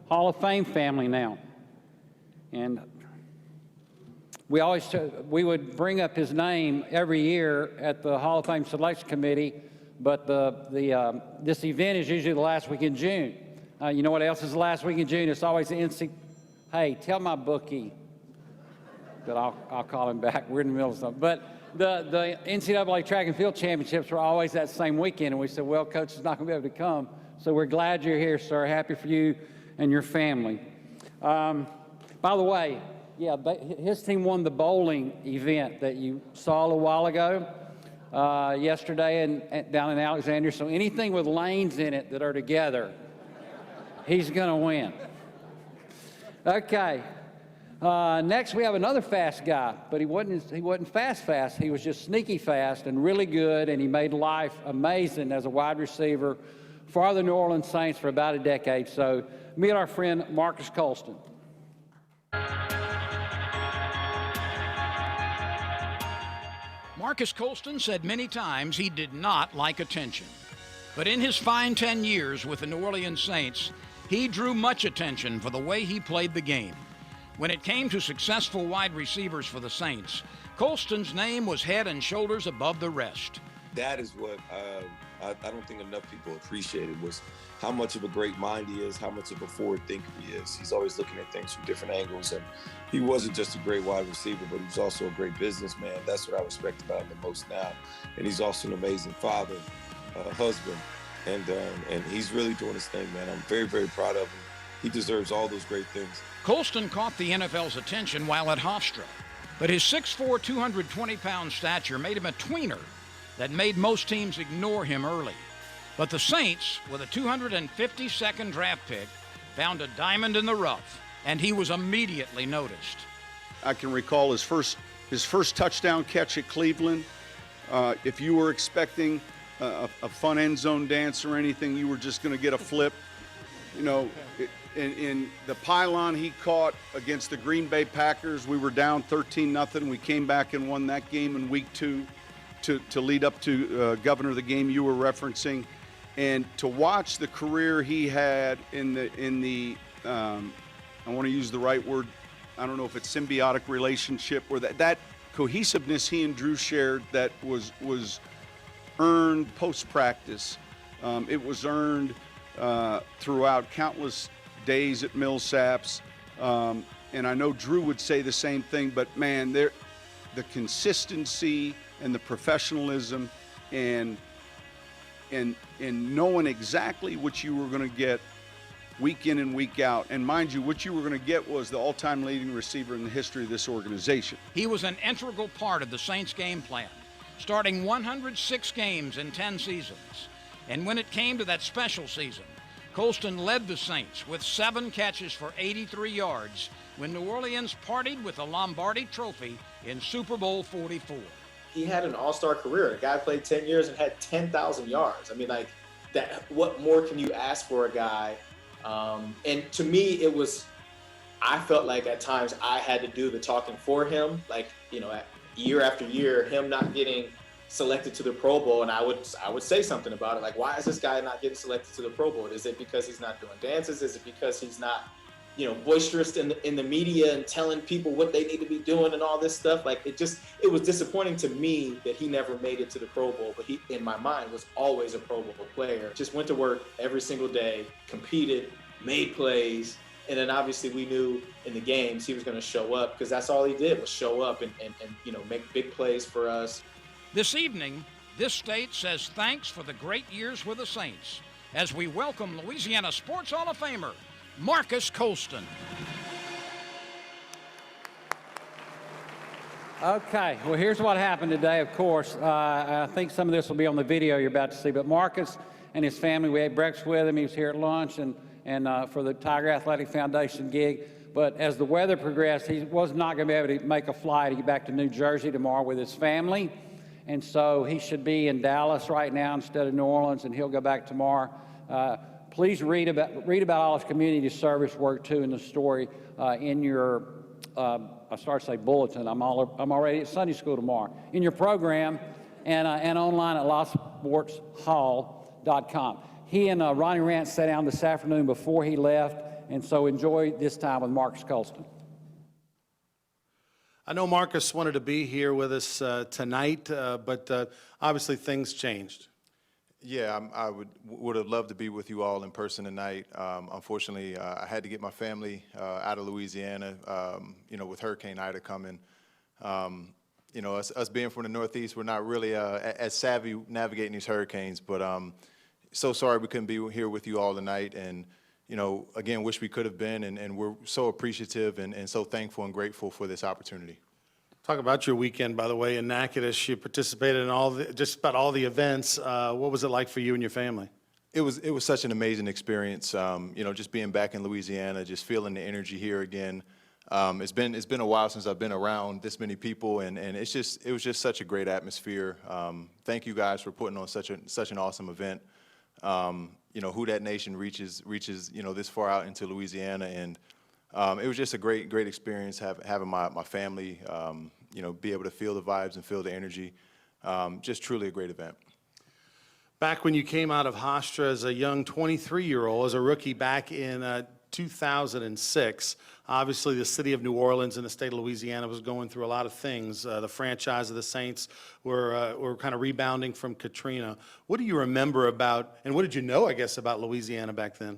Hall of Fame family now. And we would bring up his name every year at the Hall of Fame Selection Committee, but this event is usually the last week in June. You know what else is the last week in June? It's always the NC. Hey, tell my bookie that I'll call him back. We're in the middle of something. But the NCAA Track and Field Championships are always that same weekend, and we said, well, Coach is not going to be able to come, so we're glad you're here, sir. Happy for you and your family. By the way, yeah, his team won the bowling event that you saw a little while ago, yesterday down in Alexandria. So anything with lanes in it that are together, he's going to win. Okay. Next, we have another fast guy, but he wasn't fast. He was just sneaky fast and really good, and he made life amazing as a wide receiver for the New Orleans Saints for about a decade. So meet our friend Marcus Colston. Marcus Colston said many times he did not like attention. But in his fine 10 years with the New Orleans Saints, he drew much attention for the way he played the game. When it came to successful wide receivers for the Saints, Colston's name was head and shoulders above the rest. That is what I don't think enough people appreciated, was how much of a great mind he is, how much of a forward thinker he is. He's always looking at things from different angles, and he wasn't just a great wide receiver, but he was also a great businessman. That's what I respect about him the most now. And he's also an amazing father, husband, and he's really doing his thing, man. I'm very, very proud of him. He deserves all those great things. Colston caught the NFL's attention while at Hofstra, but his 6'4", 220-pound stature made him a tweener that made most teams ignore him early. But the Saints, with a 252nd draft pick, found a diamond in the rough, and he was immediately noticed. I can recall his first touchdown catch at Cleveland. If you were expecting a fun end zone dance or anything, you were just going to get a flip. You know, in the pylon he caught against the Green Bay Packers, we were down 13-0. We came back and won that game in week 2 to lead up to governor of the game you were referencing. And to watch the career he had in the I want to use the right word, I don't know if it's symbiotic relationship, or that cohesiveness he and Drew shared that was earned post-practice. It was earned throughout countless days at Millsaps. And I know Drew would say the same thing, but man, the consistency and the professionalism and knowing exactly what you were going to get week in and week out. And mind you, what you were going to get was the all-time leading receiver in the history of this organization. He was an integral part of the Saints' game plan, starting 106 games in 10 seasons. And when it came to that special season, Colston led the Saints with 7 catches for 83 yards when New Orleans partied with the Lombardi Trophy in Super Bowl 44. He had an all-star career. A guy played 10 years and had 10,000 yards. I mean, like, that. What more can you ask for a guy? And to me, I felt like at times I had to do the talking for him. Like, you know, year after year, him not getting selected to the Pro Bowl, and I would say something about it. Like, why is this guy not getting selected to the Pro Bowl? Is it because he's not doing dances? Is it because he's not boisterous in the media and telling people what they need to be doing and all this stuff. Like it was disappointing to me that he never made it to the Pro Bowl, but he, in my mind, was always a Pro Bowl player. Just went to work every single day, competed, made plays, and then obviously we knew in the games he was going to show up, because that's all he did was show up and make big plays for us. This evening, this state says thanks for the great years with the Saints as we welcome Louisiana Sports Hall of Famer Marcus Colston. Okay, well, here's what happened today, of course. I think some of this will be on the video you're about to see, but Marcus and his family, we ate breakfast with him. He was here at lunch and for the Tiger Athletic Foundation gig. But as the weather progressed, he was not going to be able to make a flight to get back to New Jersey tomorrow with his family. And so he should be in Dallas right now instead of New Orleans, and he'll go back tomorrow. Please read about all his community service work too in the story in your I started to say bulletin. I'm already at Sunday school tomorrow in your program and online at LSHOF.com. He and Ronnie Rance sat down this afternoon before he left, and so enjoy this time with Marcus Colston. I know Marcus wanted to be here with us tonight, but obviously things changed. Yeah, I would have loved to be with you all in person tonight. Unfortunately, I had to get my family out of Louisiana, with Hurricane Ida coming. Us being from the Northeast, we're not really as savvy navigating these hurricanes, but so sorry we couldn't be here with you all tonight. And, again, wish we could have been, and we're so appreciative and so thankful and grateful for this opportunity. Talk about your weekend, by the way, in Natchitoches. You participated in just about all the events. What was it like for you and your family? It was such an amazing experience. Just being back in Louisiana, just feeling the energy here again. It's been a while since I've been around this many people, and it was just such a great atmosphere. Thank you guys for putting on such an awesome event. Who Dat Nation reaches this far out into Louisiana, and it was just a great experience having my family. Be able to feel the vibes and feel the energy. Just truly a great event. Back when you came out of Hofstra as a young 23-year-old, as a rookie back in 2006, obviously the city of New Orleans and the state of Louisiana was going through a lot of things. The franchise of the Saints were kind of rebounding from Katrina. What do you remember about, and what did you know, I guess, about Louisiana back then?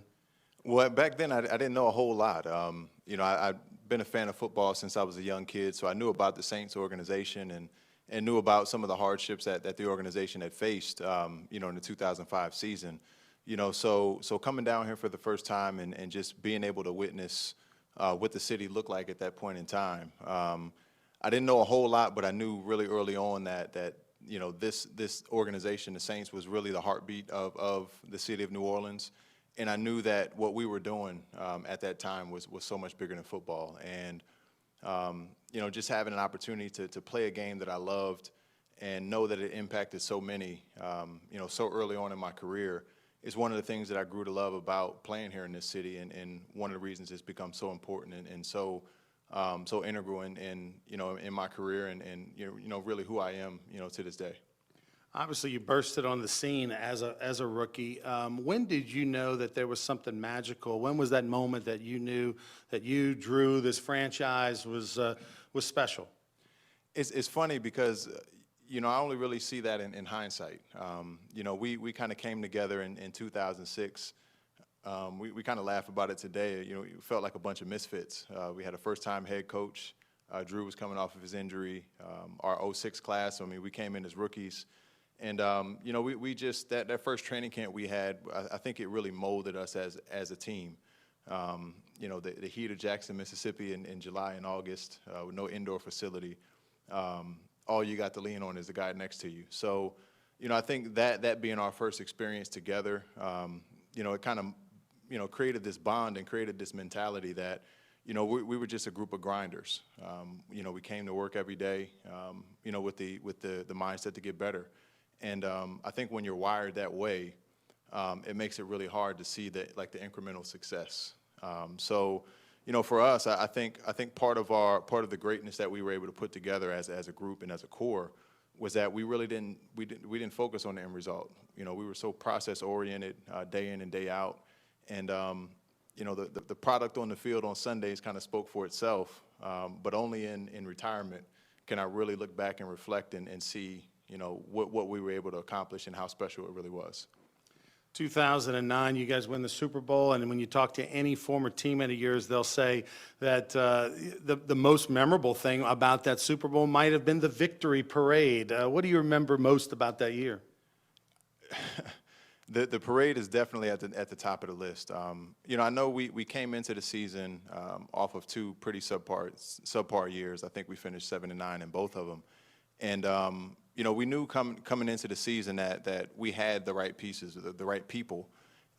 Well, back then I didn't know a whole lot. I'd been a fan of football since I was a young kid, so I knew about the Saints organization and knew about some of the hardships that the organization had faced, in the 2005 season. So coming down here for the first time and just being able to witness what the city looked like at that point in time. I didn't know a whole lot, but I knew really early on that this organization, the Saints, was really the heartbeat of the city of New Orleans. And I knew that what we were doing at that time was so much bigger than football. And, just having an opportunity to play a game that I loved and know that it impacted so many, so early on in my career is one of the things that I grew to love about playing here in this city. And one of the reasons it's become so important and so integral in my career and really who I am, to this day. Obviously, you bursted on the scene as a rookie. When did you know that there was something magical? When was that moment that you knew that you, Drew, this franchise was special? It's funny because, I only really see that in hindsight. We kind of came together in 2006. We kind of laugh about it today. It felt like a bunch of misfits. We had a first-time head coach. Drew was coming off of his injury. Our 06 class, we came in as rookies. And, we just, that first training camp we had, I think it really molded us as a team. The heat of Jackson, Mississippi in July and August with no indoor facility. All you got to lean on is the guy next to you. So, I think that being our first experience together, it kind of, created this bond and created this mentality that, we were just a group of grinders. We came to work every day, with the mindset to get better. And I think when you're wired that way, it makes it really hard to see the incremental success. So, for us, I think part of the greatness that we were able to put together as a group and as a core was that we really didn't focus on the end result. We were so process oriented day in and day out, and you know, the product on the field on Sundays kind of spoke for itself, but only in retirement can I really look back and reflect and see, you know, what we were able to accomplish and how special it really was. 2009, you guys win the Super Bowl, and when you talk to any former teammate of yours, they'll say that the most memorable thing about that Super Bowl might have been the victory parade. What do you remember most about that year? The parade is definitely at the top of the list. You know, I know we came into the season off of two pretty subpar years. I think we finished 7-9 in both of them, and you know, we knew coming into the season that we had the right pieces, the right people,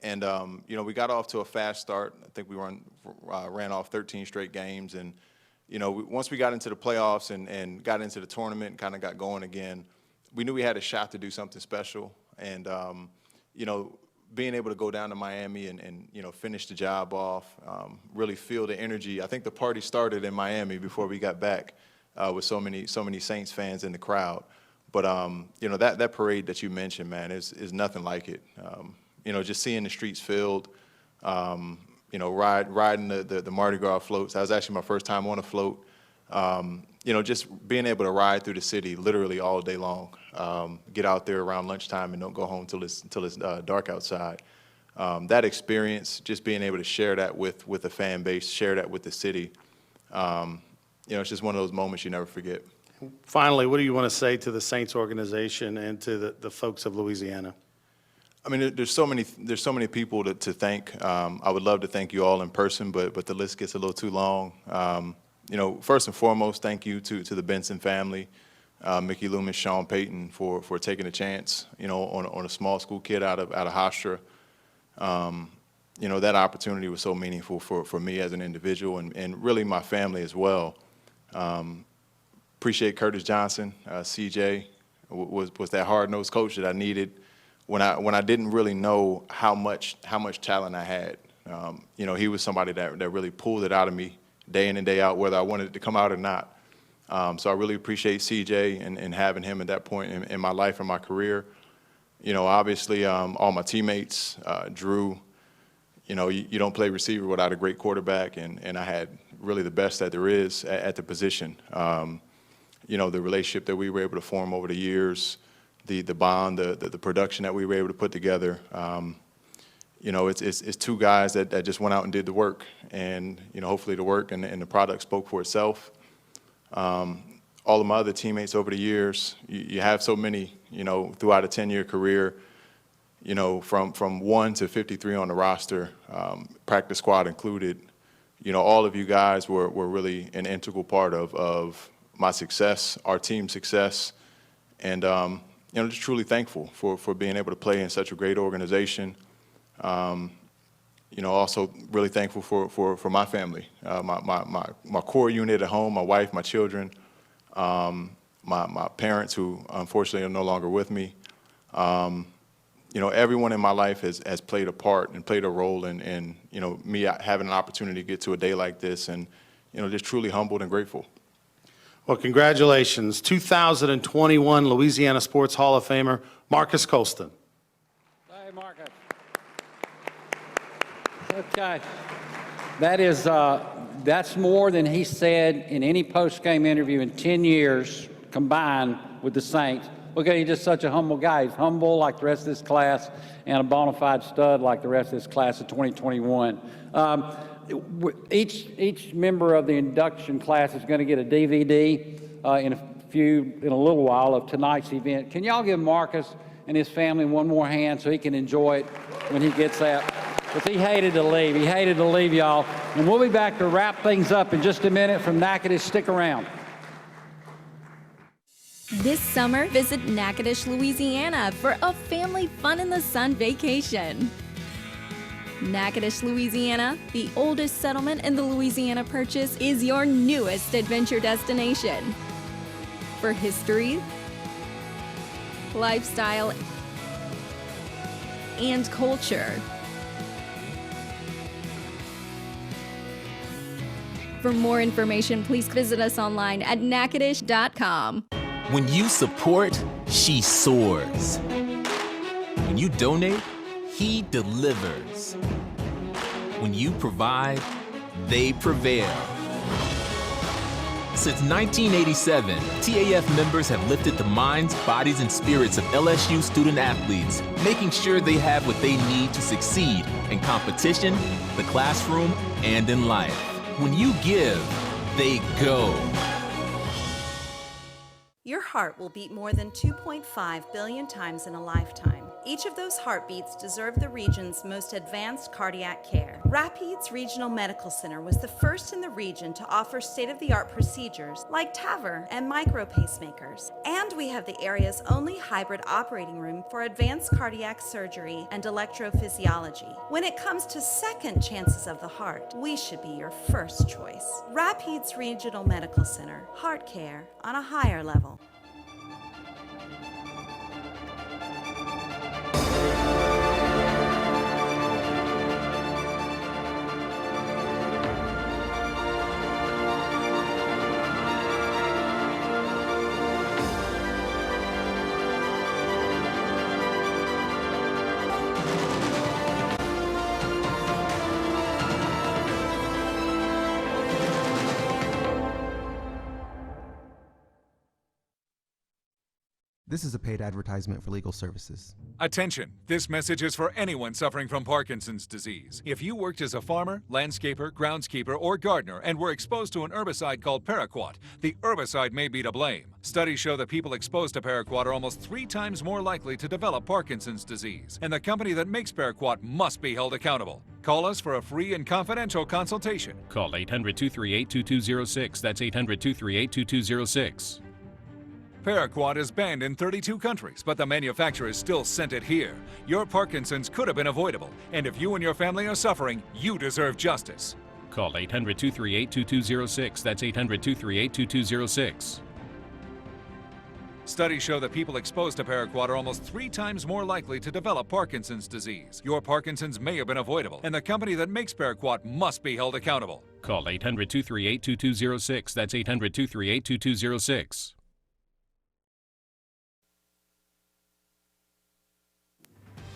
and you know, we got off to a fast start. I think we ran off 13 straight games, and you know, once we got into the playoffs and got into the tournament and kind of got going again, we knew we had a shot to do something special, and you know, being able to go down to Miami and you know, finish the job off, really feel the energy. I think the party started in Miami before we got back with so many Saints fans in the crowd. But you know, that parade that you mentioned, man, is nothing like it. You know, just seeing the streets filled, you know, riding the Mardi Gras floats. That was actually my first time on a float. You know, just being able to ride through the city literally all day long. Get out there around lunchtime and don't go home till it's dark outside. That experience, just being able to share that with the fan base, share that with the city. You know, it's just one of those moments you never forget. Finally, what do you want to say to the Saints organization and to the folks of Louisiana? I mean, there's so many people to thank. I would love to thank you all in person, but the list gets a little too long. You know, first and foremost, thank you to the Benson family, Mickey Loomis, Sean Payton, for taking a chance, you know, on a small school kid out of Hofstra. You know, that opportunity was so meaningful for me as an individual and really my family as well. Appreciate Curtis Johnson, CJ, was that hard-nosed coach that I needed when I didn't really know how much talent I had. You know, he was somebody that really pulled it out of me day in and day out, whether I wanted it to come out or not. So I really appreciate CJ and having him at that point in my life and my career. You know, obviously all my teammates, Drew, you know, you don't play receiver without a great quarterback, and I had really the best that there is at the position. You know, the relationship that we were able to form over the years, the bond, the production that we were able to put together. You know, it's two guys that just went out and did the work, and you know, hopefully the work and the product spoke for itself. All of my other teammates over the years, you have so many, you know, throughout a 10-year career, you know, from 1 to 53 on the roster, practice squad included. You know, all of you guys were really an integral part of my success, our team's success, and you know, just truly thankful for being able to play in such a great organization. You know, also really thankful for my family, my core unit at home, my wife, my children, my parents who unfortunately are no longer with me. You know, everyone in my life has played a part and played a role in you know, me having an opportunity to get to a day like this, and you know, just truly humbled and grateful. Well, congratulations, 2021 Louisiana Sports Hall of Famer Marcus Colston. Hey, Marcus. Okay, that's more than he said in any post-game interview in 10 years combined with the Saints. Look at, he's just such a humble guy. He's humble like the rest of this class and a bona fide stud like the rest of this class of 2021. Each member of the induction class is going to get a DVD in a little while of tonight's event. Can y'all give Marcus and his family one more hand so he can enjoy it when he gets that? Because he hated to leave. He hated to leave, y'all. And we'll be back to wrap things up in just a minute from Natchitoches. Stick around. This summer, visit Natchitoches, Louisiana for a family fun in the sun vacation. Natchitoches, Louisiana, the oldest settlement in the Louisiana Purchase, is your newest adventure destination. For history, lifestyle, and culture. For more information, please visit us online at natchitoches.com. When you support, she soars. When you donate, he delivers. When you provide, they prevail. Since 1987, TAF members have lifted the minds, bodies, and spirits of LSU student athletes, making sure they have what they need to succeed in competition, the classroom, and in life. When you give, they go. Your heart will beat more than 2.5 billion times in a lifetime. Each of those heartbeats deserve the region's most advanced cardiac care. Rapides Regional Medical Center was the first in the region to offer state-of-the-art procedures like TAVR and micro pacemakers. And we have the area's only hybrid operating room for advanced cardiac surgery and electrophysiology. When it comes to second chances of the heart, we should be your first choice. Rapides Regional Medical Center, heart care on a higher level. This is a paid advertisement for legal services. Attention! This message is for anyone suffering from Parkinson's disease. If you worked as a farmer, landscaper, groundskeeper, or gardener and were exposed to an herbicide called paraquat, the herbicide may be to blame. Studies show that people exposed to paraquat are almost 3 times more likely to develop Parkinson's disease, and the company that makes paraquat must be held accountable. Call us for a free and confidential consultation. Call 800-238-2206. That's 800-238-2206. Paraquat is banned in 32 countries, but the manufacturers still sent it here. Your Parkinson's could have been avoidable, and if you and your family are suffering, you deserve justice. Call 800-238-2206. That's 800-238-2206. Studies show that people exposed to paraquat are almost 3 times more likely to develop Parkinson's disease. Your Parkinson's may have been avoidable, and the company that makes paraquat must be held accountable. Call 800-238-2206. That's 800-238-2206.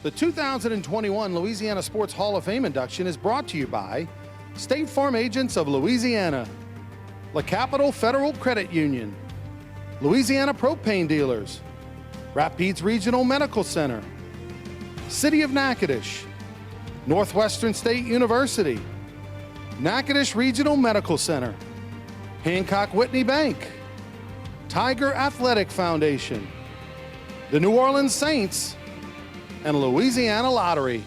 The 2021 Louisiana Sports Hall of Fame induction is brought to you by State Farm Agents of Louisiana, La Capital Federal Credit Union, Louisiana Propane Dealers, Rapides Regional Medical Center, City of Natchitoches, Northwestern State University, Natchitoches Regional Medical Center, Hancock Whitney Bank, Tiger Athletic Foundation, the New Orleans Saints, and Louisiana Lottery.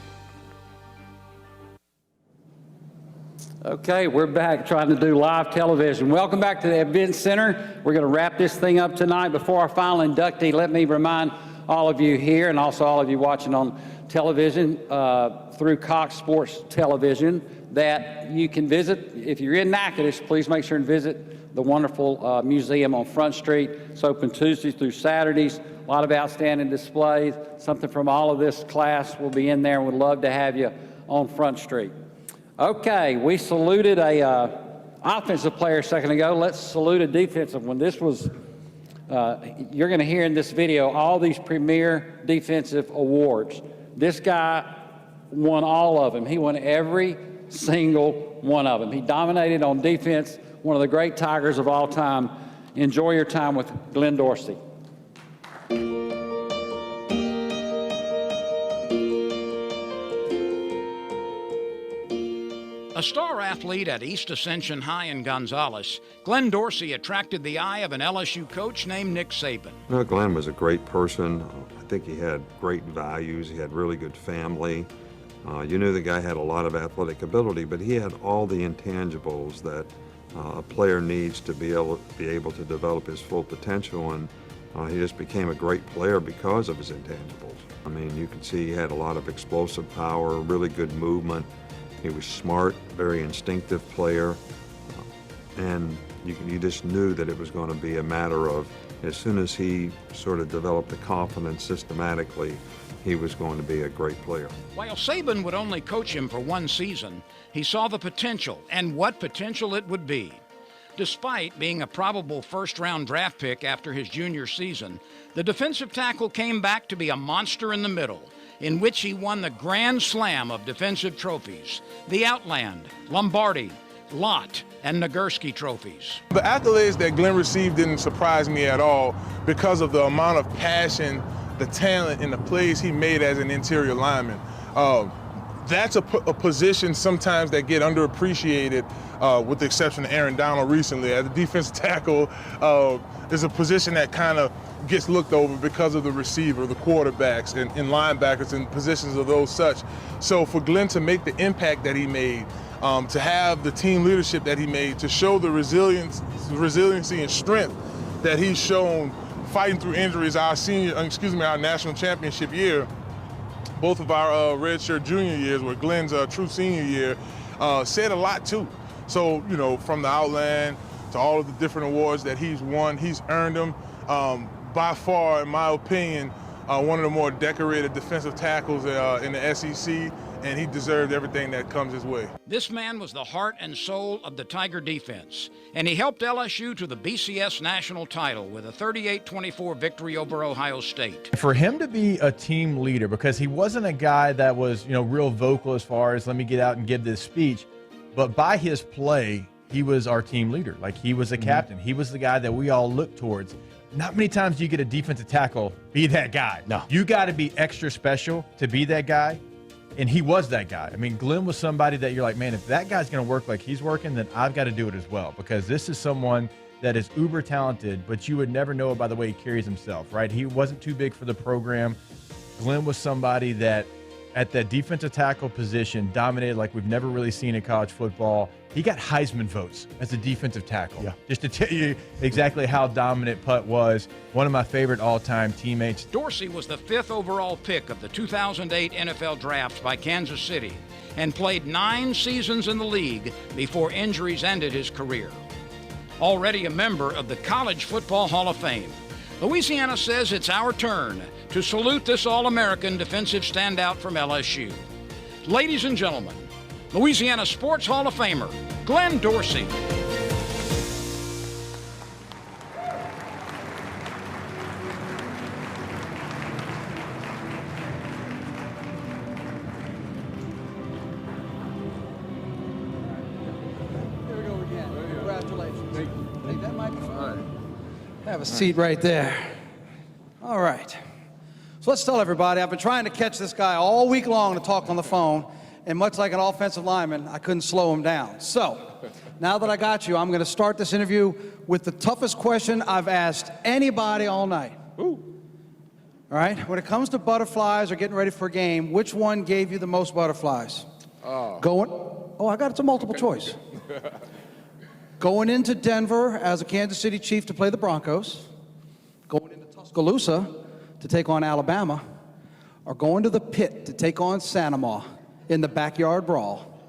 Okay, we're back trying to do live television. Welcome back to the Event Center. We're going to wrap this thing up tonight. Before our final inductee, let me remind all of you here and also all of you watching on television through Cox Sports Television that you can visit. If you're in Natchitoches, please make sure and visit the wonderful museum on Front Street. It's open Tuesdays through Saturdays. A lot of outstanding displays. Something from all of this class will be in there, and we'd love to have you on Front Street. Okay, we saluted a offensive player a second ago. Let's salute a defensive one. This was, you're going to hear in this video all these premier defensive awards. This guy won all of them. He won every single one of them. He dominated on defense, one of the great Tigers of all time. Enjoy your time with Glenn Dorsey. A star athlete at East Ascension High in Gonzales, Glenn Dorsey attracted the eye of an LSU coach named Nick Saban. Well, Glenn was a great person. I think he had great values. He had really good family. You knew the guy had a lot of athletic ability, but he had all the intangibles that a player needs to be able to develop his full potential, and he just became a great player because of his intangibles. I mean, you can see he had a lot of explosive power, really good movement. He was smart, very instinctive player, and you just knew that it was going to be a matter of, as soon as he sort of developed the confidence systematically, he was going to be a great player. While Saban would only coach him for 1 season, he saw the potential, and what potential it would be. Despite being a probable first-round draft pick after his junior season, the defensive tackle came back to be a monster in the middle, in which he won the Grand Slam of defensive trophies, the Outland, Lombardi, Lott, and Nagurski trophies. The accolades that Glenn received didn't surprise me at all because of the amount of passion, the talent, and the plays he made as an interior lineman. That's a position sometimes that get underappreciated, with the exception of Aaron Donald recently. As a defensive tackle, is a position that kind of gets looked over because of the receiver, the quarterbacks, and linebackers, and positions of those such. So for Glenn to make the impact that he made, to have the team leadership that he made, to show the resiliency and strength that he's shown fighting through injuries our national championship year, both of our redshirt junior years, where Glenn's true senior year, said a lot too. So, you know, from the Outland to all of the different awards that he's won, he's earned them. By far, in my opinion, one of the more decorated defensive tackles in the SEC, and he deserved everything that comes his way. This man was the heart and soul of the Tiger defense, and he helped LSU to the BCS national title with a 38-24 victory over Ohio State. For him to be a team leader, because he wasn't a guy that was, you know, real vocal as far as let me get out and give this speech, but by his play, he was our team leader. Like, he was a captain. He was the guy that we all look towards. Not many times do you get a defensive tackle be that guy. No. You got to be extra special to be that guy. And he was that guy. I mean, Glenn was somebody that you're like, man, if that guy's going to work like he's working, then I've got to do it as well, because this is someone that is uber talented, but you would never know it by the way he carries himself, right? He wasn't too big for the program. Glenn was somebody that at that defensive tackle position dominated like we've never really seen in college football. He got Heisman votes as a defensive tackle. Yeah. Just to tell you exactly how dominant Putt was, one of my favorite all-time teammates. Dorsey was the 5th overall pick of the 2008 NFL Draft by Kansas City and played 9 seasons in the league before injuries ended his career. Already a member of the College Football Hall of Fame, Louisiana says it's our turn to salute this All-American defensive standout from LSU. Ladies and gentlemen, Louisiana Sports Hall of Famer, Glenn Dorsey. Here we go again. Congratulations. Hey, that might be fine. Have a seat right there. All right. So let's tell everybody, I've been trying to catch this guy all week long to talk on the phone, and much like an offensive lineman, I couldn't slow him down. So, now that I got you, I'm going to start this interview with the toughest question I've asked anybody all night. Ooh. All right? When it comes to butterflies or getting ready for a game, which one gave you the most butterflies? I got it's a multiple choice. Going into Denver as a Kansas City Chief to play the Broncos, going into Tuscaloosa to take on Alabama, or going to the Pit to take on Santa Ma in the backyard brawl?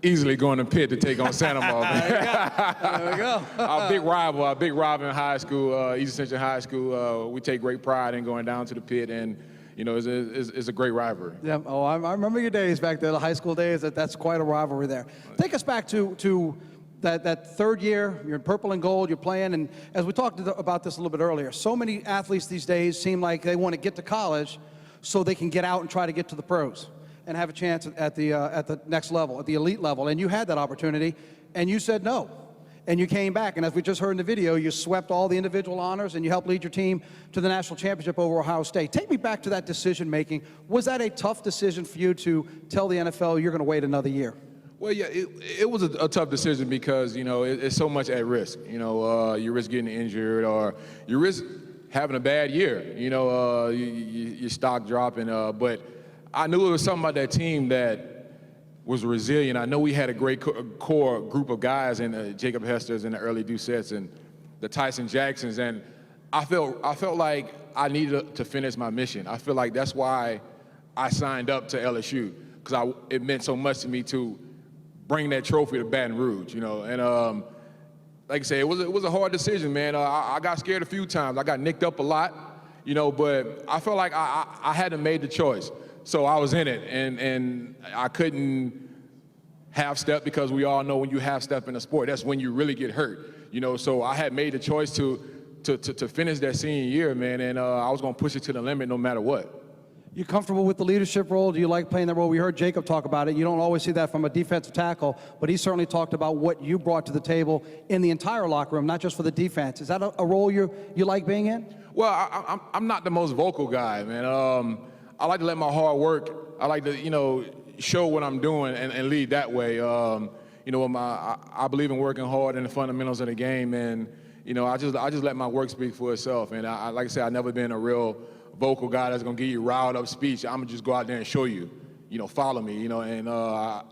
Easily going to Pitt to take on Santa Ma. There we go. Our big rival in high school, East Ascension High School. We take great pride in going down to the Pit, and you know, it's a great rivalry. Yeah. Oh, I remember your days back there, the high school days. That's quite a rivalry there. Take us back to that third year. You're in purple and gold. You're playing, and as we talked about this a little bit earlier, so many athletes these days seem like they want to get to college so they can get out and try to get to the pros and have a chance at the next level, at the elite level. And you had that opportunity, and you said no. And you came back, and as we just heard in the video, you swept all the individual honors, and you helped lead your team to the national championship over Ohio State. Take me back to that decision-making. Was that a tough decision for you to tell the NFL you're going to wait another year? Well, yeah, it was a tough decision because, you know, it's so much at risk. You know, you risk getting injured, or you risk having a bad year. You know, your stock dropping, but I knew it was something about that team that was resilient. I know we had a great core group of guys, and Jacob Hester's and the early Doucettes and the Tyson Jacksons, and I felt like I needed to finish my mission. I feel like that's why I signed up to LSU, because it meant so much to me to bring that trophy to Baton Rouge, you know. And like I say, it was a hard decision, man. I got scared a few times. I got nicked up a lot, you know, but I felt like I hadn't made the choice. So I was in it, and I couldn't half-step, because we all know when you half-step in a sport, that's when you really get hurt, you know. So I had made the choice to finish that senior year, man, and I was going to push it to the limit no matter what. You comfortable with the leadership role? Do you like playing that role? We heard Jacob talk about it. You don't always see that from a defensive tackle, but he certainly talked about what you brought to the table in the entire locker room, not just for the defense. Is that a role you like being in? Well, I'm not the most vocal guy, man. I like to let my hard work. I like to, show what I'm doing and lead that way. I believe in working hard in the fundamentals of the game, and I just let my work speak for itself. And like I said, I've never been a real vocal guy that's gonna give you riled up speech. I'm gonna just go out there and show you, follow me, and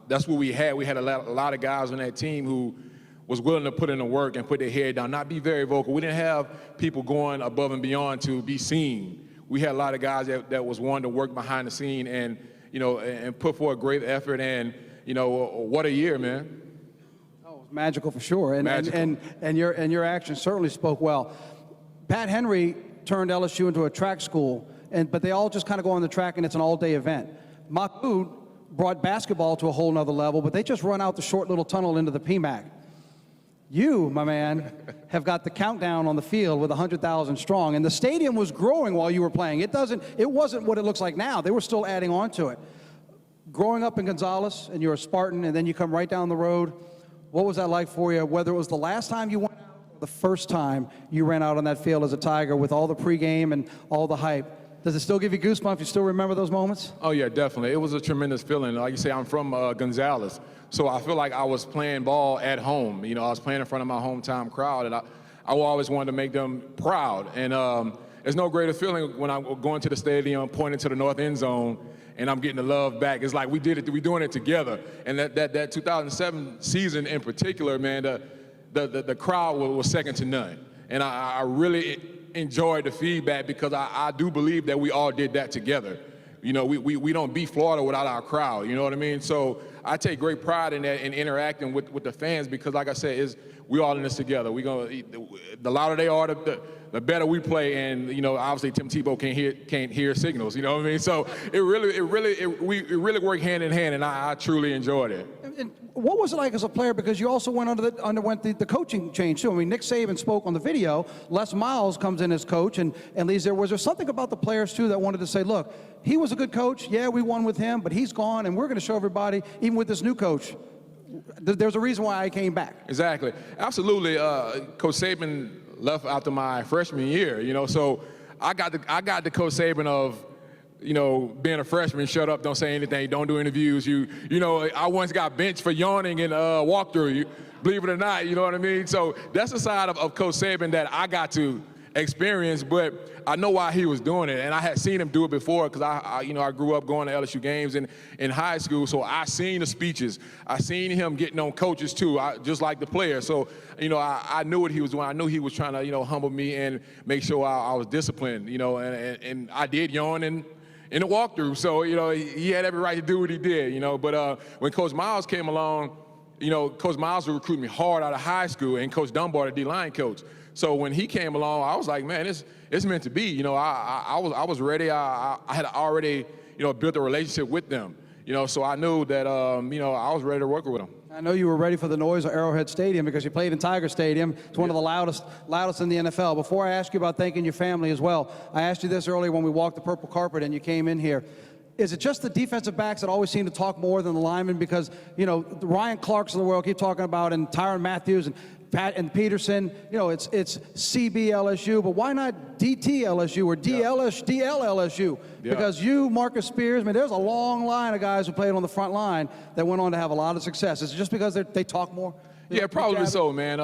that's what we had. We had a lot of guys on that team who was willing to put in the work and put their head down, not be very vocal. We didn't have people going above and beyond to be seen. We had a lot of guys that was wanting to work behind the scene and, and put forth a great effort. And, what a year, man. Oh, it was magical for sure. And, magical. And your actions certainly spoke well. Pat Henry turned LSU into a track school, but they all just kind of go on the track and it's an all-day event. Mahmoud brought basketball to a whole nother level, but they just run out the short little tunnel into the PMAC. You, my man, have got the countdown on the field with 100,000 strong, and the stadium was growing while you were playing. It wasn't what it looks like now. They were still adding on to it. Growing up in Gonzales, and you're a Spartan, and then you come right down the road, what was that like for you, whether it was the last time you went out or the first time you ran out on that field as a Tiger with all the pregame and all the hype? Does it still give you goosebumps? You still remember those moments? Oh, yeah, definitely. It was a tremendous feeling. Like you say, I'm from Gonzales, so I feel like I was playing ball at home. I was playing in front of my hometown crowd, and I always wanted to make them proud. And there's no greater feeling when I'm going to the stadium, pointing to the north end zone, and I'm getting the love back. It's like we're doing it together. And that 2007 season in particular, man, the crowd was second to none. And I really enjoyed the feedback because I do believe that we all did that together. We don't beat Florida without our crowd, you know what I mean? So I take great pride in that and interacting with the fans because, like I said, we all in this together. The louder they are, the better we play, and obviously Tim Tebow can't hear signals, you know what I mean? So we really work hand in hand, and I truly enjoyed it. And what was it like as a player? Because you also underwent the coaching change too. I mean, Nick Saban spoke on the video. Les Miles comes in as coach and leads there. Was there something about the players too that wanted to say, look, he was a good coach. Yeah, we won with him, but he's gone, and we're going to show everybody, even with this new coach, there's a reason why I came back. Exactly. Absolutely. Coach Saban left after my freshman year, so I got the Coach Saban of, being a freshman, shut up, don't say anything, don't do interviews. I once got benched for yawning in a walkthrough, believe it or not, you know what I mean? So that's the side of Coach Saban that I got to experience, but I know why he was doing it, and I had seen him do it before because I grew up going to LSU games in high school, so I seen the speeches. I seen him getting on coaches too, just like the players. So, I knew what he was doing. I knew he was trying to, humble me and make sure I was disciplined, and I did yawn in the walkthrough. So, he had every right to do what he did, But when Coach Miles came along, Coach Miles would recruit me hard out of high school, and Coach Dunbar, the D-line coach. So when he came along, I was like, man, it's meant to be. I was ready. I had already, built a relationship with them. So I knew that, I was ready to work with them. I know you were ready for the noise of Arrowhead Stadium because you played in Tiger Stadium. It's one of the loudest in the NFL. Before I ask you about thanking your family as well, I asked you this earlier when we walked the purple carpet and you came in here. Is it just the defensive backs that always seem to talk more than the linemen? Because, the Ryan Clarks of the world keep talking about, and Tyrann Matthews and Pat and Peterson, it's CB LSU, but why not DT LSU or DL LSU? Yeah. Because you, Marcus Spears, there's a long line of guys who played on the front line that went on to have a lot of success. Is it just because they talk more? Yeah, probably so, man.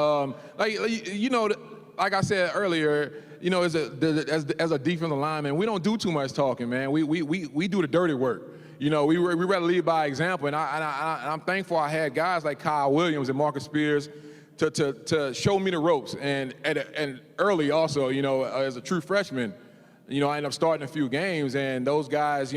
Like I said earlier, as a defensive lineman, we don't do too much talking, man. We do the dirty work. We rather lead by example, and I'm thankful I had guys like Kyle Williams and Marcus Spears to show me the ropes, and early also, as a true freshman, I ended up starting a few games, and those guys,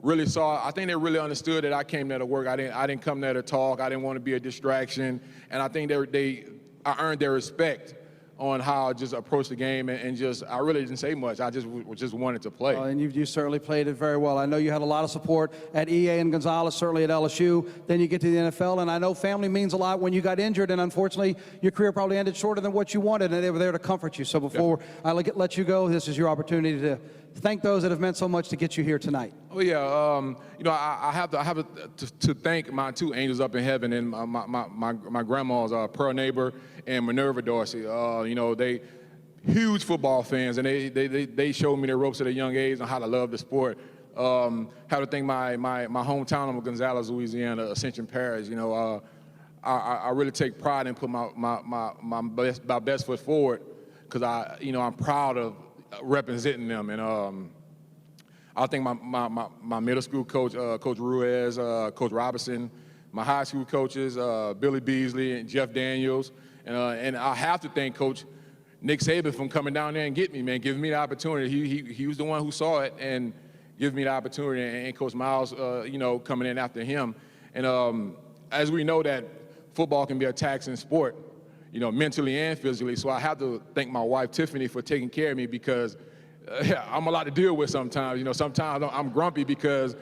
really saw. I think they really understood that I came there to work. I didn't come there to talk. I didn't want to be a distraction, and I think I earned their respect on how I just approached the game, and just I really didn't say much. I just wanted to play. And you certainly played it very well. I know you had a lot of support at EA and Gonzalez, certainly at LSU. Then you get to the NFL, and I know family means a lot when you got injured, and unfortunately, your career probably ended shorter than what you wanted, and they were there to comfort you. So before I let you go, this is your opportunity to thank those that have meant so much to get you here tonight. Oh yeah, you know, I have to thank my two angels up in heaven, and my grandmas, Pearl Neighbor and Minerva Dorsey. You know, they huge football fans, and they showed me the ropes at a young age on how to love the sport. Have to thank my hometown of Gonzales, Louisiana, Ascension Parish. You know, I really take pride in putting my best foot forward, because I'm proud of representing them. And I think my middle school coach, Coach Ruiz, Coach Robinson, my high school coaches, Billy Beasley and Jeff Daniels, and I have to thank Coach Nick Saban from coming down there and giving me the opportunity. He was the one who saw it and gave me the opportunity, and Coach Miles, you know, coming in after him. And as we know that football can be a taxing sport, you know, mentally and physically. So I have to thank my wife, Tiffany, for taking care of me, because I'm a lot to deal with sometimes. You know, sometimes I'm grumpy because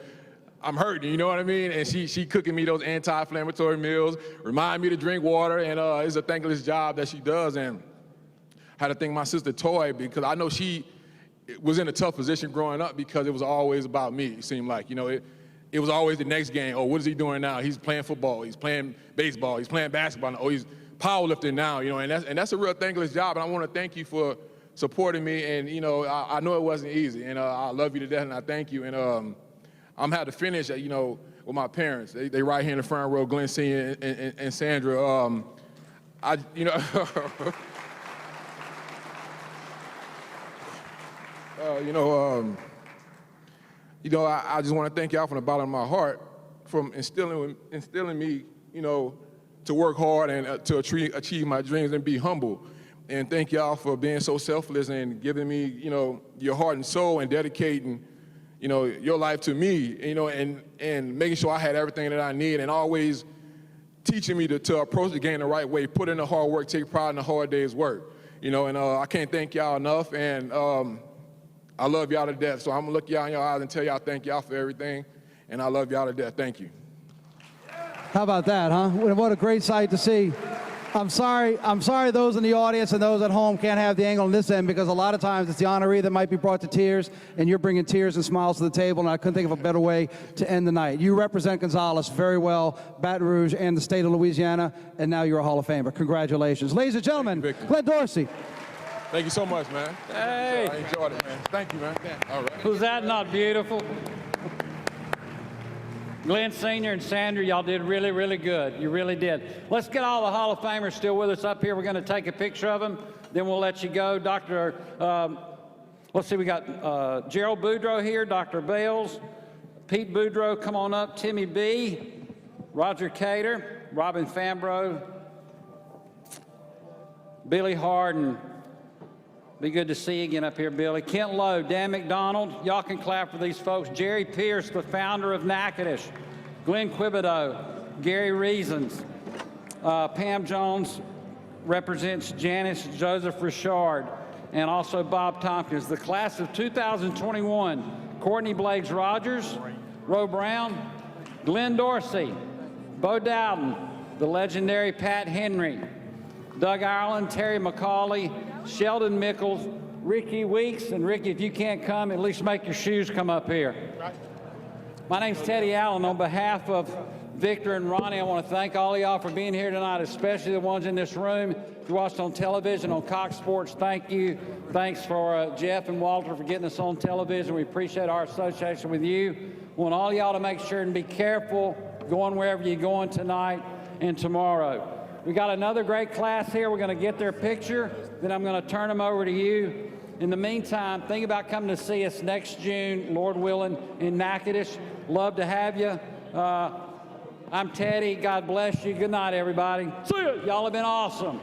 I'm hurting, you know what I mean? And she cooking me those anti-inflammatory meals, remind me to drink water, and it's a thankless job that she does. And I had to thank my sister, Toy, because I know she was in a tough position growing up, because it was always about me, it seemed like. You know, it was always the next game. Oh, what is he doing now? He's playing football, he's playing baseball, he's playing basketball. Oh, he's powerlifting now, you know, and that's a real thankless job. And I want to thank you for supporting me. And, you know, I know it wasn't easy, and I love you to death, and I thank you. And I'm had to finish, you know, with my parents. They right here in the front row, Glenn Senior and Sandra. You know, I just want to thank y'all from the bottom of my heart from instilling me, you know, to work hard and to achieve my dreams and be humble. And thank y'all for being so selfless and giving me, you know, your heart and soul, and dedicating, you know, your life to me, you know, and making sure I had everything that I need, and always teaching me to approach the game the right way, put in the hard work, take pride in the hard day's work, you know. And I can't thank y'all enough, and I love y'all to death. So I'm gonna look y'all in your eyes and tell y'all thank y'all for everything, and I love y'all to death. Thank you. How about that, huh? What a great sight to see. I'm sorry those in the audience and those at home can't have the angle on this end, because a lot of times it's the honoree that might be brought to tears, and you're bringing tears and smiles to the table, and I couldn't think of a better way to end the night. You represent Gonzales very well, Baton Rouge and the state of Louisiana, and now you're a Hall of Famer. Congratulations. Ladies and gentlemen, Glenn Dorsey. Thank you so much, man. Hey. I enjoyed it, man. Thank you, man. All right. Was that not beautiful? Glenn Senior and Sandra, y'all did really, really good. You really did. Let's get all the Hall of Famers still with us up here. We're going to take a picture of them, then we'll let you go. Let's see, we got Gerald Boudreaux here, Dr. Bales, Pete Boudreaux, come on up, Timmy B, Roger Cater, Robin Fambro, Billy Harden. Be good to see you again up here, Billy. Kent Lowe, Dan McDonald. Y'all can clap for these folks. Jerry Pierce, the founder of Natchitoches. Glenn Quibido, Gary Reasons. Pam Jones represents Janice Joseph Richard, and also Bob Tompkins. The class of 2021, Courtney Blades Rogers, Roe Brown, Glenn Dorsey, Bo Dowden, the legendary Pat Henry, Doug Ireland, Terry McCauley, Sheldon Mickles, Ricky Weeks, and Ricky, if you can't come, at least make your shoes come up here. My name's Teddy Allen. On behalf of Victor and Ronnie, I want to thank all of y'all for being here tonight, especially the ones in this room. If you watched on television on Cox Sports, thank you. Thanks for Jeff and Walter for getting us on television. We appreciate our association with you. We want all y'all to make sure and be careful going wherever you're going tonight and tomorrow. We got another great class here. We're going to get their picture, then I'm going to turn them over to you. In the meantime, think about coming to see us next June, Lord willing, in Natchitoches. Love to have you. I'm Teddy. God bless you. Good night, everybody. See ya. Y'all have been awesome.